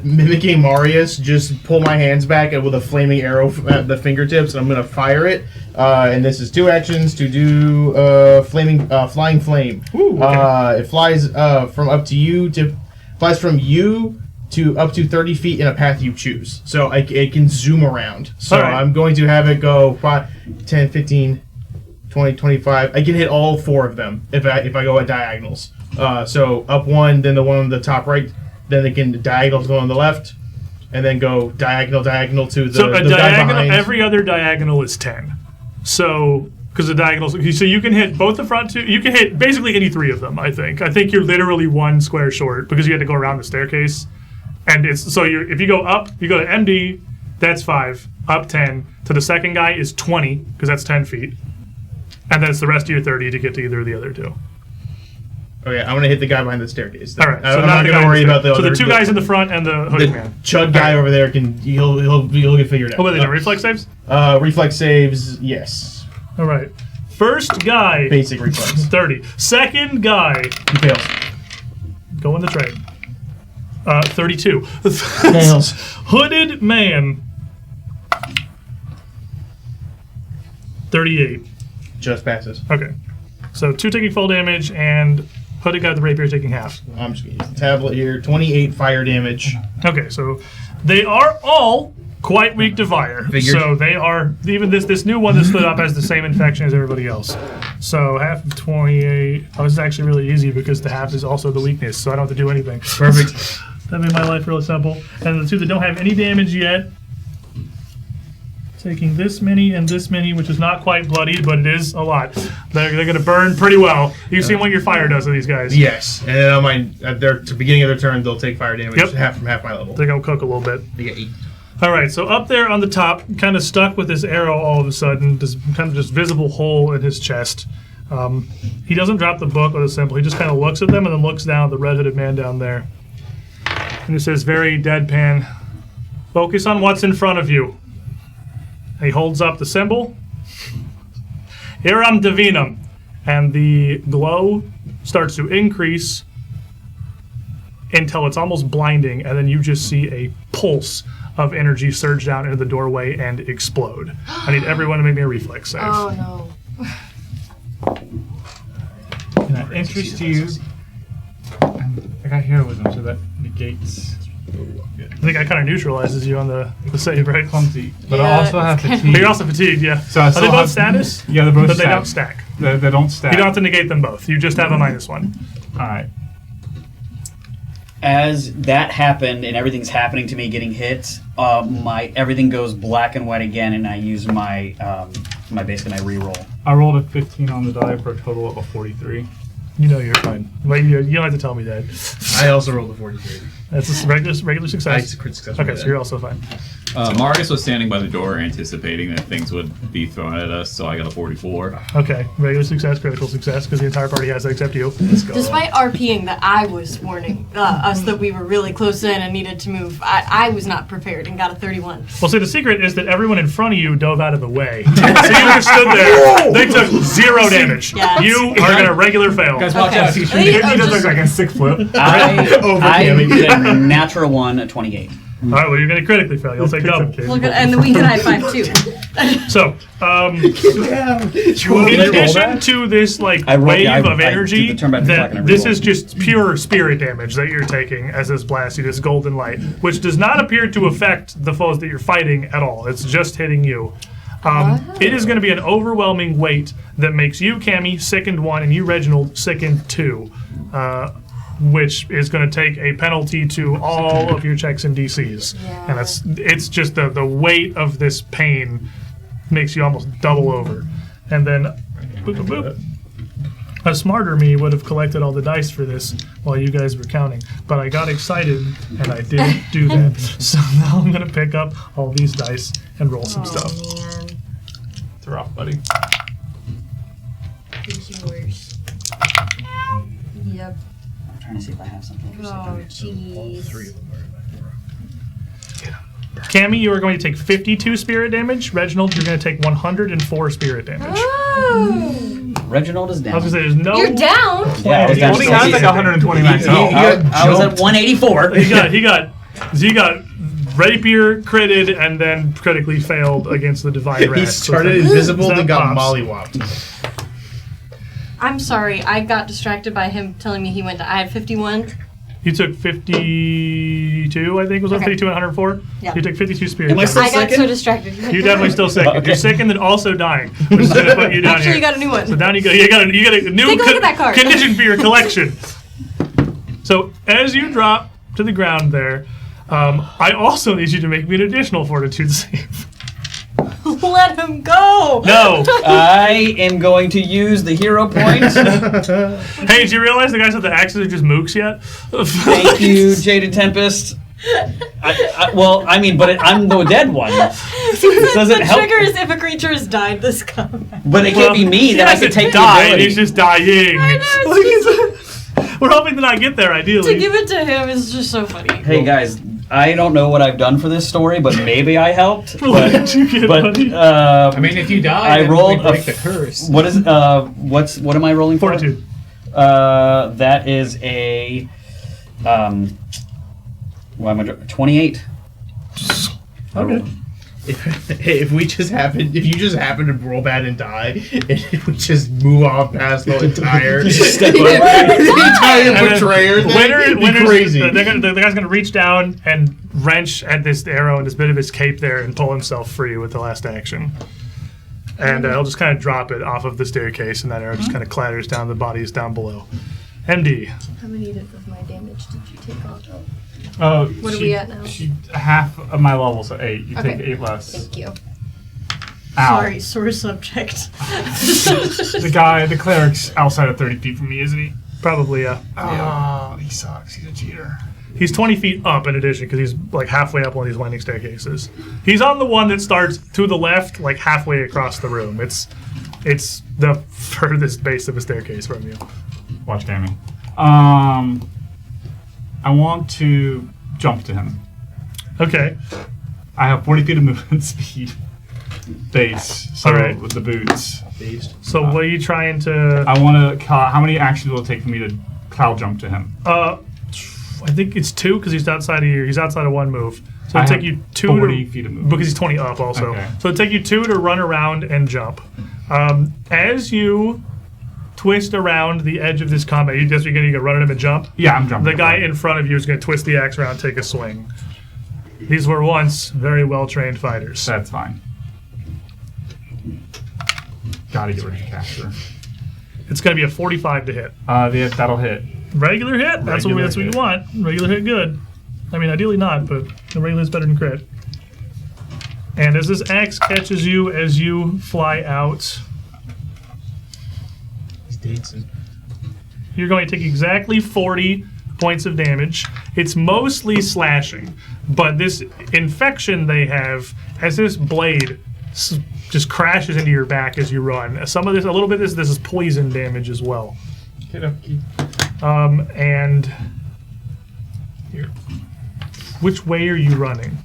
mimicking Marius, just pull my hands back and with a flaming arrow at the fingertips, and I'm going to fire it. And this is 2 actions to do flying flame. Ooh, okay. It flies flies from you to up to 30 feet in a path you choose. So it can zoom around. So All right. I'm going to have it go 5, 10, 15, 20, 25. I can hit all 4 of them if I go at diagonals. So up 1, then the one on the top right, then it can diagonal to go on the left, and then go diagonal to the, So a the guy diagonal. behind. Every other diagonal is 10. So because the diagonals, so you can hit both the front 2. You can hit basically any 3 of them. I think you're literally 1 square short because you had to go around the staircase. And it's so if you go up, you go to MD, that's 5, up 10. To the second guy is 20 because that's 10 feet, and then it's the rest of your 30 to get to either of the other 2. Okay, I'm gonna hit the guy behind the staircase. Then. All right, I'm so not the gonna guy worry in the about the So other. the 2 guys in the front and the hooded the man. chud guy over there he'll get figured out. Oh, what are they doing? Reflex saves? Reflex saves, yes. All right. First guy, Basic reflex. 30. Second guy, He fails. go in the trade. 32. Fails. Hooded man, 38. Just passes. Okay. So 2 taking full damage, and hooded guy with the rapier taking half. I'm just gonna use the tablet here. 28 fire damage. Okay, so they are all quite weak to fire. Figured. So they are, even this new one that stood up has the same infection as everybody else. So half of 28. Oh, this is actually really easy because the half is also the weakness, so I don't have to do anything. Perfect. That made my life really simple. And the 2 that don't have any damage yet, taking this many and this many, which is not quite bloodied, but it is a lot. They're going to burn pretty well. You've seen what your fire does to these guys. Yes, and then at the beginning of their turn, they'll take fire damage Yep. from half my level. They're going to cook a little bit. They get 8. All right, so up there on the top, kind of stuck with this arrow all of a sudden, this kind of just visible hole in his chest. He doesn't drop the book or the symbol. He just kind of looks at them and then looks down at the red-hooded man down there. And he says, very deadpan, focus on what's in front of you. And he holds up the symbol. Iram Divinum. And the glow starts to increase until it's almost blinding, and then you just see a pulse of energy surge down into the doorway and explode. I need everyone to make me a reflex save. Oh no. Can I interest you? I got heroism, so that negates. I think I kind of neutralizes you on the save, right? Clumsy, but I Yeah, also have it's kinda- fatigue. But you're also fatigued, yeah. So I Are still they both have- status? Yeah, they're both But they don't status. stack. They don't stack. You don't have to negate them both. You just have a -1. All right. As that happened and everything's happening to me getting hit, my everything goes black and white again, and I use my my reroll. I rolled a 15 on the die for a total of a 43. You know you're fine. Wait, you don't have to tell me that. I also rolled a 43. That's a regular success. Crit success. Okay, so you're also fine. Marius was standing by the door anticipating that things would be thrown at us, so I got a 44. Okay, regular success, critical success, because the entire party has that except you. Let's go. Despite RPing that I was warning us that we were really close in and needed to move, I was not prepared and got a 31. Well, see, the secret is that everyone in front of you dove out of the way. So you just stood there. They took 0 damage. Yeah. You are going to regular fail. Guys, watch out. He does look like a 6 flip. I did a natural 1 at 28. All right, well, you're going to critically fail. You'll take double. Look at, and then we can high five too. So, in addition to this like wave of energy, this is just pure spirit damage that you're taking as this blasts you, this golden light, which does not appear to affect the foes that you're fighting at all. It's just hitting you. It is going to be an overwhelming weight that makes you, Cammy, sickened 1, and you, Reginald, sickened 2. Which is going to take a penalty to all of your checks and DCs. Yeah. And it's just the weight of this pain makes you almost double over. And then, boop, boop, boop. A smarter me would have collected all the dice for this while you guys were counting. But I got excited, and I didn't do that. So now I'm going to pick up all these dice and roll some stuff. Man. It's rough, buddy. It's yours. Yep. Trying to see if I have something. Oh, jeez. Cammy, you are going to take 52 spirit damage. Reginald, you're going to take 104 spirit damage. Oh. Reginald is down. I was going to say, there's no... You're down? Yeah, I was He down. only has like 120 max health. I was at 184. He got rapier critted and then critically failed against the divine rat. He started invisible and got pops. mollywopped. I'm sorry, I got distracted by him telling me he went to. I had 51. You took 52, I think, was on 52 and 104? Yeah. You took 52 spirit Am I damage. still I got second? so distracted. You're definitely still second. Okay. You're second and also dying, which is going to put you down Actually, here. you got a new one. So down you go. You got a new Take a look at that card. condition for your collection. So as you drop to the ground there, I also need you to make me an additional fortitude save. Let him go! No. I am going to use the hero points. Hey, did you realize the guys with the axes are just mooks yet? Thank you, Jaded Tempest. I'm the dead one. It doesn't The help. trigger is if a creature has died this combat. But it can't be me that I can take the die. ability. He's just dying. I know, it's We're hoping to not get there, ideally. To give it to him is just so funny. Hey guys, I don't know what I've done for this story, but maybe I helped. What did you get, buddy? I mean, if you die, I then rolled we break the curse. What is what am I rolling for? Fortitude. That is a why am I 28? Okay. If you just happen to roll bad and die, and we just move off past the entire betrayer, Winner, crazy. The guy's gonna reach down and wrench at this arrow and this bit of his cape there and pull himself free with the last action. And he'll just kind of drop it off of the staircase, and that arrow just kind of clatters down. The bodies down below. MD. How many of my damage did you take off? What are we at now? Half of my level's at 8. You Okay. take 8 less. Thank you. Ow. Sorry, sore subject. The cleric's outside of 30 feet from me, isn't he? Probably, yeah. Oh, he sucks. He's a cheater. He's 20 feet up in addition, because he's like halfway up one of these winding staircases. He's on the one that starts to the left, like halfway across the room. It's the furthest base of the staircase from you. Watch Cammy. I want to jump to him. Okay. I have 40 feet of movement speed. Base. So Alright. with the boots. So what are you trying to... I want to... How many actions will it take for me to cloud jump to him? I think it's 2, because he's outside of he's outside of 1 move. So I it'll have take you 2 40 feet of movement. because he's 20 up also. Okay. So it'll take you 2 to run around and jump. As you twist around the edge of this combat, you're going to go run at him and jump. Yeah, I'm jumping. The guy in front of you is going to twist the axe around and take a swing. These were once very well-trained fighters. That's fine. Gotta get rid of Casper. It's going to be a 45 to hit. That'll hit. Regular hit? That's what you want. Regular hit, good. I mean, ideally not, but the regular is better than crit. And as this axe catches you as you fly out, dancing. You're going to take exactly 40 points of damage. It's mostly slashing, but this infection they have, as this blade just crashes into your back as you run. Some of this, a little bit of this is poison damage as well. Get up, Keith. And here, which way are you running?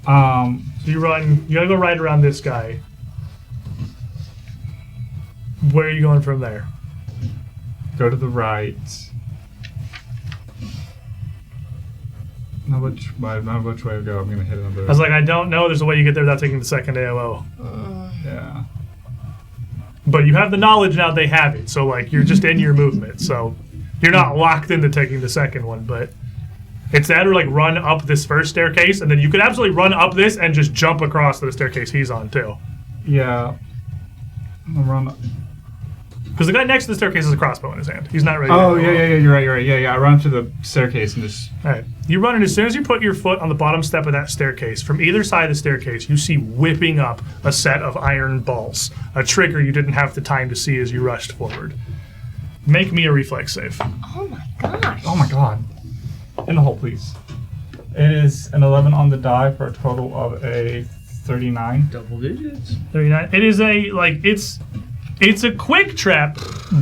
So you gotta go right around this guy. Where are you going from there? Go to the right. Not which way to go. I'm gonna hit another. I was like, I don't know. There's a way you get there without taking the second AOO. Yeah. But you have the knowledge now they have it. So, like, you're just in your movement. So you're not locked into taking the second one. But it's that or, like, run up this first staircase. And then you could absolutely run up this and just jump across to the staircase he's on, too. Yeah. I'm gonna run. Because the guy next to the staircase has a crossbow in his hand. He's not ready Oh, to go. yeah, you're right. Yeah. I run to the staircase and just. All right. You run in as soon as you put your foot on the bottom step of that staircase. From either side of the staircase, you see whipping up a set of iron balls. A trigger you didn't have the time to see as you rushed forward. Make me a reflex save. Oh my gosh. Oh my god. In the hole, please. It is an 11 on the die for a total of a 39. Double digits. 39. It is it's a quick trap,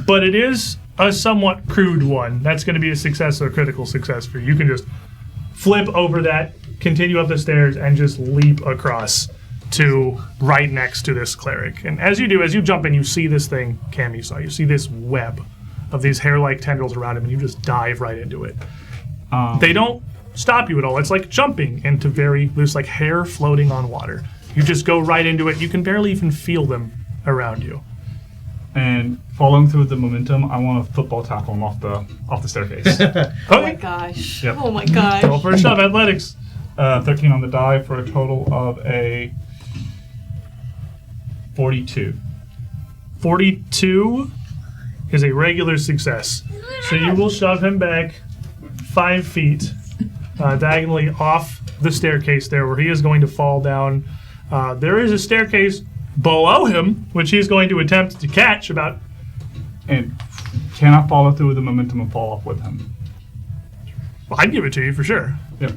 but it is a somewhat crude one. That's going to be a success or a critical success for you. You can just flip over that, continue up the stairs, and just leap across to right next to this cleric. And as you jump in, you see this thing Cam you saw. You see this web of these hair-like tendrils around him, and you just dive right into it. They don't stop you at all. It's like jumping into very loose, like hair floating on water. You just go right into it. You can barely even feel them around you. And following through the momentum, I want to football tackle him off the staircase. Oh my gosh. Yep. Oh my gosh. Roll for a shove, athletics. 13 on the die for a total of a 42. 42 is a regular success. So you will shove him back 5 feet diagonally off the staircase there where he is going to fall down. There is a staircase below him, which he's going to attempt to catch about. And can I follow through with the momentum and fall off with him? Well, I'd give it to you for sure. Yep.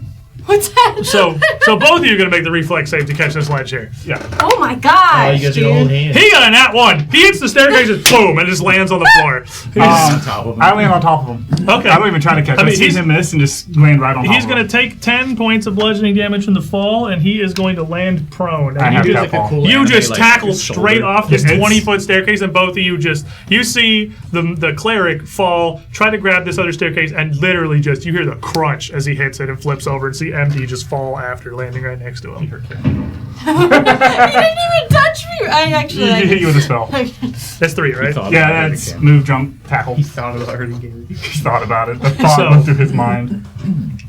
What's that? So both of you are going to make the reflex save to catch this ledge here. Yeah. Oh my gosh. Oh, you guys are gonna hold dude. hands. He got a nat 1. He hits the staircase and boom, and just lands on the floor. on top of him. I land on top of him. Okay. I don't even try to catch him. I see him miss and just land right on top He's of going him. to take 10 points of bludgeoning damage from the fall, and he is going to land prone. I And have you that just, fall. you just like, tackle his straight shoulder. off this It's- 20-foot staircase, and both of you you see the cleric fall, try to grab this other staircase, and literally just, you hear the crunch as he hits it and flips over, and see MD just fall after, landing right next to him. He didn't even touch me. I actually. He hit you with a spell. That's 3, right? Yeah, that's move, jump, tackle. He thought about it again. He thought about it. The thought So- went through his mind.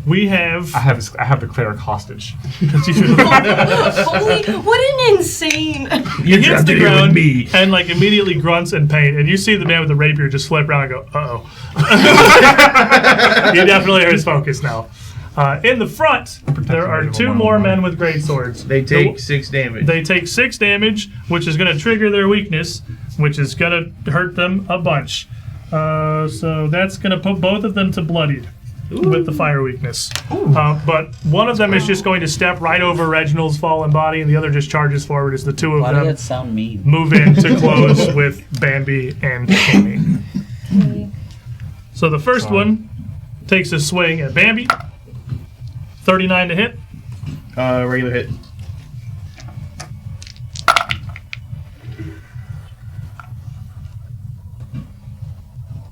We have... I have the cleric hostage. Holy, what an insane. He hits the ground and like immediately grunts in pain, and you see the man with the rapier just flip around and go, uh-oh. You definitely are his focus now. In the front, there are 2 more men with great swords. They take 6 damage. They take 6 damage, which is going to trigger their weakness, which is going to hurt them a bunch. So that's going to put both of them to bloodied with the fire weakness. But one of them is just going to step right over Reginald's fallen body, and the other just charges forward as the 2 of Why did them that sound mean? move in to close with Bambi and Amy. So the first one takes a swing at Bambi. 39 to hit. Regular hit.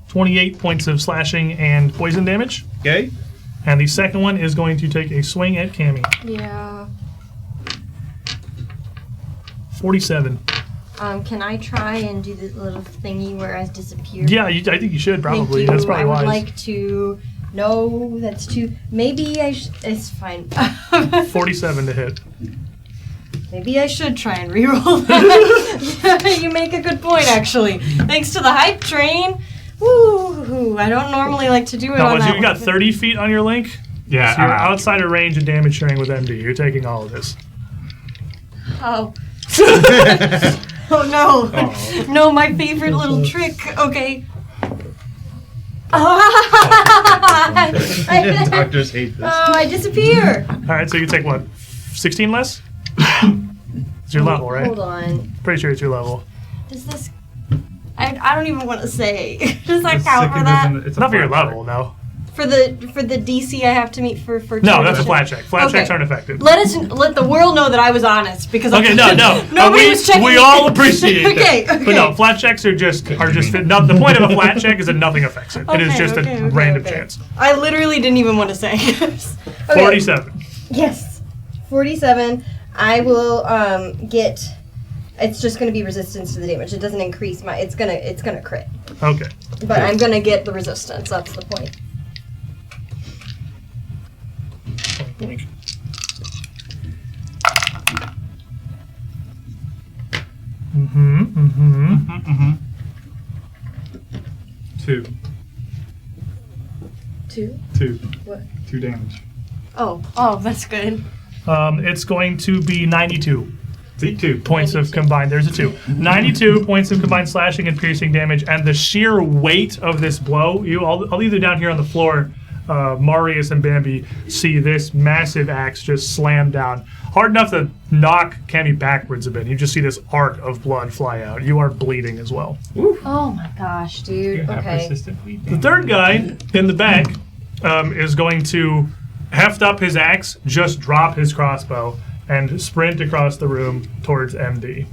.28 points of slashing and poison damage. Okay. And the second one is going to take a swing at Cammy. Yeah. 47. Can I try and do the little thingy where I disappear? Yeah, I think you should probably. Thank you. That's probably I would wise. like to. No, that's too. Maybe I. It's fine. 47 to hit. Maybe I should try and reroll that. You make a good point, actually. Thanks to the hype train. Woo! I don't normally like to do it Now, on that you got one. 30 feet on your link? Yeah, So you're I'm out. outside of range of damage sharing with MD. You're taking all of this. Oh. Oh no. Oh. No, my favorite little trick. Okay. Doctors hate this. Oh, I disappear. All right, so you take what? 16 less? It's your level, right? Hold on. Pretty sure it's your level. Does this... I don't even want to say. Does that It's count for sick, that? it's a Not for your flat level, no. For the DC I have to meet for No, that's a tuition? flat check. Flat Okay. checks aren't effective. Let the world know that I was honest because Okay, no. nobody was checking. We all appreciate Okay, that. okay. But no, flat checks are just no, the point of a flat check is that nothing affects it. It is Okay, just okay, a okay, random okay. chance. I literally didn't even want to say. Okay. 47. Yes. 47. I will get. It's just going to be resistance to the damage. It doesn't increase my. It's gonna crit. Okay. But I'm gonna get the resistance. That's the point. Two. 2. 2. What? 2 damage. Oh, that's good. It's going to be 92 2. points of combined. There's a 2. 92 points of combined slashing and piercing damage, and the sheer weight of this blow. I'll leave you down here on the floor. Marius and Bambi see this massive axe just slam down, hard enough to knock Cammy backwards a bit. You just see this arc of blood fly out. You are bleeding as well. Oh my gosh, dude. You have Okay. persistent bleed The third guy in the back is going to heft up his axe, just drop his crossbow, and sprint across the room towards MD.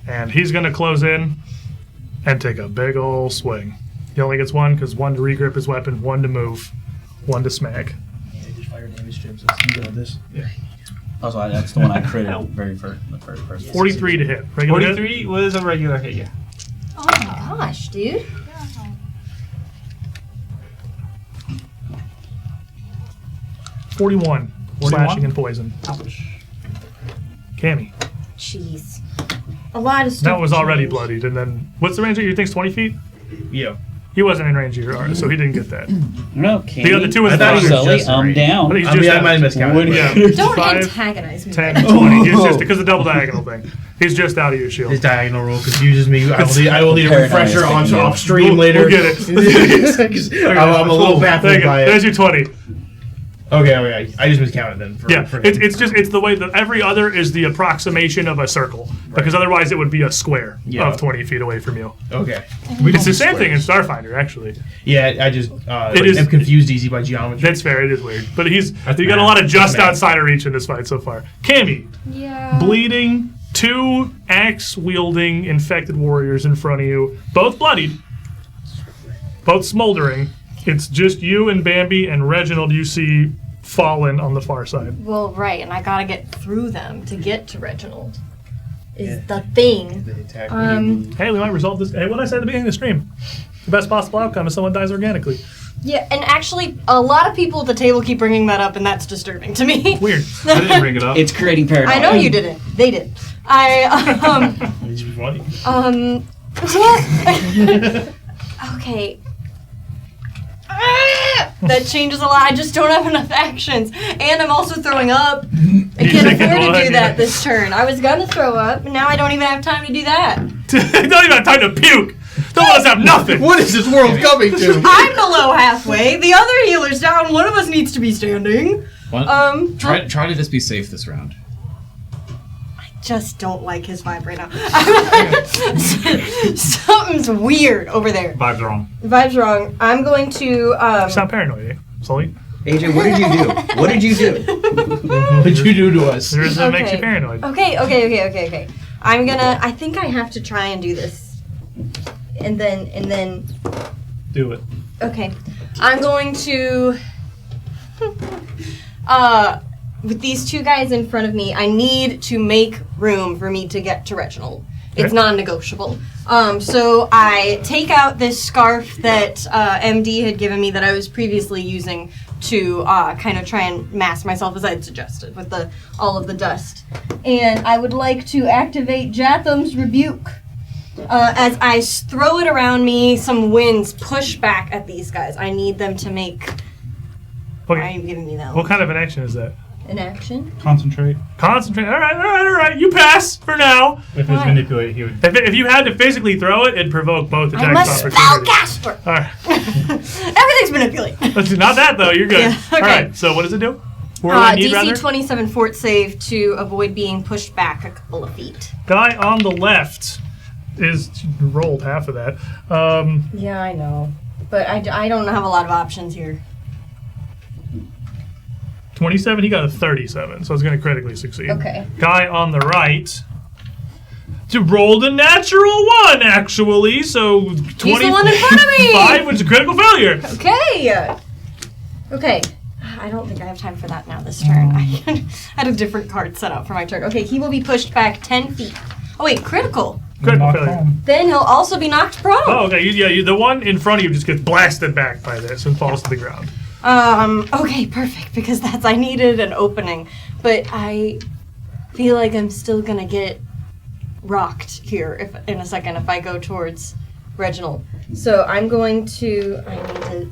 And he's going to close in and take a big ol' swing. He only gets one because 1 to regrip his weapon, 1 to move, 1 to smack. Fire damage strips. You got this. Also, that's the one I critted the first person. 43 to hit. Regular hit? 43 was a regular hit, yeah. Oh my gosh, dude. 41. 41? Slashing and poison. Ouch. Cammy. Jeez. A lot of stuff. That was already bloodied. And then, what's the range of your thing's 20 feet? Yeah. He wasn't in range of your arm, so he didn't get that. No, The other two was I thought he was Sully, just I'm right. down. But he's I just mean, I out. might have miscounted. Yeah. Don't 5, antagonize me. 10, 20. He's just because of the double diagonal thing. He's just out of your shield. His diagonal roll confuses me. I will need a Paranoia refresher on sticking off in. stream later. We'll get it. I'm a little baffled There you go. by There's it. your 20. Okay. I just miscounted then. For him. It's the way that every other is the approximation of a circle, because otherwise it would be a square Yeah. of 20 feet away from you. Okay. It's the same thing in Starfinder, actually. Yeah, I just is- am confused easy by geometry. That's fair. It is weird, but you got a math. lot of just That's math. outside of reach in this fight so far. Cammy, Yeah. bleeding, 2 axe-wielding infected warriors in front of you, both bloodied, both smoldering. It's just you and Bambi and Reginald you see fallen on the far side. Well, right, and I gotta get through them to get to Reginald. Is the thing. They attack Hey, we might resolve this. Hey, what did I say at the beginning of the stream? The best possible outcome is someone dies organically. Yeah, and actually, a lot of people at the table keep bringing that up, and that's disturbing to me. Weird. I didn't bring it up. It's creating paranoia. I know you didn't. They did. It's funny. Okay. That changes a lot. I just don't have enough actions. And I'm also throwing up. I You can't take afford to one, do that yeah. this turn. I was gonna throw up, and now I don't even have time to do that. Don't even have time to puke. Don't let us have nothing. What is this world coming to? I'm below halfway. The other healer's down. One of us needs to be standing. Try to just be safe this round. Just don't like his vibe right now. Something's weird over there. Vibes wrong. Vibe's wrong. I'm going to. It's not paranoid, eh? Sully? AJ, what did you do? What did you do? What did you do to us? There's that makes you Okay. paranoid. Okay. I'm gonna. I think I have to try and do this, and then. Do it. Okay. I'm going to. With these 2 guys in front of me, I need to make room for me to get to Reginald. It's Okay. non-negotiable. So I take out this scarf that MD had given me that I was previously using to kind of try and mask myself as I'd suggested with all of the dust. And I would like to activate Jatham's Rebuke. As I throw it around me, some winds push back at these guys. I need them to make... Why are Okay. you giving me that? What kind of an action is that? An action? Concentrate. Concentrate. All right. You pass for now. If it's manipulate, he would. If you had to physically throw it, it'd provoke both attacks. I'm a spellcaster. All right. Everything's manipulate. Not that though. You're good. Yeah, okay. All right. So what does it do? What do I need, DC rather? 27 fort save to avoid being pushed back a couple of feet. Guy on the left is rolled half of that. Yeah, I know. But I don't have a lot of options here. 27, he got a 37, so it's going to critically succeed. Okay. Guy on the right rolled a natural 1, actually, so 25, He's the one in front of me! which is a critical failure. Okay. Okay. I don't think I have time for that now this turn. I had a different card set up for my turn. Okay, he will be pushed back 10 feet. Oh wait, critical. Critical failure. Then he'll also be knocked prone. Oh, okay. The one in front of you just gets blasted back by this and falls to the ground. Okay, perfect, because I needed an opening. But I feel like I'm still gonna get rocked here in a second if I go towards Reginald. So I'm going to. I need to.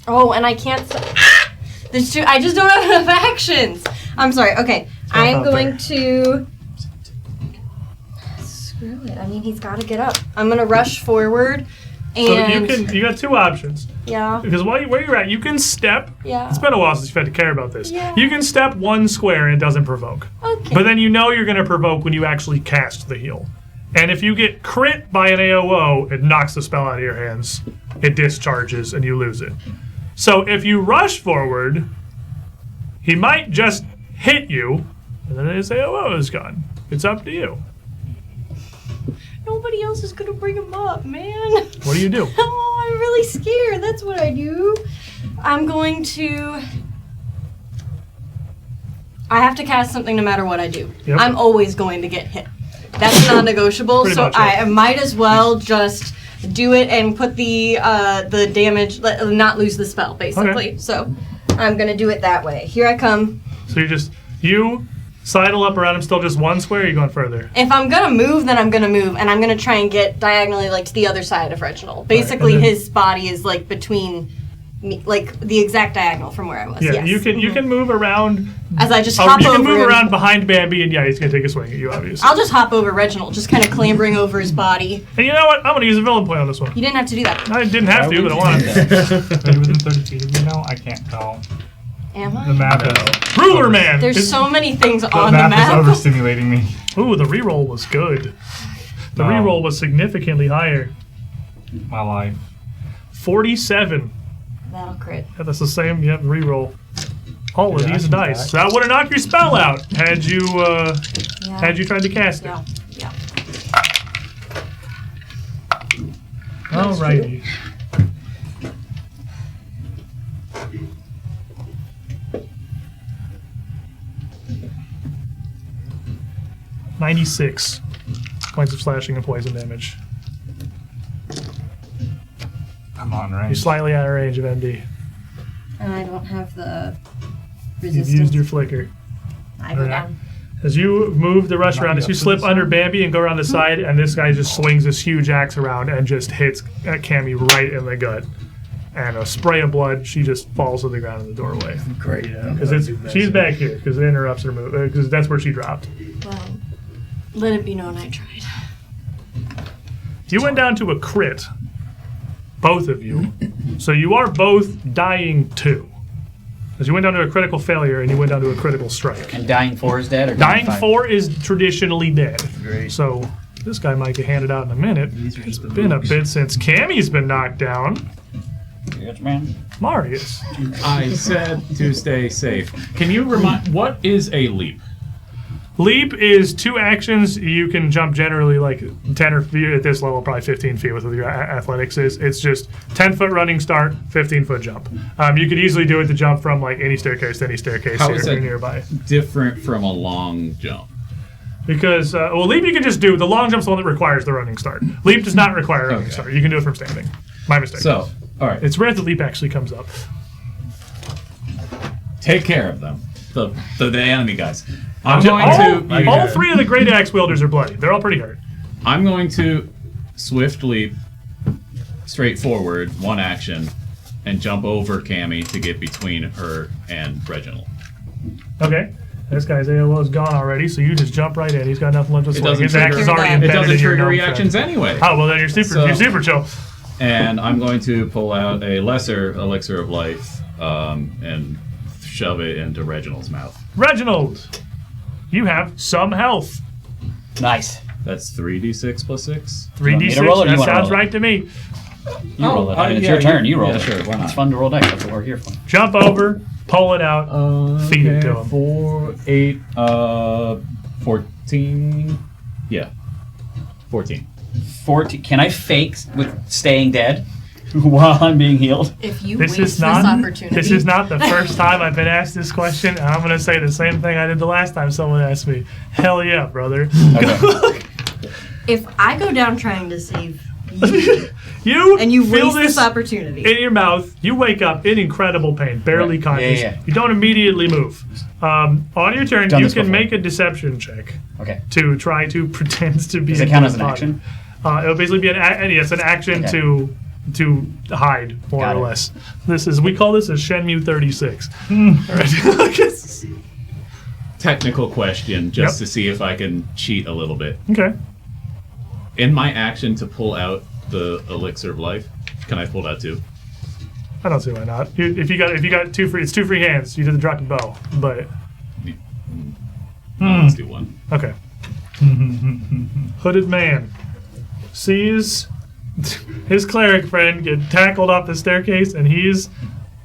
Oh, and I can't. There's two. I just don't have enough actions. I'm sorry. Okay, I'm going to. Screw it. I mean, he's got to get up. I'm gonna rush forward. And So you got two options. Yeah. Because where you're at, you can step. Yeah. It's been a while since you've had to care about this. Yeah. You can step 1 square and it doesn't provoke. Okay. But then you know you're going to provoke when you actually cast the heal. And if you get crit by an AOO, it knocks the spell out of your hands. It discharges and you lose it. So if you rush forward, he might just hit you, and then his AOO is gone. It's up to you. Nobody else is gonna bring him up, man. What do you do? Oh, I'm really scared. That's what I do. I'm going to. I have to cast something no matter what I do. Yep. I'm always going to get hit. That's non-negotiable. Pretty So much, yeah. I might as well just do it and put the damage, not lose the spell, basically. Okay. So I'm gonna do it that way. Here I come. So you sidle up around him, still just 1 square, or are you going further? If I'm gonna move, then I'm gonna move, and I'm gonna try and get diagonally, like, to the other side of Reginald. Basically, and then- his body is like between me, like the exact diagonal from where I was. Yeah, yes. you can move around. As I just hop You over. can move him. around behind Bambi, and yeah, he's gonna take a swing at you, obviously. I'll just hop over Reginald, just kind of clambering over his body. And you know what? I'm gonna use a villain point on this one. You didn't have to do that. I didn't have to, but I wanted to. Are you within 30 feet of me now? I can't tell. Am I? The map is. Ruler Man. There's so many things The on the map is map. overstimulating me. Ooh, the reroll was good. The Wow. reroll was significantly higher. My life. 47. That'll crit. Yeah, that's the same. Yep, reroll. All of Yeah, these I can dice. back. That would have knocked your spell out had you Yeah. tried to cast it. Yeah. Yeah. Alrighty. $96 points of slashing and poison damage. I'm on You're range. slightly out of range of MD. And I don't have the You've resistance. used your flicker. I go down. As you move the rush around, as you up to slip the under side? Bambi and go around the side, and this guy just swings this huge axe around and just hits Cammy right in the gut. And a spray of blood, she just falls to the ground in the doorway. Great. Because she's back here, because it interrupts her move, because that's where she dropped. Well, let it be known I tried. You went down to a crit, both of you. So you are both dying 2. Because you went down to a critical failure and you went down to a critical strike. And dying 4 is dead, or Dying five? 4 is traditionally dead. Great. So this guy might get handed out in a minute. These are It's just the been a moves. bit since Cammy's been knocked down. Yes, man. Marius. I said to stay safe. Can you remind what is a leap? Leap is 2 actions. You can jump generally like 10 or at this level, probably 15 feet with what your athletics is. It's just 10-foot running start, 15-foot jump. You could easily do it to jump from like any staircase to any staircase How is that nearby. different from a long jump? Because, leap you can just do. The long jump's the one that requires the running start. Leap does not require a running Okay. start. You can do it from standing. My mistake. So, all right, It's rare that leap actually comes up. take care of them. The enemy guys. I'm going to. All 3 of the great axe wielders are bloody. They're all pretty hurt. I'm going to swift leap straight forward, 1 action, and jump over Cammy to get between her and Reginald. Okay. This guy's AOL is gone already, so you just jump right in. He's got nothing left to swing. His axe is already It embedded doesn't in your trigger gnome reactions friend. anyway. Oh, well then you're super chill. And I'm going to pull out a lesser elixir of life and shove it into Reginald's mouth. Reginald, you have some health. Nice. That's 3d6 plus 6. 3d6, that sounds right to me. You roll it. I mean, it's your turn. You roll it. Sure, why not? It's fun to roll dice. That's what we're here for. Jump over, pull it out, feed it to him. 4, 8, 14. Yeah. 14. 14. Can I fake with staying dead while I'm being healed? If you This waste is this not. opportunity. This is not the first time I've been asked this question, and I'm going to say the same thing I did the last time someone asked me. Hell yeah, brother. Okay. If I go down trying to save You and you feel waste this this opportunity. in your mouth. You wake up in incredible pain, barely Right. conscious. Yeah. You don't immediately move. On your turn, Done you this can before. make a deception check Okay. to try to pretend to be. Does it a count as an body. action? It'll basically be an action Okay. to hide, more Got or it. less. We call this a Shenmue 36. All right. Technical question, just Yep. to see if I can cheat a little bit. Okay. In my action to pull out the elixir of life, can I pull that too? I don't see why not. If you got two free, it's 2 free hands. You did the drop and bow, but Let's do one. okay. Hooded man sees his cleric friend get tackled off the staircase, and he's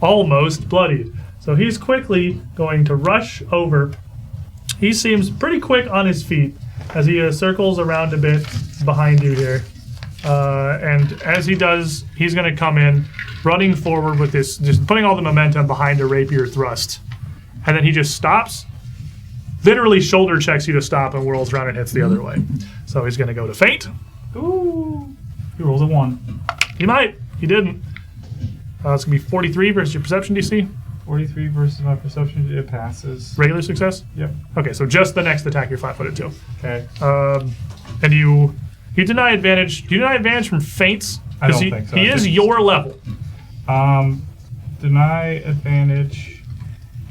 almost bloodied. So he's quickly going to rush over. He seems pretty quick on his feet as he circles around a bit behind you here. And as he does, he's going to come in, running forward with this, just putting all the momentum behind a rapier thrust. And then he just stops, literally shoulder checks you to stop, and whirls around and hits the other way. So he's going to go to feint. Ooh. He rolls a 1. He might. He didn't. It's going to be 43 versus your perception DC. 43 versus my perception. It passes. Regular success? Yep. Okay, so just the next attack you're flat-footed to. Okay. And you deny advantage. Do you deny advantage from feints? I don't He, think so. he is your level. Deny advantage.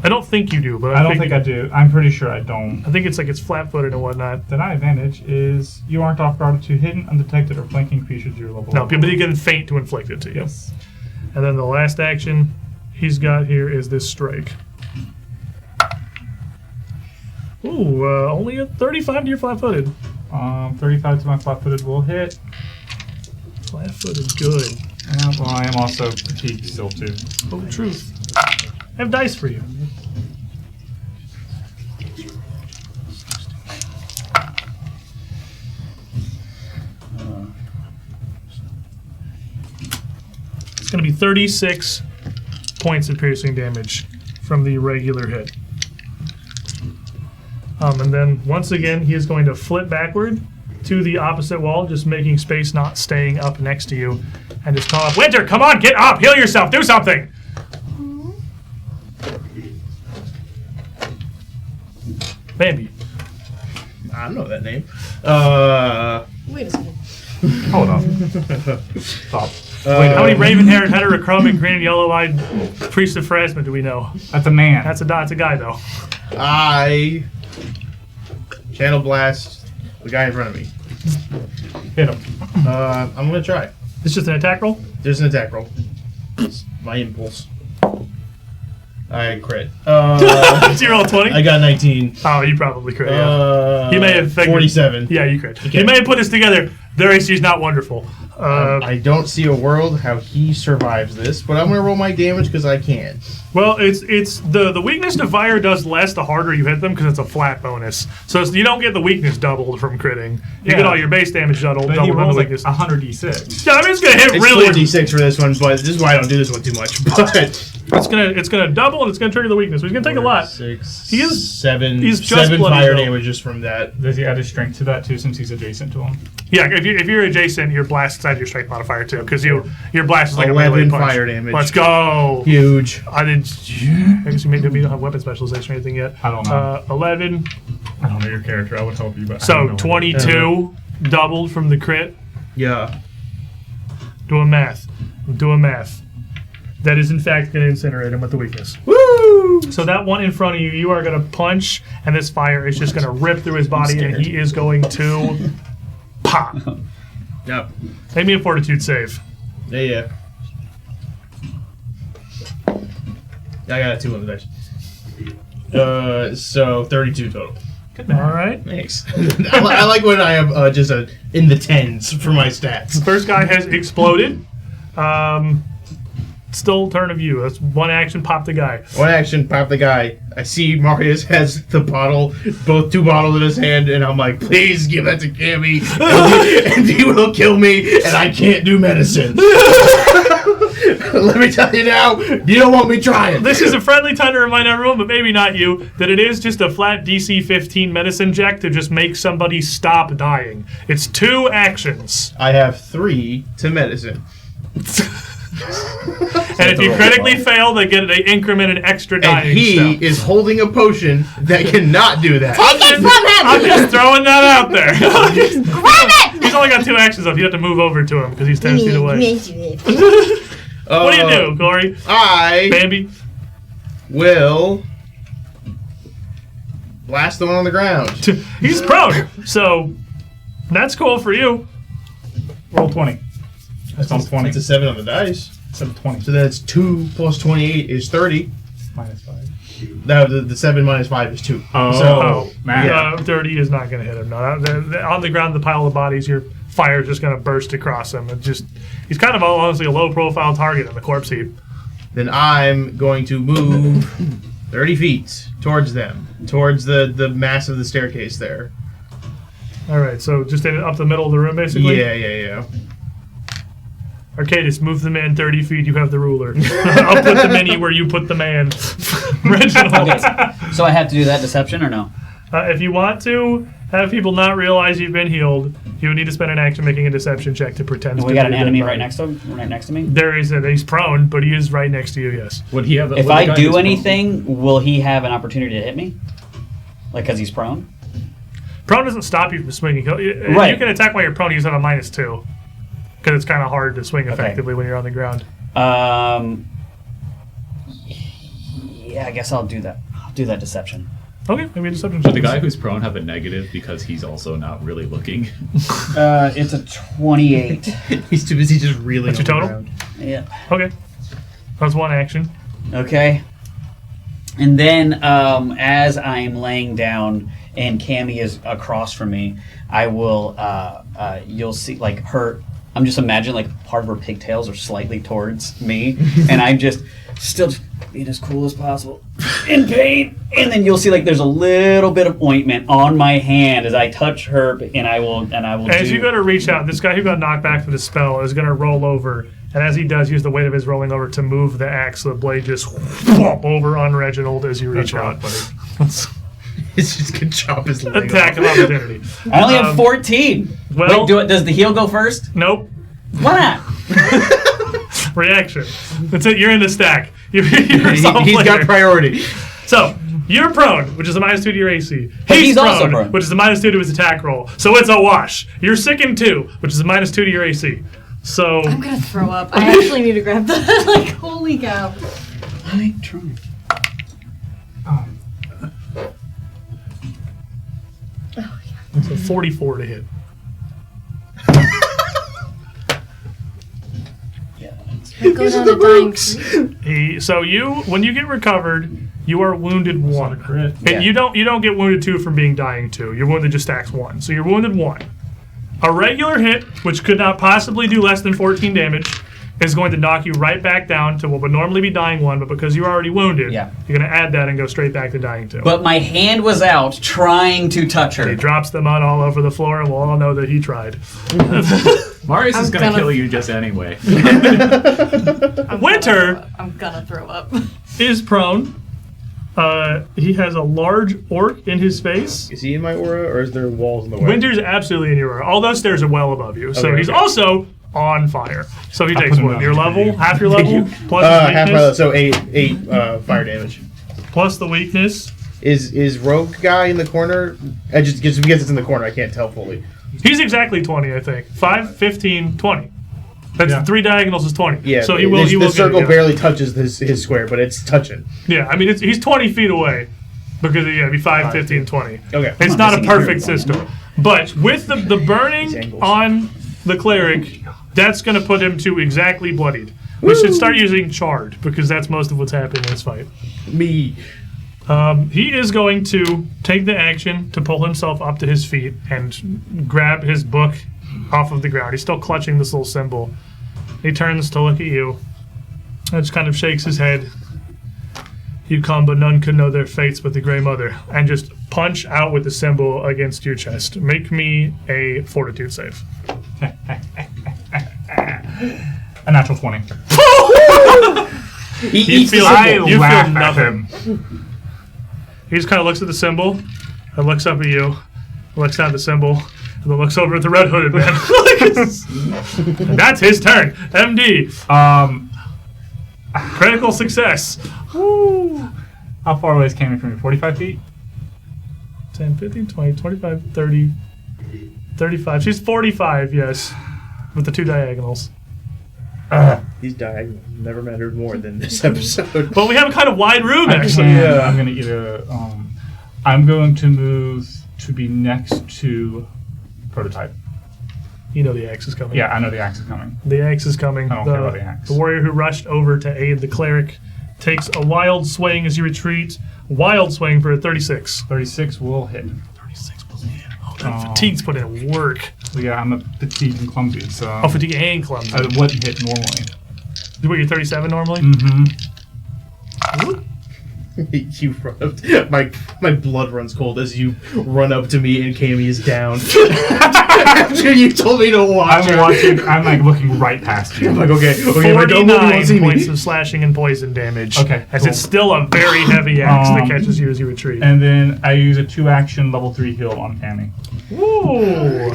I don't think you do, but I don't think I do. I'm pretty sure I don't. I think it's like it's flat-footed and whatnot. Deny advantage is you aren't off guard to hidden, undetected, or flanking creatures your level. No, but you can feint to inflict it to you. Yes. And then the last action he's got here is this strike. Ooh, only a 35 to your flat-footed. 35 to my flat-footed will hit. Flat-footed, good. And, well, I am also fatigued still too. Oh, truth. I have dice for you. It's going to be 36 points of piercing damage from the regular hit. And then, once again, he is going to flip backward to the opposite wall, just making space, not staying up next to you, and just call up, Winter, come on, get up, heal yourself, do something! Bambi. I don't know that name. Wait a second. Hold on. Stop. How many raven-haired, heterochromic, green and yellow-eyed priests of Pharasma do we know? That's a man. That's a guy, though. I channel blast the guy in front of me. Hit him. I'm gonna try. It's just an attack roll? There's an attack roll. It's my impulse. I crit. Did you roll 20? I got 19. Oh, you probably crit, yeah. He may have figured, 47. Yeah, you crit. Okay. He may have put this together. Their AC is not wonderful. I don't see a world how he survives this, but I'm gonna roll my damage because I can. Well, it's the weakness to fire does less the harder you hit them because it's a flat bonus. So you don't get the weakness doubled from critting. You get all your base damage doubled But he from the rolls like weakness. 100d6. Yeah, I mean it's gonna hit It's really. 4d6 for this one, but this is why I don't do this one too much. But It's gonna double and it's gonna trigger the weakness. So he's gonna take a lot. 6, He is- 7, he's just 7 bloody, fire though. damage just from that. Does he add his strength to that too since he's adjacent to him? Yeah, if you're adjacent, your blast is at your strength modifier too, because your blast is like 11 a melee punch. fire damage. Let's go. Huge. I didn't. I guess you don't have weapon specialization or anything yet. I don't know. 11. I don't know your character. I would help you, but I So don't know 22 doubled from the crit. Yeah. Doing math. That is, in fact, going to incinerate him with the weakness. Woo! So that one in front of you, you are going to punch, and this fire is just going to rip through his body, and he is going to pop. Yep. Make me a fortitude save. Yeah. I got a 2 on the dice. So 32 total. Good man. All right. Thanks. I like when I have just in the tens for my stats. The first guy has exploded. Still turn of you. That's one action, pop the guy. One action, pop the guy. I see Marius has the bottle, both 2 bottles in his hand, and I'm like, please give that to Cammy, and he will kill me, and I can't do medicine. Let me tell you now, you don't want me trying. This is a friendly time to remind everyone, but maybe not you, that it is just a flat DC 15 medicine check to just make somebody stop dying. It's 2 actions. I have 3 to medicine. And if you critically fail, they increment an extra dying. And he step. is holding a potion that cannot do that. I'm just throwing that out there. Grab it! He's only got 2 actions up. You have to move over to him because he's 10 feet away. What do you do, Corey? I Bambi will blast the one on the ground. He's prone, so that's cool for you. Roll 20. That's on 20. It's a 7 on the dice. 720. So that's 2 plus 28 is 30. Minus 5. No, the 7 minus 5 is 2. Oh, man. Yeah. 30 is not going to hit him. No, on the ground, the pile of bodies, your fire is just going to burst across him. He's kind of honestly a low-profile target on the corpse heap. Then I'm going to move 30 feet towards them, towards the mass of the staircase there. All right, so just up the middle of the room, basically? Yeah. Arcadis, move the man 30 feet. You have the ruler. I'll put the mini where you put the man. Reginald. Okay. So I have to do that deception or no? If you want to have people not realize you've been healed, you would need to spend an action making a deception check to pretend. And we got an enemy right next to him. Right next to me. There is he's prone, but he is right next to you. Yes. Would he have? If I do anything, will he have an opportunity to hit me? Like because he's prone. Prone doesn't stop you from swinging. Right. You can attack while you're prone. You just have a -2 because it's kind of hard to swing effectively when you're on the ground. Yeah, I guess I'll do that. I'll do that deception. Okay, maybe a deception. Would the guy who's prone have a negative because he's also not really looking? It's a 28. He's too busy just reeling. That's your total? Around. Yeah. Okay. That's one action. Okay. And then as I'm laying down and Cammy is across from me, I will, you'll see like her, I'm just imagining like part of her pigtails are slightly towards me and I'm just still being as cool as possible in pain. And then you'll see like there's a little bit of ointment on my hand as I touch her and I will As you go to reach out, this guy who got knocked back from the spell is going to roll over. And as he does, use the weight of his rolling over to move the axe so the blade just whoop over on Reginald as you reach out. It's just gonna chop his leg Attack of opportunity. I only have 14. Well, Wait, does the heal go first? Nope. Why not? Reaction. That's it. You're in the stack. He's He's got priority. So you're prone, which is a -2 to your AC. But he's also prone. which is a -2 to his attack roll. So it's a wash. You're sickened 2, which is a -2 to your AC. So I'm gonna throw up. I actually need to grab that. Like, holy cow. I'm trying. So 44 to hit. Go down to dying. When you get recovered, you are wounded 1. Crit. Yeah. And you don't get wounded 2 from being dying 2. Your wounded just stacks 1. So you're wounded 1. A regular hit, which could not possibly do less than 14 damage, is going to knock you right back down to what would normally be dying 1, but because you're already wounded, Yeah. you're going to add that and go straight back to dying 2. But my hand was out trying to touch her. He drops the mud all over the floor, and we'll all know that he tried. Marius is I'm going to gonna- kill you just anyway. Winter I'm gonna throw up. is prone. He has a large orc in his face. Is he in my aura, or is there walls in the way? Winter's absolutely in your aura. All those stairs are well above you. So Okay, he's okay. also on fire. So he I'll takes put him what? on. Your level? Half your level? Plus his half my weakness? so 8 fire damage. Plus the weakness. Is rogue guy in the corner? I just because it's in the corner, I can't tell fully. He's exactly 20, I think. 5, 15, 20. That's 3 diagonals is 20. Yeah. So he will. The circle get it, barely touches his square, but it's touching. Yeah, I mean he's 20 feet away because it'd be 5, 15, 20. Okay. It's not a perfect system, but with the burning on the cleric, that's going to put him to exactly bloodied. We should start using charred because that's most of what's happening in this fight. Me. He is going to take the action to pull himself up to his feet and grab his book off of the ground. He's still clutching this little symbol. He turns to look at you and just kind of shakes his head. You come, but none could know their fates but the Grey Mother. And just punch out with the symbol against your chest. Make me a fortitude save. A natural 20. You feel nothing. Him. He just kind of looks at the symbol and looks up at you, looks down at the symbol, and then looks over at the red hooded man. And that's his turn. MD. Critical success. Woo. How far away is Cammy from me? 45 feet? 10, 15, 20, 25, 30, 35. She's 45, yes, with the 2 diagonals. These diagonals never mattered more than this episode. Well, we have a kind of wide room, actually. I'm going to either... I'm going to move to be next to Prototype. You know the axe is coming. Yeah, I know the axe is coming. The axe is coming. I don't care about the axe. The warrior who rushed over to aid the cleric takes a wild swing as you retreat. Wild swing for a 36. 36 will hit. 36 will hit. Oh, that fatigue's put in work. Well, yeah, I'm a petite and clumsy, so... Oh, fatigue and clumsy. I wouldn't hit normally. What, you're 37 normally? Mm-hmm. You run up. My blood runs cold as you run up to me and Cammy is down. After you told me to watch. I'm like looking right past you. I'm like, okay, 49 points of slashing and poison damage. Okay, as it's still a very heavy axe that catches you as you retreat. And then I use a 2-action level 3 heal on Cammy. Woo!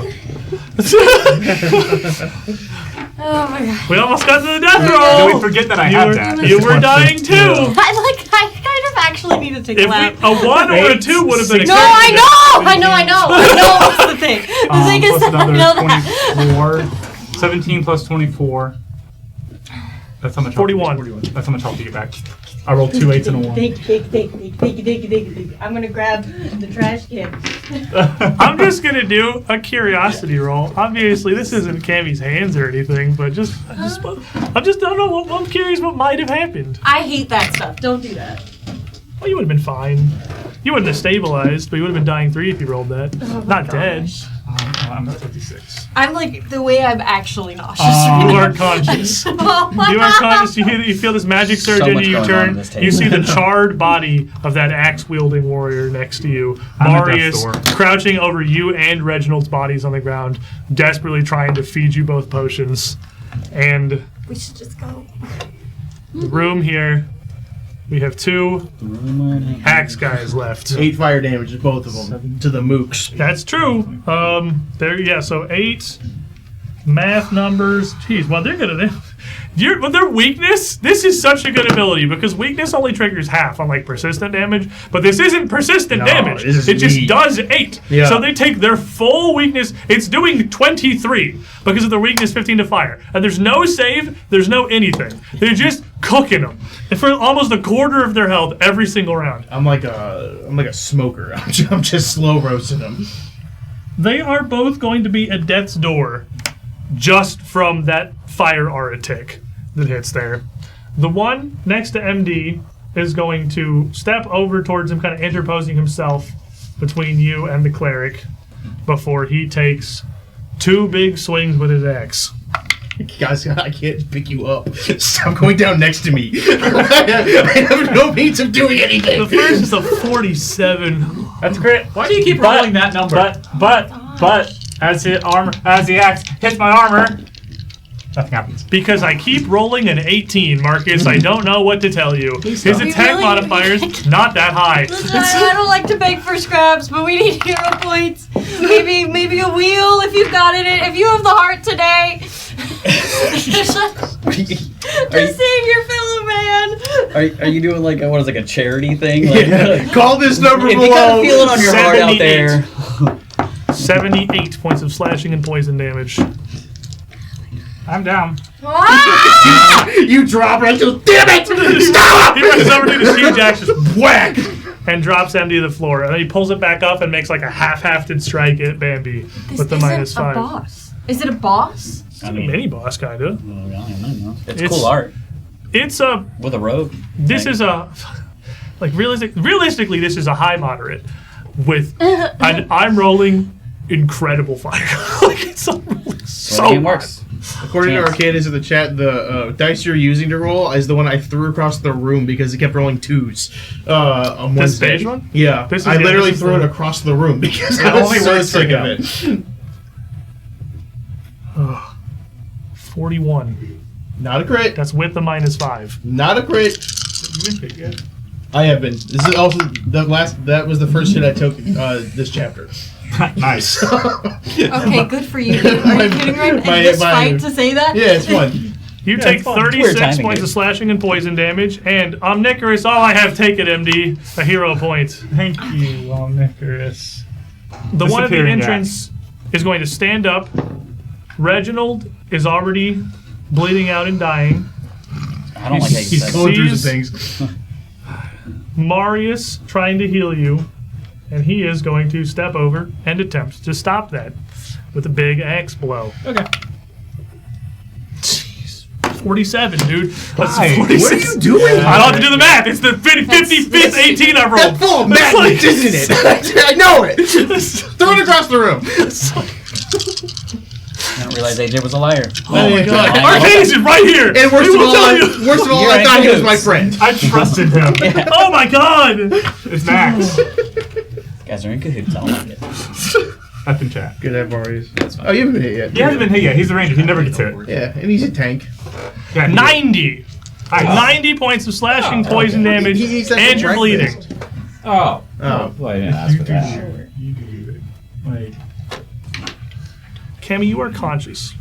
Oh my god. We almost got to the death roll. Did we forget that I had that? You were dying too. I kind of actually need to take a lap. A 1 or a 2 would have been. No, I know. What's the thing? The thing is that I know that. 24, 17 plus 24. That's how much. 41. That's how much health you get back. I rolled 2 8s and a 1. Thank you. I'm gonna grab the trash can. I'm just gonna do a curiosity roll. Obviously, this isn't Cammy's hands or anything, but I just don't know. I'm curious what might have happened. I hate that stuff. Don't do that. Well, you would have been fine. You wouldn't have stabilized, but you would have been dying 3 if you rolled that. Not dead. I'm at 56. I'm like the way I'm actually nauseous. You are conscious. You are conscious. You feel this magic surge into you. Turn. You see the charred body of that axe-wielding warrior next to you. Marius crouching over you and Reginald's bodies on the ground, desperately trying to feed you both potions. And we should just go. The room here. We have 2 axe guys left. 8 fire damage to both of them. To the mooks. That's true. So 8 math numbers. Jeez, well, they're gonna. But their weakness, this is such a good ability because weakness only triggers half on like persistent damage, but this isn't persistent damage. It just does 8. Yeah. So they take their full weakness. It's doing 23 because of their weakness 15 to fire. And there's no save, there's no anything. They're just cooking them for almost a quarter of their health every single round. I'm like a smoker. I'm just slow roasting them. They are both going to be at death's door just from that fire aura tick that hits there. The one next to MD is going to step over towards him, kind of interposing himself between you and the cleric before he takes 2 big swings with his axe. Guys, I can't pick you up. Stop going down next to me. I have no means of doing anything. The first is a 47. That's great. Why do you keep rolling that number? But as the axe hits my armor, nothing happens. Because I keep rolling an 18, Marcus. I don't know what to tell you. His attack modifier's not that high. Listen, I don't like to beg for scraps, but we need hero points. Maybe a wheel if you've got it. If you have the heart today. To save your fellow man. Are you doing like a charity thing? Like, call this number below. If you kind of feel it on your heart out there. 78 points of slashing and poison damage. I'm down. You drop right to damn it! Stop! He runs over to the siege axe, just whack, and drops MD to the floor. And then he pulls it back up and makes like a half-hafted strike at Bambi with the This isn't -5. a boss. Is it a boss? It's a mini boss, kind of. It's cool art It's a. with a rogue. This is a. Like realistically, this is a high moderate. With, and I'm rolling incredible fire. Like it's rolling so Game hard. works. According to Arcadis in the chat, the dice you're using to roll is the one I threw across the room because it kept rolling 2s. On This Wednesday. beige one? Yeah. This is- I yeah, literally this is threw it the- across the room because It I was only so works for sick of go. it. 41. Not a crit. That's with the -5. Not a crit. I have been. This is also the last. That was the first hit I took this chapter. Nice. Okay, good for you. Are you kidding right? my- In this my- fight to say that? Yeah, it's fun. You Yeah, take it's fun. Weird 36 timing points here. of slashing and poison damage, and Omnicorous, all I have taken, MD, a hero point. Thank you, Nicholas. The one at the Disappearing entrance is going to stand up. Reginald is already bleeding out and dying. I don't like how you He's said going through Sees- some things. Marius trying to heal you, and he is going to step over and attempt to stop that with a big axe blow. Okay. Jeez. 47, dude. That's Why? 46. What are you doing? I don't have to do the math. It's the 55th 18 I've rolled. That's full of That's madness, isn't it? I know it. Throw it across the room. I didn't realize AJ was a liar. Oh my god. Yeah. Arcades is right here. And worst He of will all, tell you. worst of all, You're I thought he was in my cahoots. friend. I trusted him. Oh my god. It's Max. Guys are in cahoots. I don't like it. Up in chat. Good at Marius. Oh, you haven't been hit yet. He hasn't been hit yet. He's the ranger. He never gets hit. Yeah, and he's a tank. Yeah, 90. Nice. 90 points of slashing, poison damage, He eats that and for you're bleeding. breakfast. Oh. Oh. Well, I didn't ask for that. You can do it. Wait. Cammy, you are conscious.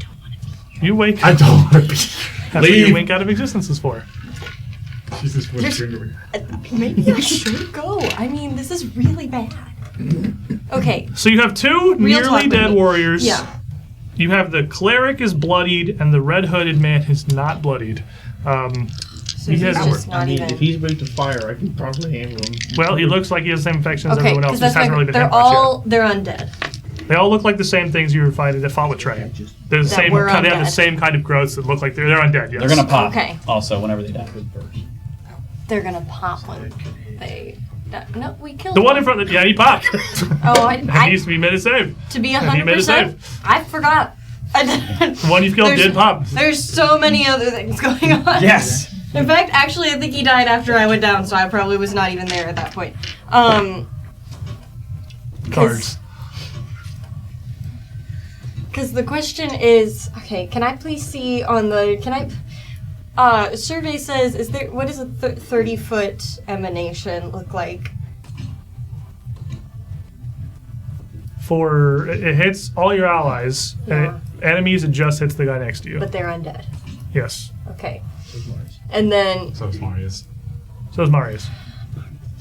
You wake I up. don't want to be. That's what your wink out of existence is for. She's just whispering. Maybe I should go. I mean, this is really bad. Okay. So you have two Real talk, nearly dead baby. warriors. Yeah. You have the cleric is bloodied and the red-hooded man is not bloodied. So He he's has- just I not mean, even. if he's ready to fire, I can probably handle him. Well, he looks like he has the same infections as Okay, everyone else. because Just that's hasn't really been they're hit much all they're undead. yet. They all look like the same things you were fighting that fought with Trey. They're the That same. were They have the undead. same kind of growths that look like they're undead. Yes. They're gonna pop. Okay. Also, whenever they die. They're gonna pop when they. No, we killed The one in front of he popped. Oh, He I needs to be made a save. to be he made a 100%. save. I forgot. The one you've killed did pop. There's so many other things going on. Yes. In fact, actually, I think he died after I went down, so I probably was not even there at that point. Cards. Because the question is, okay, can I please see on the, survey says, what does a 30-foot emanation look like? For it hits all your allies, and enemies, it just hits the guy next to you. But they're undead. Yes. Okay. And then, So is Marius. So is Marius.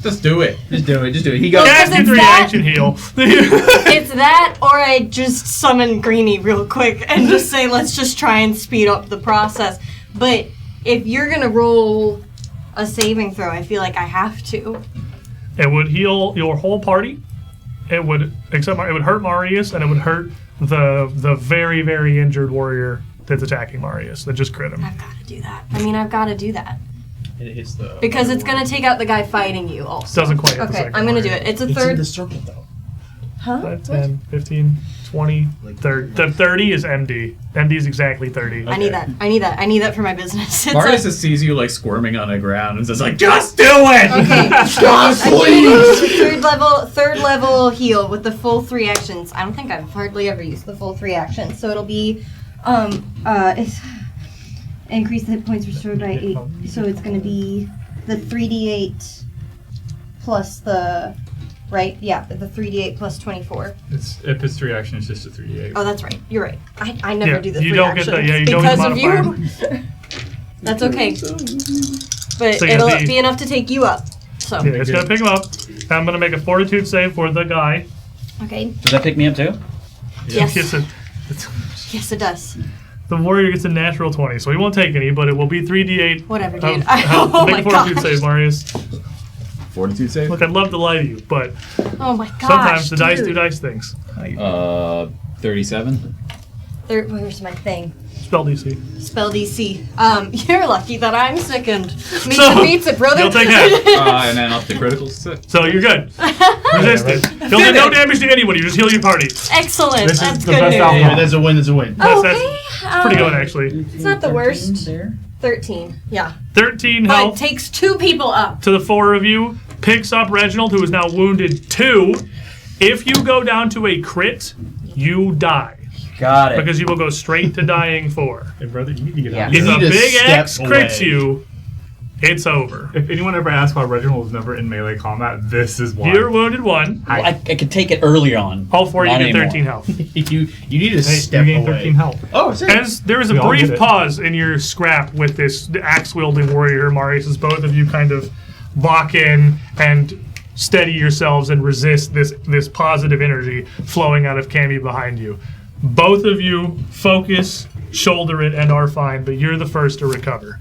Just do it. Just do it. Just do it. He got. Well, Cast your it's 3 that- action heal. it's that, or I just summon Greenie real quick and just say, let's just try and speed up the process. But if you're gonna roll a saving throw, I feel like I have to. It would heal your whole party. It would it would hurt Marius, and it would hurt the very, very injured warrior that's attacking Marius that just crit him. I've got to do that. I mean, I've got to do that. It hits the. Because it's going to take out the guy fighting you also. Doesn't quite hit the Okay, second I'm going to do warrior. it. It's a It's in third. the circle though. Huh? 5, 10, 15, 20, 30. The 30 is MD. MD is exactly 30. I need that. I need that. I need that for my business. It's Marius a, just sees you like squirming on the ground and says like, just do it! okay. God, please. Third level heal with the full 3 actions. I don't think I've hardly ever used the full 3 actions. So it'll be it's increase the hit points restored by 8. So it's going to be the 3d8 plus the right? Yeah, the 3d8 plus 24. If it's 3 action, it's just a 3d8. Oh, that's right. You're right. I never Yeah, do the you 3 don't get actions that. Yeah, you don't because get of modifier. you. That's okay. But So yeah, it'll the- be enough to take you up. So Yeah, it's going to pick him up. I'm going to make a fortitude save for the guy. okay. Does that pick me up too? Yes. Yes, it- Yes, it does. The warrior gets a natural 20, so he won't take any, but it will be 3d8. Whatever, dude. Make a fortitude save, Marius. Fortitude save? Look, I'd love to lie to you, but Oh my gosh. sometimes the dice dude. do dice things. 37. Where's my thing? Spell DC. Spell DC. You're lucky that I'm sickened. Meets So, it, beats it, brother. You'll take half. And then up to critical 6. So you're good. Resistant. You'll do no damage to anybody. You just heal your party. Excellent. This is That's the good best news. outcome. Yeah, that's a win. That's a win. That's pretty good, Um, actually. It's not the worst. There. 13. Yeah. 13 But it health takes 2 people up. to the 4 of you. Picks up Reginald, who is now wounded 2. If you go down to a crit, you die. Got it. Because you will go straight to dying 4. Hey, brother, you need to get Yeah. out. If You a need to big step X crits away. you, it's over. If anyone ever asks why Reginald was never in melee combat, this is why. You're wounded 1. I could take it earlier on. All 4 of you Not get anymore. 13 health. You need to Hey, step you gain away. 13 health. Oh, sick. As there is a We all brief get it. pause in your scrap with this axe-wielding warrior, Marius, as both of you kind of lock in and steady yourselves and resist this positive energy flowing out of Cammy behind you. Both of you focus, shoulder it, and are fine, but you're the first to recover.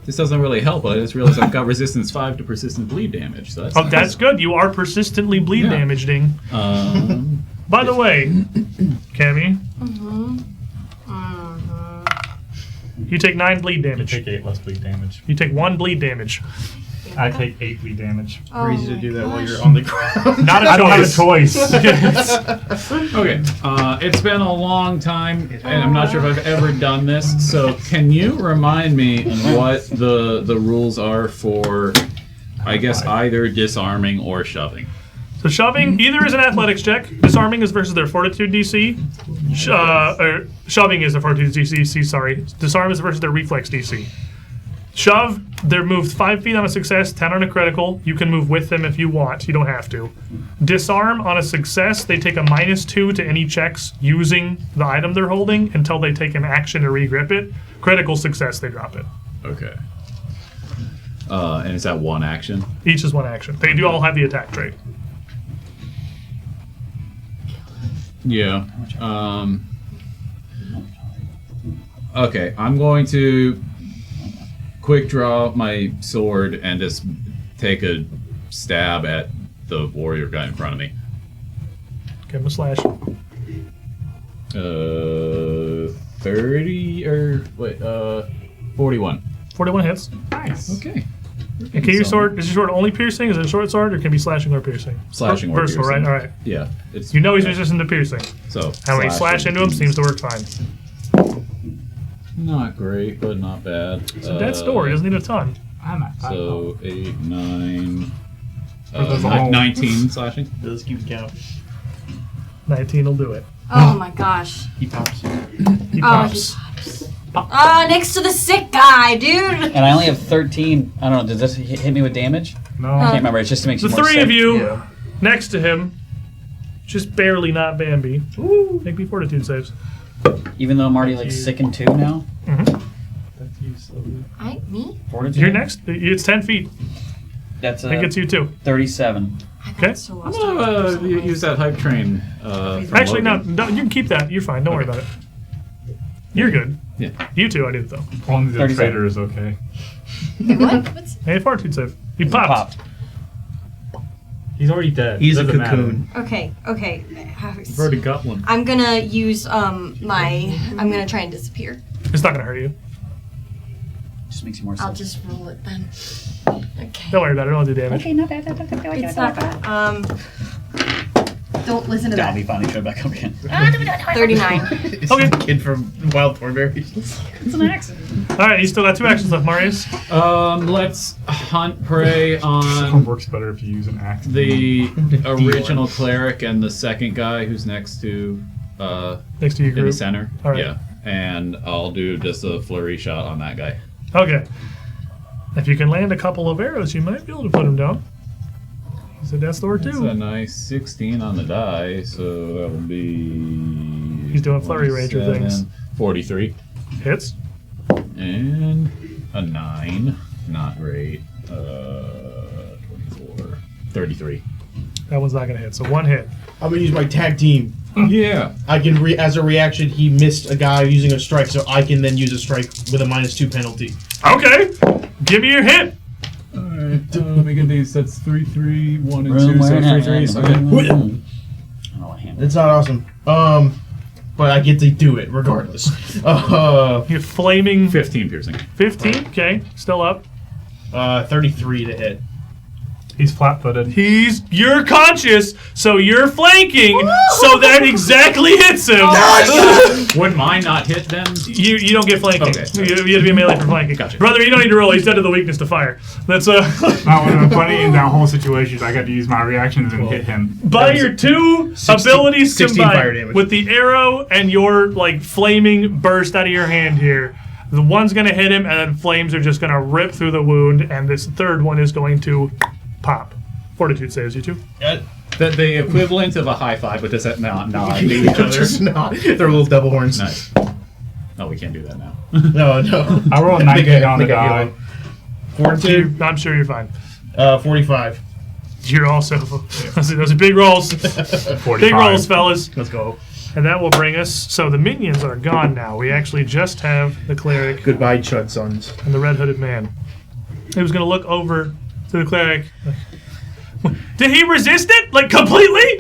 This doesn't really help. I just realized I've got resistance 5 to persistent bleed damage. So that's Oh, nice. that's good. You are persistently bleed Yeah. damaging. By the way, Cammy, you take 9 bleed You damage. take 8 less bleed damage. You take 1 bleed damage. I take 8 bleed damage. Crazy to do that while you're on the ground. Not a I don't have a choice. choice. Okay, it's been a long time, and I'm not sure if I've ever done this. So, can you remind me on what the rules are for, I guess, either disarming or shoving? So shoving either is an athletics check. Disarming is versus their fortitude DC. Or shoving is their fortitude DC. Sorry. Disarm is versus their reflex DC. Shove, they're moved 5 feet on a success, 10 on a critical. You can move with them if you want. You don't have to. Disarm on a success, they take a -2 to any checks using the item they're holding until they take an action to regrip it. Critical success, they drop it. Okay. And is that one action? Each is 1 action. They do all have the attack trait. Yeah. Okay, I'm going to quick draw my sword and just take a stab at the warrior guy in front of me. Give him a slash. 30 or wait, 41. 41 hits. Nice. Okay. And can your sword, is your sword only piercing? Is it a short sword, or can it be slashing or piercing? Slashing or versatile, piercing. right? All right. Yeah, it's You know he's resistant to piercing. so. And when you slash into him, seems to work fine. Not great, but not bad. It's a dead store. He doesn't need a ton. I'm at 5 So 8, 9, there's a whole- 19 slashing. Let's keep count. 19 will do it. Oh my gosh. He pops. He Oh, pops. next to the sick guy, dude. And I only have 13. I don't know. Does this hit me with damage? No. I can't remember. It's just to make The you more 3 of sick. you Yeah. next to him, just barely not Bambi. Make me fortitude saves. Even though I'm already like sickened 2 now. That's you, so Me? Fortitude. You're next. It's 10 feet. That's I think it's you too. 37. Okay. So I'm lost. gonna use that hype train. From Actually, no, Logan. no. You can keep that. You're fine. Don't worry about it. You're good. Yeah. You two, I did it though. only the 37. trader is okay. What? What's... Hey, fortitude save. He popped. He's already dead. He's a Doesn't matter. cocoon. Okay, okay. You've already got one. I'm gonna use I'm gonna try and disappear. It's not gonna hurt you. Just makes you more I'll sick. just roll it then. Okay. Don't worry about it. It'll do damage. not bad. It's not bad. Don't listen to Now that. me finally showed back up again. 39. It's Okay. the kid from Wild Thornberries. All right, you still got 2 actions left, Marius. Let's hunt prey It on works better if you use an axe. the original cleric and the second guy who's next to Next to your in the group. center. All right. Yeah, and I'll do just a flurry shot on that guy. Okay. If you can land a couple of arrows, you might be able to put him down. He's a death door It's a too. nice 16 on the die, so that will be. He's doing flurry ranger 27, things. 43 Hits. and a 9. Not great. 24, 33. That one's not gonna hit. So 1 hit. I'm gonna use my tag team. Yeah. I can as a reaction, he missed a guy using a strike, so I can then use a strike with a -2 penalty. Okay. Give me your hit. Alright, let me get these. That's 3, 3, 1, and Room 2. So where 3, 3. So It's not awesome. But I get to do it regardless. You're flaming 15 piercing. 15. Okay, still up. 33 to hit. He's flat-footed. You're conscious, so you're flanking, so that exactly hits him. Would mine not hit then? You don't get flanking. Okay. You have to be a melee for flanking. Gotcha. Brother, you don't need to roll. He's dead to the weakness to fire. That's That would have been funny in that whole situation. I got to use my reactions and hit him. by your 2 abilities 16 fire combined damage. with the arrow and your like flaming burst out of your hand here. The one's gonna hit him, and then flames are just gonna rip through the wound, and this third one is going to pop. Fortitude saves you 2. The equivalent of a high five, but does that not nod to each other? Just not. They're little double horns. Nice. No, we can't do that now. No. I rolled a 19 on the die. Fortitude. I'm sure you're fine. 45. You're also. Those are big rolls. 45. Big rolls, fellas. Let's go. And that will bring us. So the minions are gone now. We actually just have the cleric Goodbye, Chud Sons. and the red-hooded man. He was going to look over to the cleric. Did he resist it? Like, completely?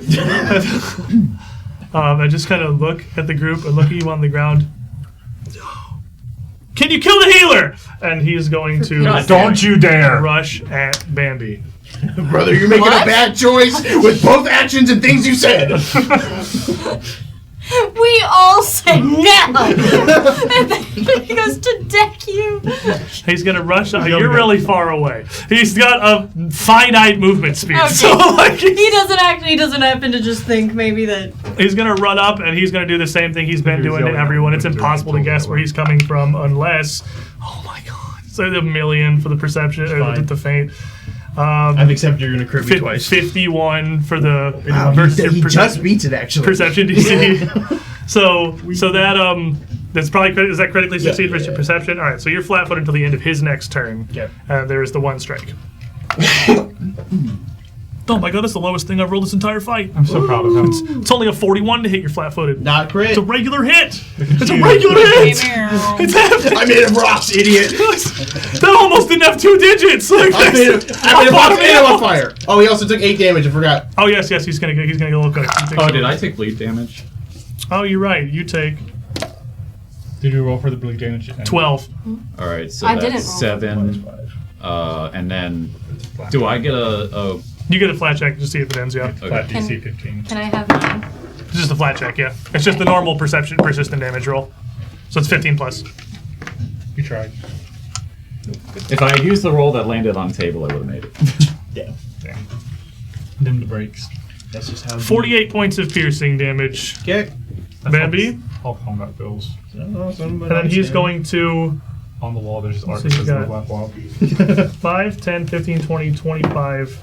I just kind of look at the group and look at you on the ground. Can you kill the healer? And he's going to Don't you dare! rush at Bambi. Brother, you're making a bad choice with both actions and things you said. We all said no! And then he goes to deck you. He's going to rush. You're really far away. He's got a finite movement speed. Okay. So, like, He doesn't happen to just think maybe that. he's going to run up and he's going to do the same thing he's been doing to everyone. It's impossible to guess where he's coming from unless. Oh my god. So the million for the perception, or the feint. I've accepted you're going to crit me twice. 51 for the Wow, versus he your just beats it, actually. perception DC. so that that's probably is that critically succeed versus your perception. All right, so you're flat-footed until the end of his next turn. Yep. There is the 1 strike. Oh my god, that's the lowest thing I've rolled this entire fight. I'm so proud of him. It's only a 41 to hit your flat-footed. Not crit. It's a regular hit. It's a regular hit. It's half. I made him rocks, idiot. That almost didn't have 2 digits. Like, I made him on fire. Oh, he also took 8 damage. I forgot. Oh yes, he's gonna get a little cut. Oh, did I take bleed damage? Oh, you're right. You take Did you roll for the bleed damage? 12. All right, so I that's didn't roll. 7. And then, do I get a You get a flat check to see if it ends. Yeah, Flat Can- DC 15. Can I have mine? it's just a flat check. Yeah, it's just the normal persistent damage roll. So it's 15 plus. You tried. If I had used the roll that landed on the table, I would have made it. Damn. Damn. Dim the brakes. That's just how. 48 points of piercing damage. Okay. Bambi. All combat bills. And then he's going to On the wall, there's art So that you says got- no left wall. 5, 10, 15, 20, 25,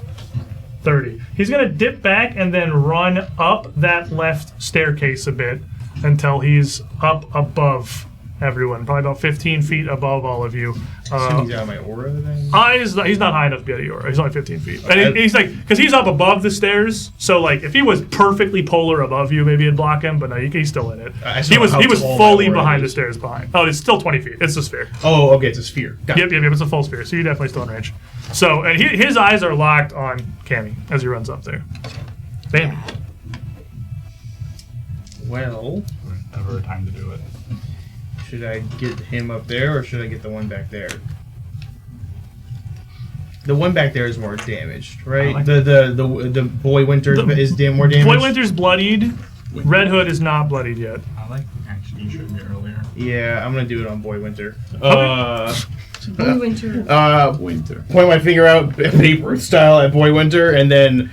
30. He's going to dip back and then run up that left staircase a bit until he's up above everyone, probably about 15 feet above all of you. He's out of my aura then? He's not high enough to be at your. He's only 15 feet. And he's like, because he's up above the stairs, so like if he was perfectly polar above you, maybe it'd block him, but no, he's still in it. I just He don't was know how tall my fully aura behind the is. stairs behind. Oh, it's still 20 feet. It's a sphere. Oh, okay, it's a sphere. Got it. Yep, it's a full sphere, so you're definitely still in range. So, and his eyes are locked on Cammy as he runs up there. Bambi. Well, Never a time to do it. should I get him up there or should I get the one back there? The one back there is more damaged, right? like The Boy Winter is more damaged. Boy Winter's bloodied. Red Hood is not bloodied yet. I like the action you showed me earlier. Yeah, I'm gonna do it on Boy Winter. Blue Winter. Winter. Point my finger out, paper style at Boy Winter, and then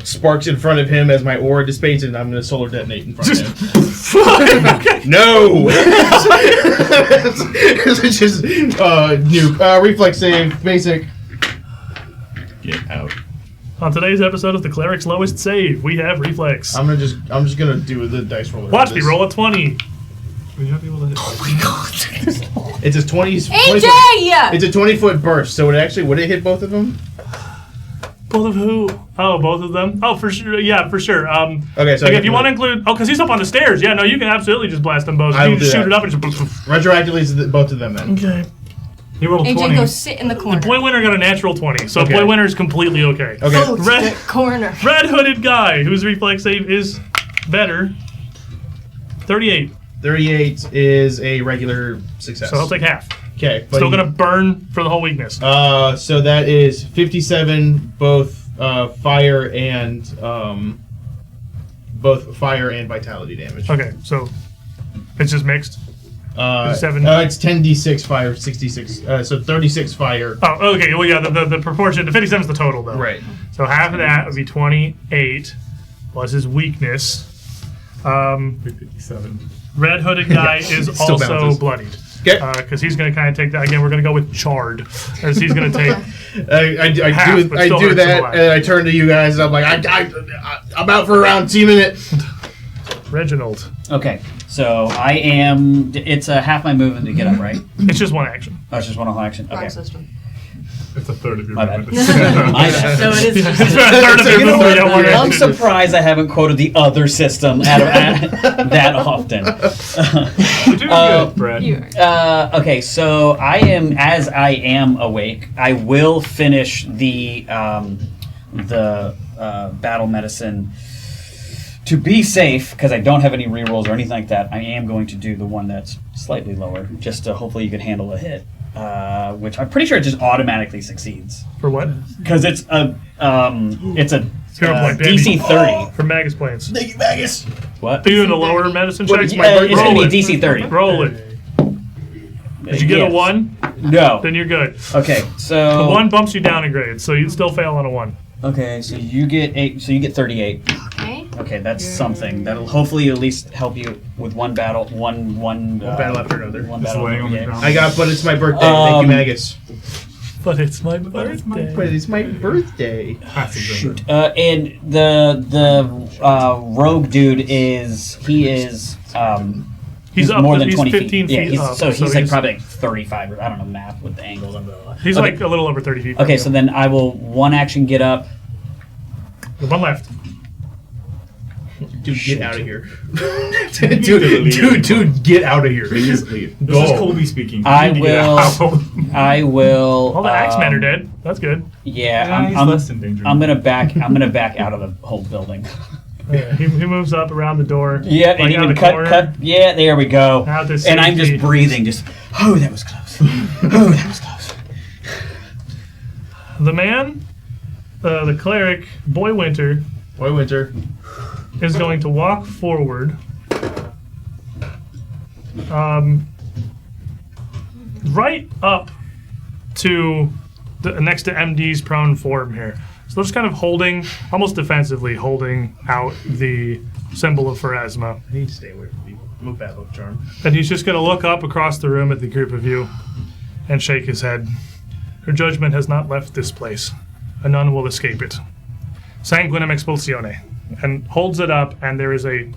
sparks in front of him as my aura dissipates, and I'm gonna solar detonate in front of him. No! It's just nuke. Reflex save, basic. Get out. On today's episode of the Cleric's Lowest Save, we have Reflex. I'm just gonna do the dice roller. Watch on me this. roll a 20. Will you not be able to hit? It's a 20. AJ! It's a 20-foot burst, so would it hit both of them? Both of who? Oh, both of them? Oh, for sure. Yeah, for sure. Okay, so like if you want to include... Oh, because he's up on the stairs. Yeah, no, you can absolutely just blast them both. I You will just do shoot that. it up and just... Retroactively, it's both of them then. Okay. He rolled a AJ, 20. go sit in the corner. Boy Winter got a natural 20, so Okay. Boy Winter is completely okay. Okay. Go to Red- the corner. Red hooded guy whose reflex save is better. 38. 38 is a regular success. So I'll take half. Okay. but Still he- gonna burn for the whole weakness. So that is 57, both fire and vitality damage. Okay, so it's just mixed. 57. It's 10d6 fire, 66. So 36 fire. Oh, okay. Well, yeah, the proportion. The 57 is the total, though. Right. So half of that would be 28 plus his weakness. 57. Red hooded guy is still also bounces. bloodied. Okay. Because he's going to kind of take that. Again, we're going to go with charred. As he's going to take. I Half, do but still do hurts him a that, lot. and I turn to you guys. And I'm like, I'm out for a round. See you in a minute. Reginald. Okay, so I am. It's a half my movement to get up, right? It's just one action. Oh, it's just one whole action. Wrong Okay. system. It's a third of your My bad. movement. My bad. So it is just It's a third of So your you know movement, what? you don't want I'm action. surprised I haven't quoted the other system that often. You're doing good, Brad. you are. Okay, so as I am awake, I will finish the battle medicine. To be safe, because I don't have any rerolls or anything like that, I am going to do the one that's slightly lower, just to hopefully you can handle a hit. Which I'm pretty sure it just automatically succeeds. For what? Because it's a Hero point, baby. DC 30. For Magus Planes. Thank you, Magus. What? Are you doing a lower medicine What, check? it's my birthday? It's going to Roll be it. DC 30. Roll it. Did you get Yes. a 1? No. Then you're good. Okay, so The 1 bumps you down a grade, so you'd still fail on a 1. Okay, so you get 8. So you get 38. Okay. Okay, that's something. That'll hopefully at least help you with one battle. One battle after another. One Just battle. laying on the yeah. ground. But it's my birthday. Thank you, Magus. But it's my But birthday. it's my birthday. Passive Shoot. And the rogue dude is He's up. more than He's 20 15 feet. Yeah, feet he's, up. so he's like probably like 35 or I don't know math with the angles of the. He's okay. like a little over 30 feet. Okay, so then I will one action get up. The one left. Dude, get out of here. dude, get out of here. Just leave. This Go. is Colby speaking. I You need to get will- out. I will. All the Axemen are dead. That's good. Yeah, Yeah, he's I'm less in danger. I'm gonna back out of the whole building. Yeah, he moves up around the door. Yeah, like and out even the corner. cut. Yeah, there we go. Out to And I'm just safety. breathing, just. Oh, that was close. Oh, that was close. The man, the cleric, Boy Winter, Boy Winter. is going to walk forward. Right up to next to MD's prone form here. So they're just kind of holding, almost defensively, holding out the symbol of Pharasma. I need to stay away from people. I'm a bad luck charm. And he's just going to look up across the room at the group of you and shake his head. Her judgment has not left this place, and none will escape it. Sanguinem expulsione. And holds it up, and there is a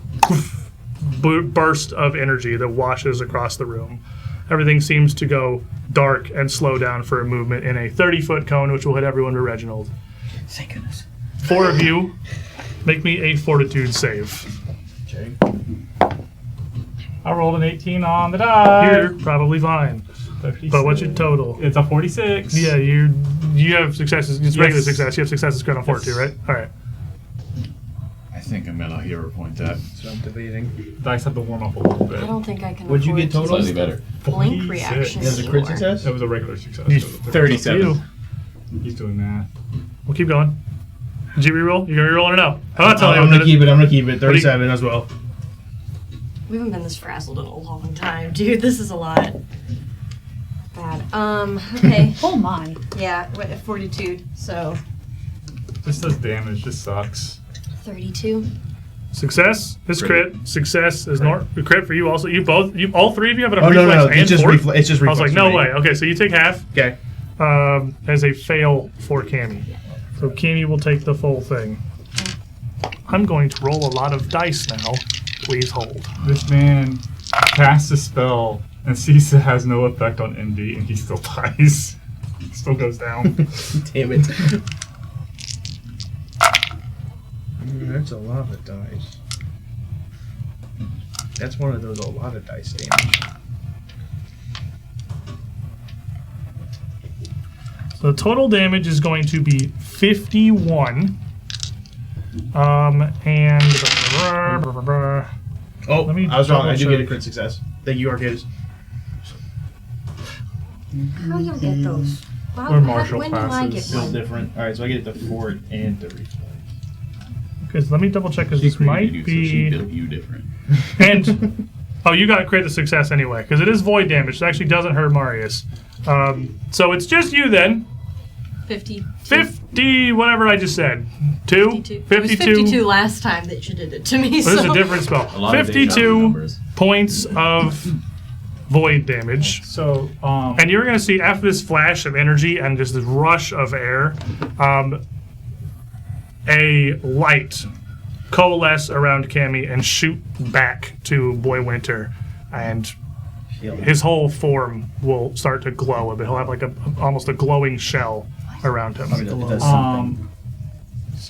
burst of energy that washes across the room. Everything seems to go dark and slow down for a movement in a 30-foot cone, which will hit everyone to Reginald. Thank goodness. 4 of you, make me a fortitude save. Okay. I rolled an 18 on the die. You're probably fine. 36. But what's your total? It's a 46. Yeah, you have successes. It's regular Yes. success. You have successes scored on 4 too, right? All right. I think I'm gonna hero point that. So I'm debating. Dice had to warm up a little bit. I don't think I can. What'd you afford get to total? use Slightly better. the Blink 46. reaction. Is it a crit anymore. success? That was a regular success. He's It was a 37. You. He's doing math. We'll keep going. Did you reroll? You're gonna reroll or no? I'm not telling I'm you. gonna keep it. I'm gonna keep it. 37 as well. We haven't been this frazzled in a long time, dude. This is a lot. Bad. Okay. Oh my. Yeah, what, fortitude. So This does damage. This sucks. 32. Success is crit. Success is crit for you also. All 3 of you have it on Oh no, reflex no, and it's just fort? it's just I was reflex. like, no for me. way. Okay, so you take half Okay. as a fail for Cammy. So Cammy will take the full thing. I'm going to roll a lot of dice now. Please hold. This man casts a spell and sees it has no effect on MD, and he still dies. Still goes down. Damn it. That's a lot of dice. That's one of those a lot of dice damage. So the total damage is going to be 51. And Oh, Let me I was wrong. I do double get a check. crit success. Thank you, Arcadis. How you get those? Or martial when do I get classes. Still one? different. Alright, so I get it to forward and to reflex. because let me double check because She this created might you, so she be built you different. and oh, you got crit the success anyway because it is void damage. So it actually doesn't hurt Marius. So it's just you then. 50. 50, whatever I just said. 2? 52. It was 52 last time that you did it to me. This So is a different spell. A lot of deja vu 52 numbers. points of void damage. So, And you're going to see after this flash of energy and just this rush of air, a light coalesce around Cammy and shoot back to Boy Winter. And his whole form will start to glow a bit. He'll have like almost a glowing shell around him. It does something.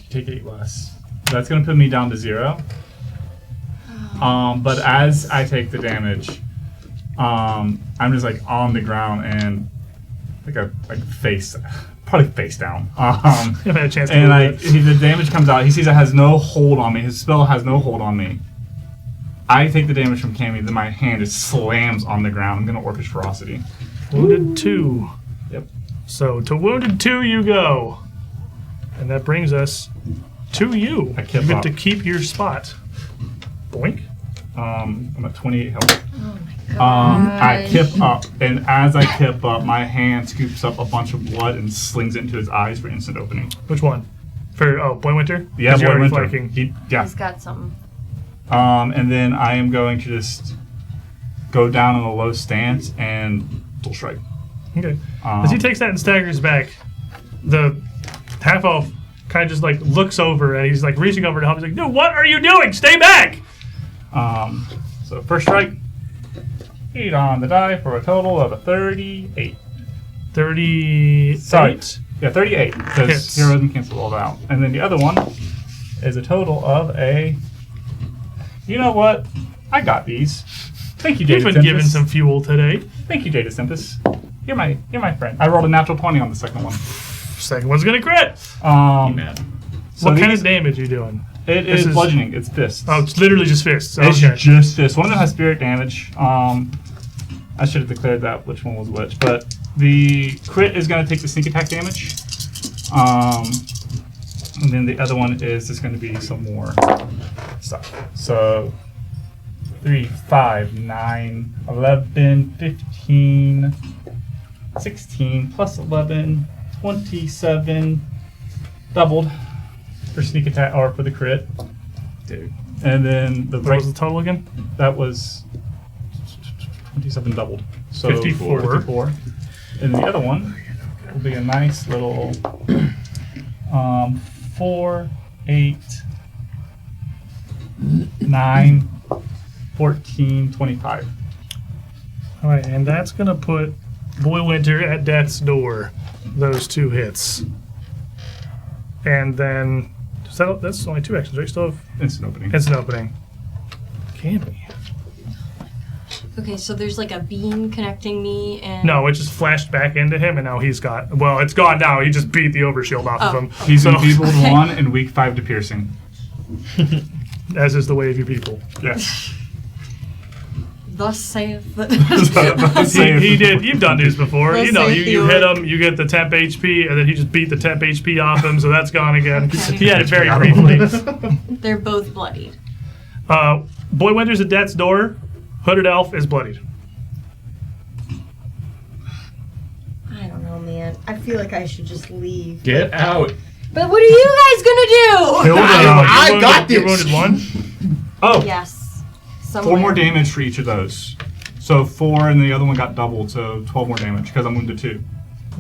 take 8 less. That's gonna put me down to 0. But as I take the damage, I'm just like on the ground and probably face down. I've had a chance to And move it. the damage comes out. He sees it has no hold on me. His spell has no hold on me. I take the damage from Cammy, then my hand just slams on the ground. I'm gonna Orcish Ferocity. Wounded 2. Yep. So to wounded 2 you go. And that brings us to you. I kip You get up. to keep your spot. Boink. I'm at 28 health. Oh my god. I kip up, and as I kip up, my hand scoops up a bunch of blood and slings it into his eyes for instant opening. Which one? For Boy Winter? Yeah, 'Cause you're Boy already Winter. flanking. Yeah. He's got something. And then I am going to just go down in a low stance and dual strike. Okay. As he takes that and staggers back, the half elf kind of just like looks over and he's like reaching over to help. He's like, "No, what are you doing? Stay back!" So first strike, 8 on the die for a total of a 38. 38. Sorry. Yeah, 38, Hits. because heroism cancels all that out. And then the other one is a total of a... You know what? I got these. Thank you, Jada You've been Tempest. given some fuel today. Thank you, Jada Tempest. You're my friend. I rolled a natural 20 on the second one. Second one's gonna crit. Man. So What kind these- of damage are you doing? It This is is- bludgeoning. It's fists. Oh, it's literally just fists. It's Okay. just fists. One of them has spirit damage. I should have declared that which one was which. But the crit is going to take the sneak attack damage. And then the other one is just going to be some more stuff. So 3, 5, 9, 11, 15, 16, plus 11, 27, doubled for sneak attack or for the crit. Dude. And then the What was the total again? that was 27 doubled. So 54. 54. And the other one will be a nice little 4, 8, 9, 14, 25. All right, and that's gonna put Boy Winter at death's door. Those 2 hits, and then that's only 2 actions, right? Still have Instant opening. instant opening. Can we? Okay, so there's like a beam connecting me and. No, it just flashed back into him, and now he's got. Well, it's gone now. He just beat the overshield off of Oh. him. He's So, enfeebled Okay. 1 and weak 5 to piercing. as is the way of you people. Yes. Thus saith the. He did. You've done these before. Let's You know, say you he hit would. him, you get the temp HP, and then he just beat the temp HP off him, so that's gone again. Okay. He had it very briefly. They're both bloodied. Boy Winter's at death's door. Hooded elf is bloodied. I don't know, man. I feel like I should just leave. Get out. But what are you guys gonna do? I got You're this. wounded 1. Oh, Yes. 4 more damage for each of those. So 4 and the other one got doubled, so 12 more damage because I'm wounded 2.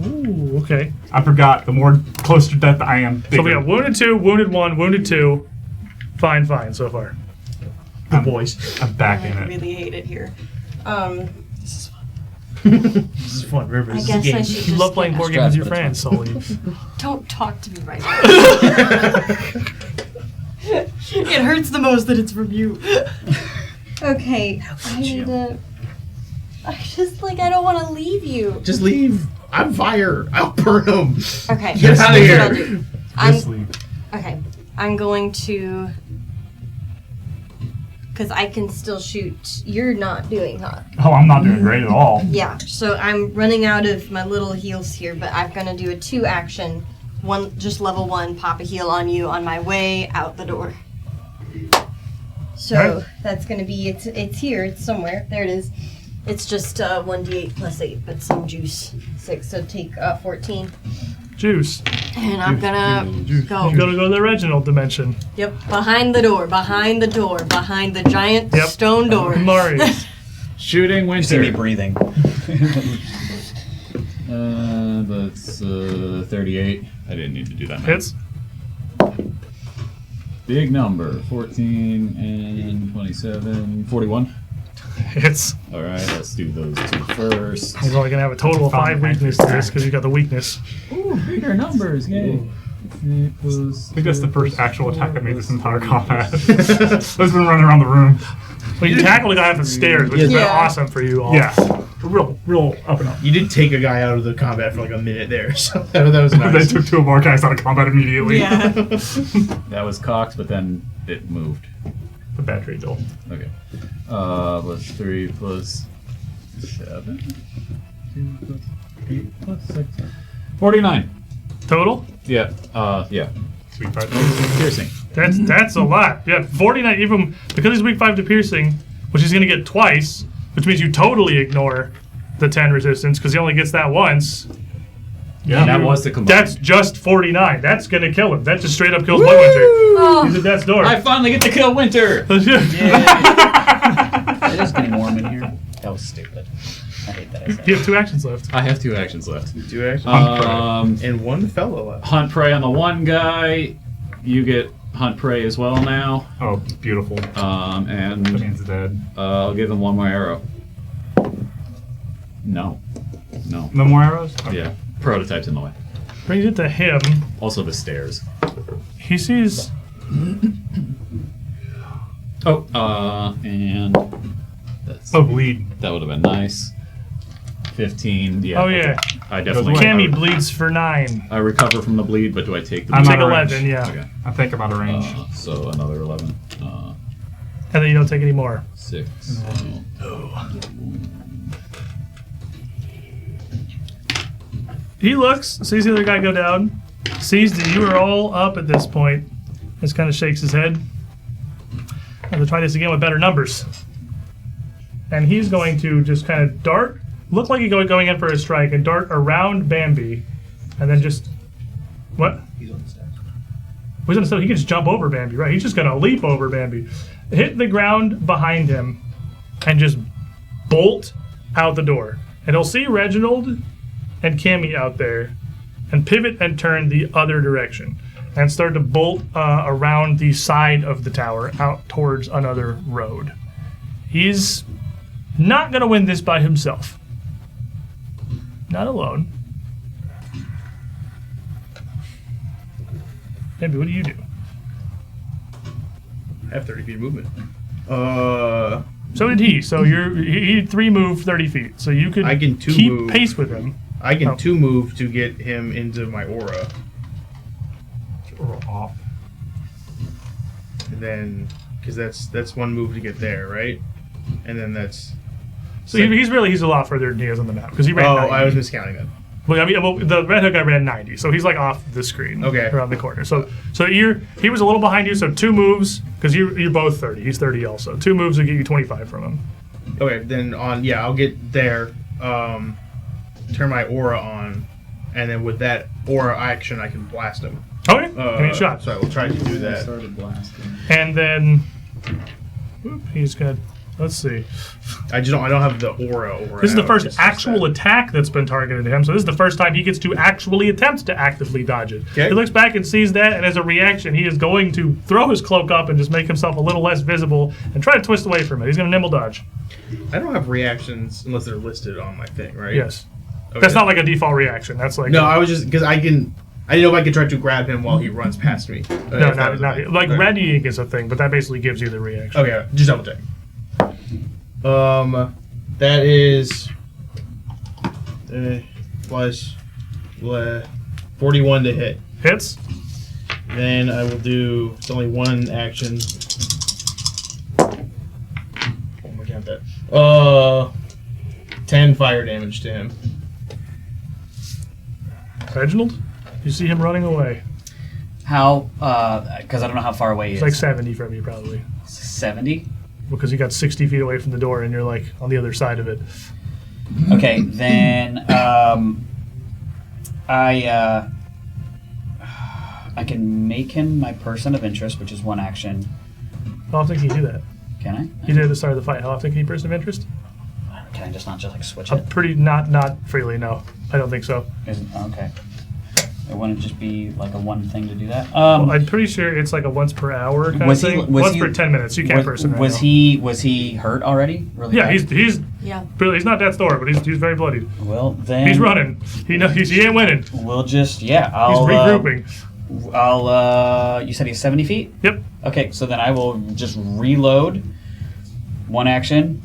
Ooh, okay. I forgot, the more close to death I am, bigger. So we got wounded 2, wounded 1, wounded 2. Fine so far. Good boys. I'm back in I it. really hate it here. This is fun. Remember, I this guess is a I game. should You just love playing get- board games with your friends, Sully. Don't talk to me right now. It hurts the most that it's from you. Okay, I need to. I don't want to leave you. Just leave. I'm fire. I'll burn them. Okay, Get out of here's here. what I'll do. Just leave. Okay, I'm going to. Because I can still shoot. You're not doing, huh? Oh, I'm not doing great at all. Yeah, so I'm running out of my little heals here, but I'm going to do a 2 action. One, just level 1, pop a heal on you on my way out the door. So Alright. that's going to be, it's here, it's somewhere. There it is. It's just 1d8 plus 8, but some juice. 6, so take 14. Juice. And I'm gonna go. You gotta go to the original dimension. Yep, behind the door, behind the giant Yep. stone door. Marius. Shooting You see me winter. breathing. That's 38. I didn't need to do that. Math. Hits. Big number. 14 and 27. 41. Hits. All right, let's do those 2 first. He's only gonna have a total of 5 weakness to this because you got the weakness. Ooh, bigger numbers. Yay. I think that's the first actual attack I made this entire combat. I've been running around the room. Well, you tackled a guy up the stairs, which is Yeah. awesome for you all. Yeah. Real up and up. You did take a guy out of the combat for like a minute there, so that was They nice. took 2 more guys out of combat immediately. Yeah. That was cocked, but then it moved. The battery duel. Okay. Plus 3 plus 7. 2 plus 8 plus 6. 49. Total? Yeah. Yeah. Sweet part. Piercing. That's a lot. Yeah, 49, even because he's weak 5 to piercing, which he's gonna get twice, which means you totally ignore the 10 resistance because he only gets that once. Yeah. That was the combined. That's just 49. That's gonna kill him. That just straight up kills my winter. He's at death's door. I finally get to kill Winter. It is getting warm in here. That was stupid. I hate that I said You have 2 actions left. I have 2 actions left. 2 actions. And And one fella left. hunt prey on the one guy. You get hunt prey as well now. Oh, beautiful. That And means dead. I'll give him 1 more arrow. No. No. No more arrows? Okay. Yeah. Prototype's in the way. Brings it to him. Also the stairs. He sees. Oh, and that's Oh, bleed. that would have been nice. 15. Yeah. Oh, yeah. I definitely. Cammy bleeds for 9. I recover from the bleed, but do I take the? I'm bleed? Take out of 11, range. yeah. Okay. I think I'm out of range. So another 11. And then you don't take any more. 6. He looks, sees the other guy go down, sees that you are all up at this point, just kind of shakes his head. I'm going to try this again with better numbers. And he's going to just kind of dart, look like he's going in for a strike, and dart around Bambi, and then just... What? He's on the stairs. He's on the stairs. He can just jump over Bambi, right? He's just going to leap over Bambi, hit the ground behind him, and just bolt out the door. And he'll see Reginald and Cammy out there, and pivot and turn the other direction, and start to bolt around the side of the tower out towards another road. He's not going to win this by himself. Not alone. Maybe, what do you do? I have 30 feet of movement. So did he. So he 3 move 30 feet. So you could I can 2 keep move. pace with him. I can Oh. 2 move to get him into my aura. Or off. And then, because that's 1 move to get there, right? And then that's... So he's a lot further than he is on the map because he ran. Oh, 90. I was miscounting then. Well, I mean, the red hook guy ran 90, so he's like off the screen, Okay. around the corner. So he was a little behind you, so 2 moves because you're both 30. He's 30 also. 2 moves will get you 25 from him. Okay, then I'll get there, turn my aura on, and then with that aura action, I can blast him. Okay, give me a shot. So I will try to do that. Started blasting. And then he's gonna. Let's see. I don't have the aura. This is the out, first just actual that. attack that's been targeted at him, so this is the first time he gets to actually attempt to actively dodge it. Okay. He looks back and sees that, and as a reaction, he is going to throw his cloak up and just make himself a little less visible and try to twist away from it. He's going to nimble dodge. I don't have reactions unless they're listed on my thing, right? Yes. Okay. That's not like a default reaction. That's like No, I was just because I can I didn't know if I could try to grab him while he runs past me. No, not like okay. readying is a thing, but that basically gives you the reaction. Okay, just double check. That is plus 41 to hit. Hits. Then I will do. It's only one action. Oh my god, that. 10 fire damage to him. Reginald, you see him running away. How? Because I don't know how far away he It's is. like 70 from you, probably. 70. Because you got 60 feet away from the door, and you're like on the other side of it. Okay, then I can make him my person of interest, which is one action. How often can you do that? Can I? You did at the start of the fight. How often can you person of interest? Can I just not like switch it? Pretty not freely. No, I don't think so. Okay. It wouldn't just be like a one thing to do that. Well, I'm pretty sure it's like a once per hour kind of thing. Once per 10 minutes. You can't person. Was he hurt already? Really? Yeah, bad? he's Yeah. he's not death's door, but he's very bloodied. Well, then He's running. He ain't winning. We'll just He's I'll regrouping. You said he's 70 feet? Yep. Okay, so then I will just reload. One action.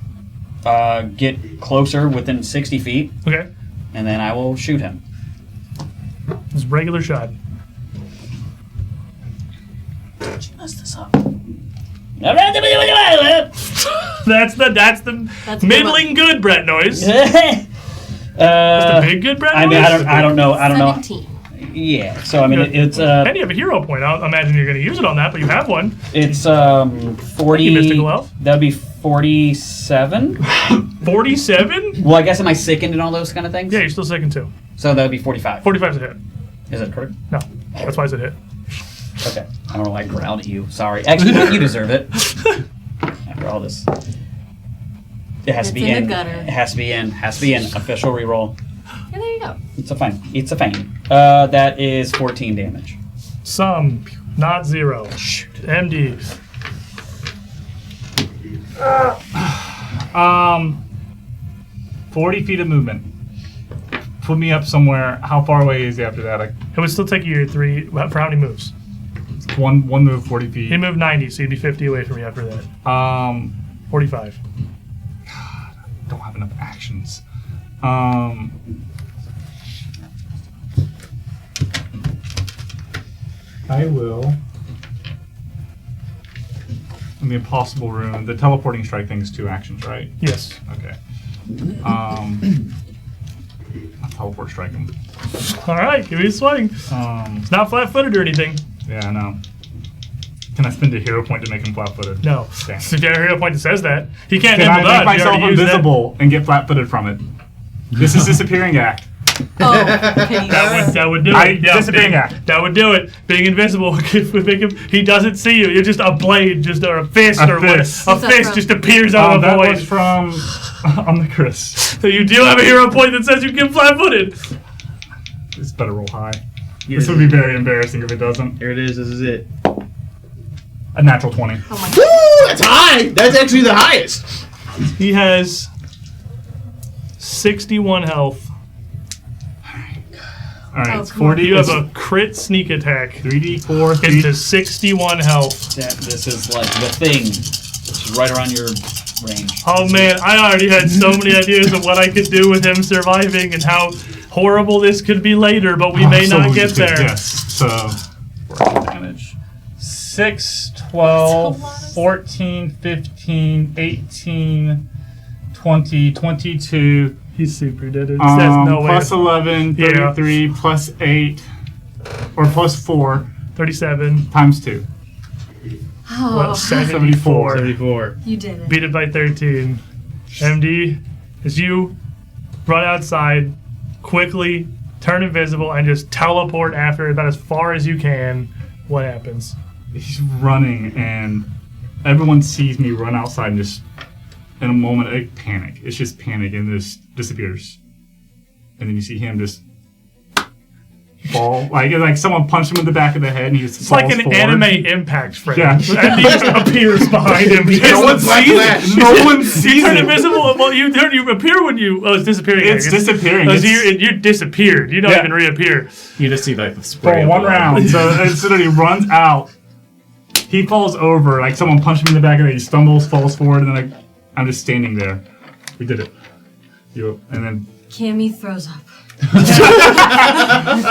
Get closer within 60 feet, Okay. and then I will shoot him. It's a regular shot. Did you mess this up? That's the That's a good middling good Brett noise. That's The big good Brett I mean, noise. I don't know. 17. Yeah. So I mean, it's And you have a hero point. I imagine you're going to use it on that, but you have one. it's 40. you, Mystical Elf. That'd be 47. 47? Well, I guess am I sickened and all those kind of things? Yeah, you're still second too. So that would be 45. 45's a hit. Is that correct? No, that's why it's a hit. Okay. I don't know why I growled at you. Sorry. Actually, you deserve it. After all this. It has to It's be in in. the gutter. It has to be in. Has to be in. Official reroll. Yeah, there you go. It's a fine. It's a fine. That is 14 damage. Some, not zero. MD. 40 feet of movement. Put me up somewhere. How far away is he after that? Like It would still take you your 3. For how many moves? one move, 40 feet. He moved 90, so you'd be 50 away from you after that. 45. Don't have enough actions. I will. In the impossible rune, the teleporting strike thing is 2 actions, right? Yes. Okay. I'll teleport strike him. All right, give me a swing. It's not flat-footed or anything. Yeah, I know. Can I spend a hero point to make him flat-footed? No. Damn. It's a hero point that says that. He can't Can I nimble make dodge. myself You already used invisible and get flat-footed from it? This is disappearing act. Oh, can you That would do it. Disappearing act. That would do it. Being invisible would make him. He doesn't see you. You're just a blade, or a fist, A or what? fist. A What's that fist from? just appears out of the That void. was from Omnicris. So you do have a hero point that says you get flat-footed. This better roll high. This would be very embarrassing if it doesn't. Here it is. This is it. A natural 20. Oh my god. Woo! That's high. That's actually the highest. He has 61 health. Alright, Oh, it's come on. 40. You have a crit sneak attack. 3d4, Gets to 61 health. This is like the thing. It's right around your range. Oh man, I already had so many ideas of what I could do with him surviving and how horrible this could be later, but we may not get there. Yes, so. Damage. 6, 12, 14, 15, 18, 20, 22. He's super dead. It says no way. Plus 11, 33, plus 8, or plus 4, 37. times 2. Oh, 74. 74. you did it. Beat it by 13. MD, as you run outside, quickly turn invisible and just teleport after about as far as you can, what happens? He's running, and everyone sees me run outside and just, in a moment, like panic. It's just panic, and this disappears. And then you see him just fall. Like someone punched him in the back of the head and he just It's falls like an forward. anime impact frame. Yeah. And he just appears behind him. No one sees it. No one sees Turn it. invisible. Well, you appear when you. Oh, it's disappearing. It's I guess. disappearing. Oh, It's- so you disappeared. You don't Yeah. even reappear. You just see like the spray. For of one blood. round. So as soon as he runs out, he falls over. Like someone punched him in the back of the head. He stumbles, falls forward, and then I'm just standing there. We did it. And then Cammy throws up.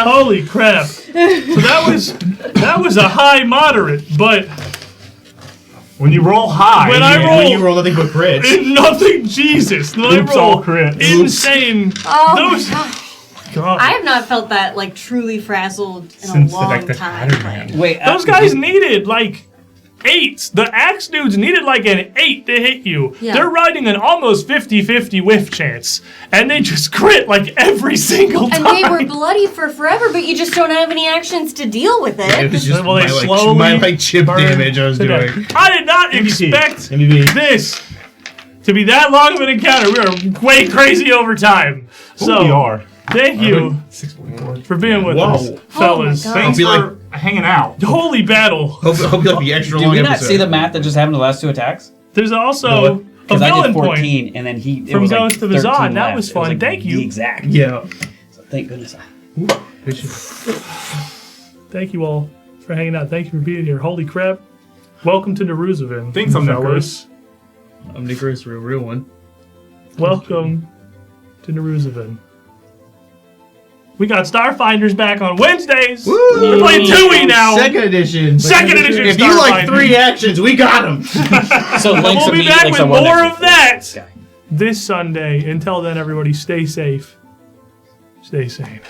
Holy crap! So that was a high moderate, but when you roll high, When I roll- When you roll nothing but crits. nothing. Jesus, when I Oops, roll all crit. insane. Oh Those. my god. God. I have not felt that like truly frazzled in Since a long like the time. Pattern Man. Wait, Those guys needed like 8s. The axe dudes needed like an 8 to hit you. Yeah. They're riding an almost 50-50 whiff chance, and they just crit like every single And time. they were bloody for forever, but you just don't have any actions to deal with It it. was just Well, they my, slowly like chip burn damage I was to doing. death. I did not expect MVP. this to be that long of an encounter. We are way crazy over time. So we are. thank you for being with Whoa. us, fellas. Oh my God. Thanks be for hanging out. Holy battle. Hope you like the extra Did long we not episode. see the math that just happened the last 2 attacks? There's also a Because I villain did 14, point and then it from was like Ghost of Azad. 13 That left. was It fun. like Thank you. The exact. Yeah. So thank goodness. Thank you all for hanging out. Thank you for being here. Holy crap. Welcome to Neruzavin. Thanks, I'm fellas. I'm Nicholas, real one. Welcome to Neruzavin. We got Starfinders back on Wednesdays. Woo! We're playing 2E now. Second edition. Second edition If you like Starfinder. 3 actions, we got them. So And links we'll be immediately, back links with on one more next of week. that Okay. this Sunday. Until then, everybody, stay safe. Stay sane.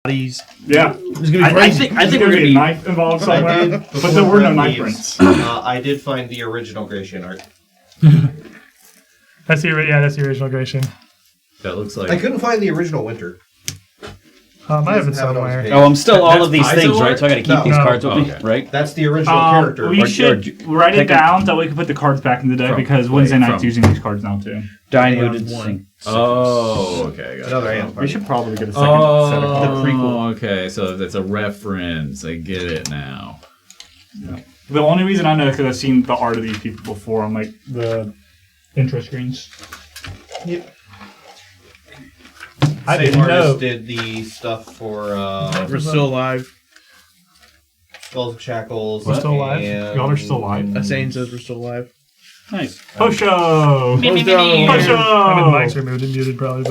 Bodies. Yeah. It's gonna be I crazy. think I think there's we're gonna be a gonna knife involved I somewhere, did, but there were no knife leaves. prints. I did find the original Gratian art. That's the original Gratian. That looks I like couldn't find the original Winter. I have it Doesn't have it on his somewhere. page. Oh, I'm still all That's of these Paizo things, right? art? So I got to keep No. these No. cards with me, Okay. right? That's the original character. We Or- should write take it down so we can put the cards back in the deck From- because wait, Wednesday night's from- using these cards now too. Diluted One. thing. Oh, okay. Got Another it. hand. We should probably get a second set of Oh, cards. okay. So that's a reference. I get it now. The only reason I know is because I've seen the art of these people before on like the intro screens. Yep. I Same didn't artist know. did the stuff for We're still alive. Skulls of Shackles. We're still alive? and- Y'all are still alive. That saying says we're still alive. Nice. Posho! Posho! I mean, the Posho! mics are muted, probably.